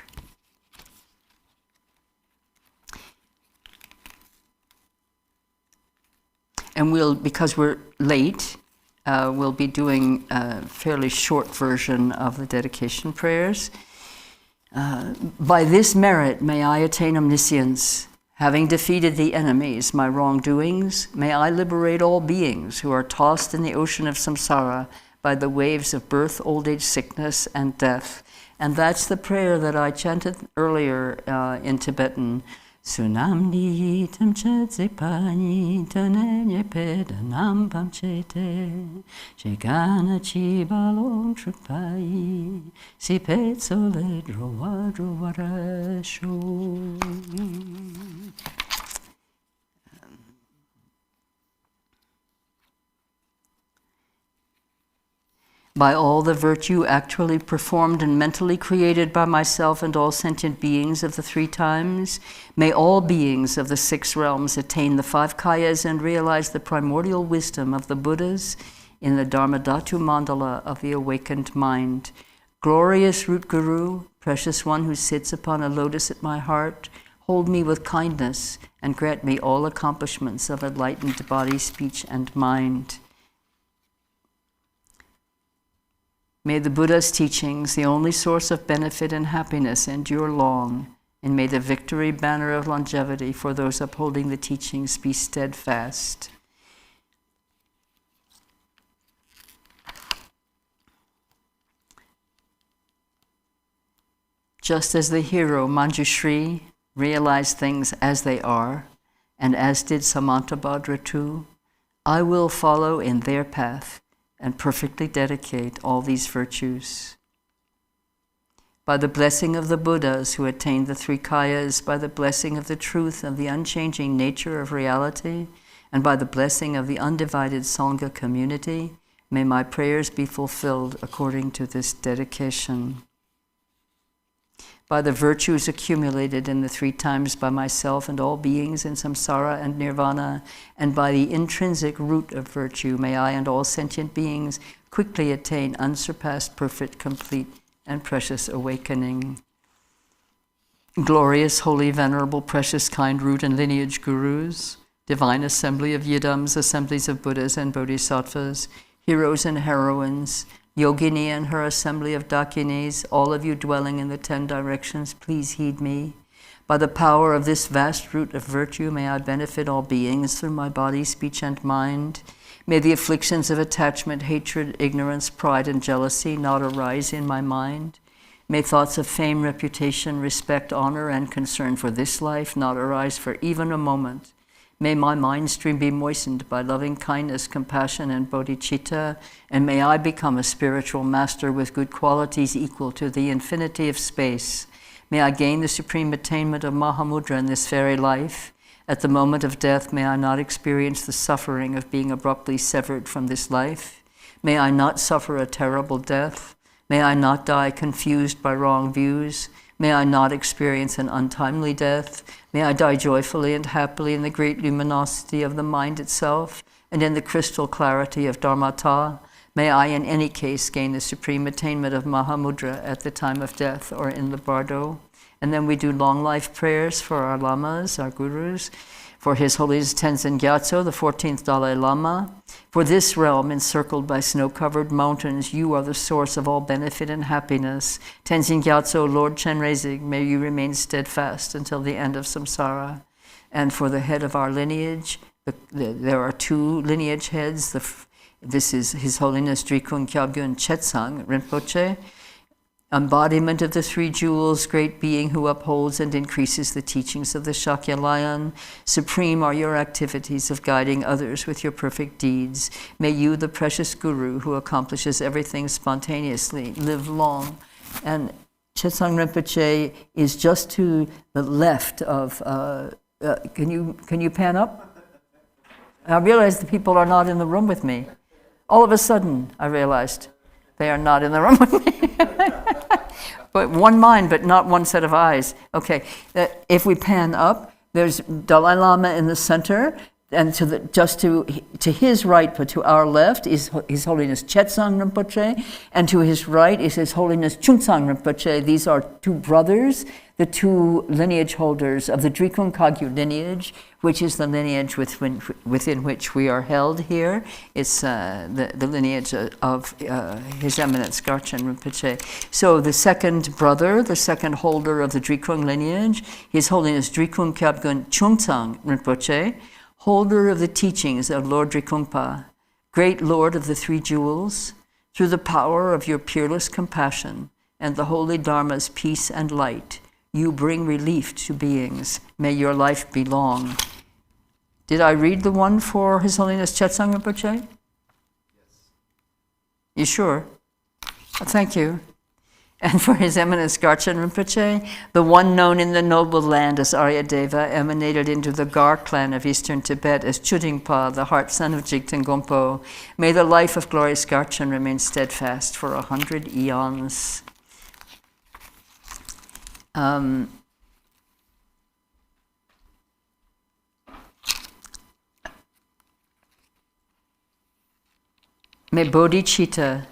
And we'll, because we're late, we'll be doing a fairly short version of the dedication prayers. By this merit, may I attain omniscience. Having defeated the enemies, my wrongdoings, may I liberate all beings who are tossed in the ocean of samsara by the waves of birth, old age, sickness, and death. And that's the prayer that I chanted earlier in Tibetan. Sunamni tamchetsipani tanenye pedanam pamchete shegana chibalon trupai sipetsole drovarasho. By all the virtue actually performed and mentally created by myself and all sentient beings of the three times, may all beings of the six realms attain the five kayas and realize the primordial wisdom of the Buddhas in the Dharmadhatu mandala of the awakened mind. Glorious root guru, precious one who sits upon a lotus at my heart, hold me with kindness and grant me all accomplishments of enlightened body, speech, and mind. May the Buddha's teachings, the only source of benefit and happiness, endure long, and may the victory banner of longevity for those upholding the teachings be steadfast. Just as the hero Manjushri realized things as they are, and as did Samantabhadra too, I will follow in their path and perfectly dedicate all these virtues. By the blessing of the Buddhas who attained the three kayas, by the blessing of the truth of the unchanging nature of reality, and by the blessing of the undivided Sangha community, may my prayers be fulfilled according to this dedication. By the virtues accumulated in the three times by myself and all beings in samsara and nirvana, and by the intrinsic root of virtue, may I and all sentient beings quickly attain unsurpassed, perfect, complete, and precious awakening. Glorious, holy, venerable, precious, kind root and lineage gurus, divine assembly of yidams, assemblies of Buddhas and Bodhisattvas, heroes and heroines, Yogini and her assembly of Dakinis, all of you dwelling in the 10 directions, please heed me. By the power of this vast root of virtue, may I benefit all beings through my body, speech, and mind. May the afflictions of attachment, hatred, ignorance, pride, and jealousy not arise in my mind. May thoughts of fame, reputation, respect, honor, and concern for this life not arise for even a moment. May my mind stream be moistened by loving kindness, compassion, and bodhichitta, and may I become a spiritual master with good qualities equal to the infinity of space. May I gain the supreme attainment of Mahamudra in this very life. At the moment of death, may I not experience the suffering of being abruptly severed from this life. May I not suffer a terrible death. May I not die confused by wrong views. May I not experience an untimely death. May I die joyfully and happily in the great luminosity of the mind itself and in the crystal clarity of Dharmata. May I in any case gain the supreme attainment of Mahamudra at the time of death or in the bardo. And then we do long life prayers for our lamas, our gurus, for His Holiness Tenzin Gyatso, the 14th Dalai Lama. For this realm encircled by snow-covered mountains, you are the source of all benefit and happiness. Tenzin Gyatso, Lord Chenrezig, may you remain steadfast until the end of samsara. And for the head of our lineage, there are two lineage heads. This is His Holiness Drikung Kyabgyun Chetsang Rinpoche, embodiment of the three jewels, great being who upholds and increases the teachings of the Shakyamuni. Supreme are your activities of guiding others with your perfect deeds. May you, the precious Guru who accomplishes everything spontaneously, live long. And Chetsang Rinpoche is just to the left of, can you pan up? I realized the people are not in the room with me. All of a sudden, I realized they are not in the room with me. But one mind, but not one set of eyes. Okay, if we pan up, there's Dalai Lama in the center, and to his right, but to our left, is His Holiness Chetsang Rinpoche, and to his right is His Holiness Chungsang Rinpoche. These are two brothers, the two lineage holders of the Drikung Kagyu lineage, which is the lineage within which we are held here. It's the lineage of His Eminence Garchen Rinpoche. So the second brother, the second holder of the Drikung lineage, His Holiness Drikung Kyabgyun Chungsang Rinpoche, holder of the teachings of Lord Drikungpa, great Lord of the Three Jewels, through the power of your peerless compassion and the holy Dharma's peace and light, you bring relief to beings. May your life be long. Did I read the one for His Holiness Chetsang Rinpoche? Yes. You sure? Thank you. And for His Eminence Garchen Rinpoche, the one known in the noble land as Aryadeva, emanated into the Gar clan of eastern Tibet as Chudingpa, the heart son of Jigten Gompo. May the life of glorious Garchen remain steadfast for 100 eons. May bodhichitta,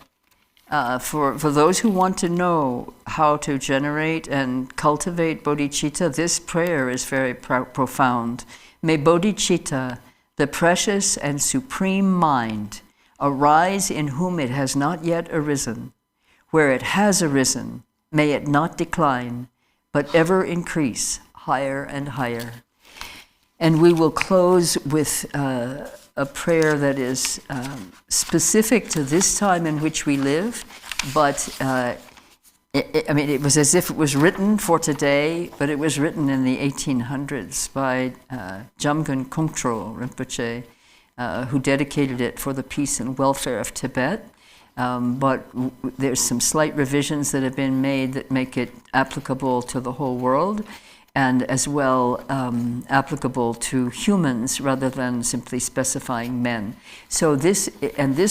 for those who want to know how to generate and cultivate bodhichitta, this prayer is very profound. May bodhichitta, the precious and supreme mind, arise in whom it has not yet arisen. Where it has arisen, may it not decline, but ever increase higher and higher. And we will close with a prayer that is specific to this time in which we live, but it was as if it was written for today, but it was written in the 1800s by Jamgon Kongtrul Rinpoche, who dedicated it for the peace and welfare of Tibet. But there's some slight revisions that have been made that make it applicable to the whole world, and as well applicable to humans rather than simply specifying men. So this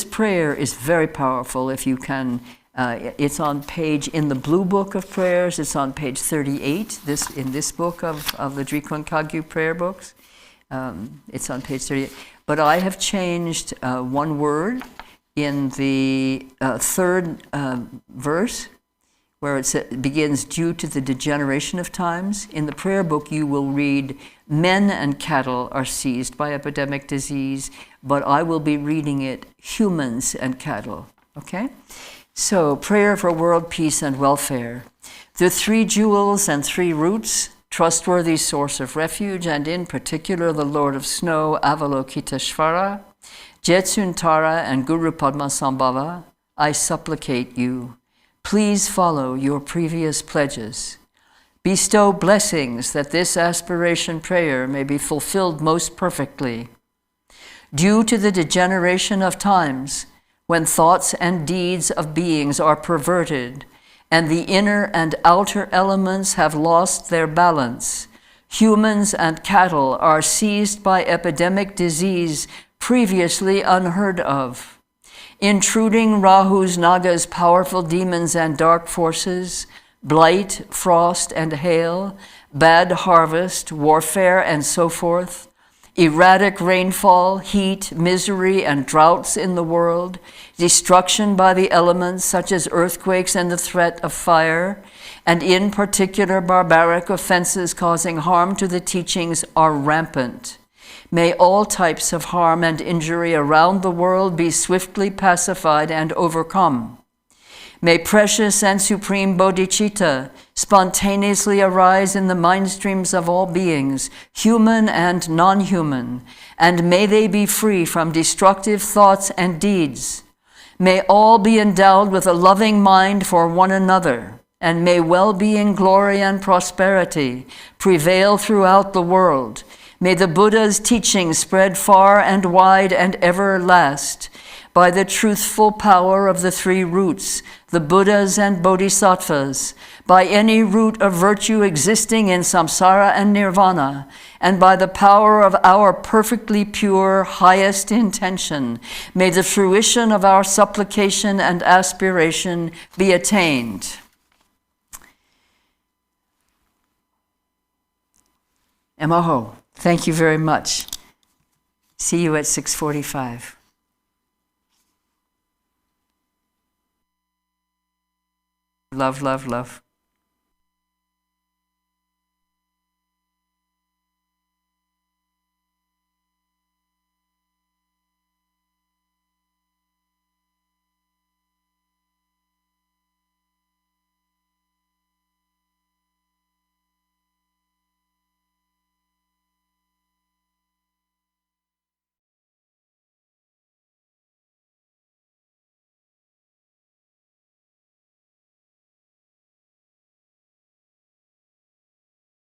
prayer is very powerful. If you can, it's on page, in the blue book of prayers, it's on page 38, in this book of the Drikung Kagyu prayer books. It's on page 38. But I have changed one word in the third verse, where it begins, due to the degeneration of times. In the prayer book, you will read, men and cattle are seized by epidemic disease, but I will be reading it, humans and cattle, okay? So, prayer for world peace and welfare. The three jewels and three roots, trustworthy source of refuge, and in particular the Lord of Snow, Avalokiteshvara, Jetsun Tara and Guru Padmasambhava, I supplicate you, please follow your previous pledges. Bestow blessings that this aspiration prayer may be fulfilled most perfectly. Due to the degeneration of times, when thoughts and deeds of beings are perverted, and the inner and outer elements have lost their balance. Humans and cattle are seized by epidemic disease previously unheard of. Intruding Rahu's Naga's powerful demons and dark forces, blight, frost, and hail, bad harvest, warfare, and so forth, erratic rainfall, heat, misery, and droughts in the world, destruction by the elements such as earthquakes and the threat of fire, and in particular barbaric offenses causing harm to the teachings are rampant. May all types of harm and injury around the world be swiftly pacified and overcome. May precious and supreme bodhichitta spontaneously arise in the mind streams of all beings, human and non-human, and may they be free from destructive thoughts and deeds. May all be endowed with a loving mind for one another, and may well-being, glory, and prosperity prevail throughout the world. May the Buddha's teachings spread far and wide and ever last. By the truthful power of the three roots, the Buddhas and Bodhisattvas, by any root of virtue existing in samsara and nirvana, and by the power of our perfectly pure highest intention, may the fruition of our supplication and aspiration be attained. Emaho, thank you very much. See you at 6:45. Love, love, love.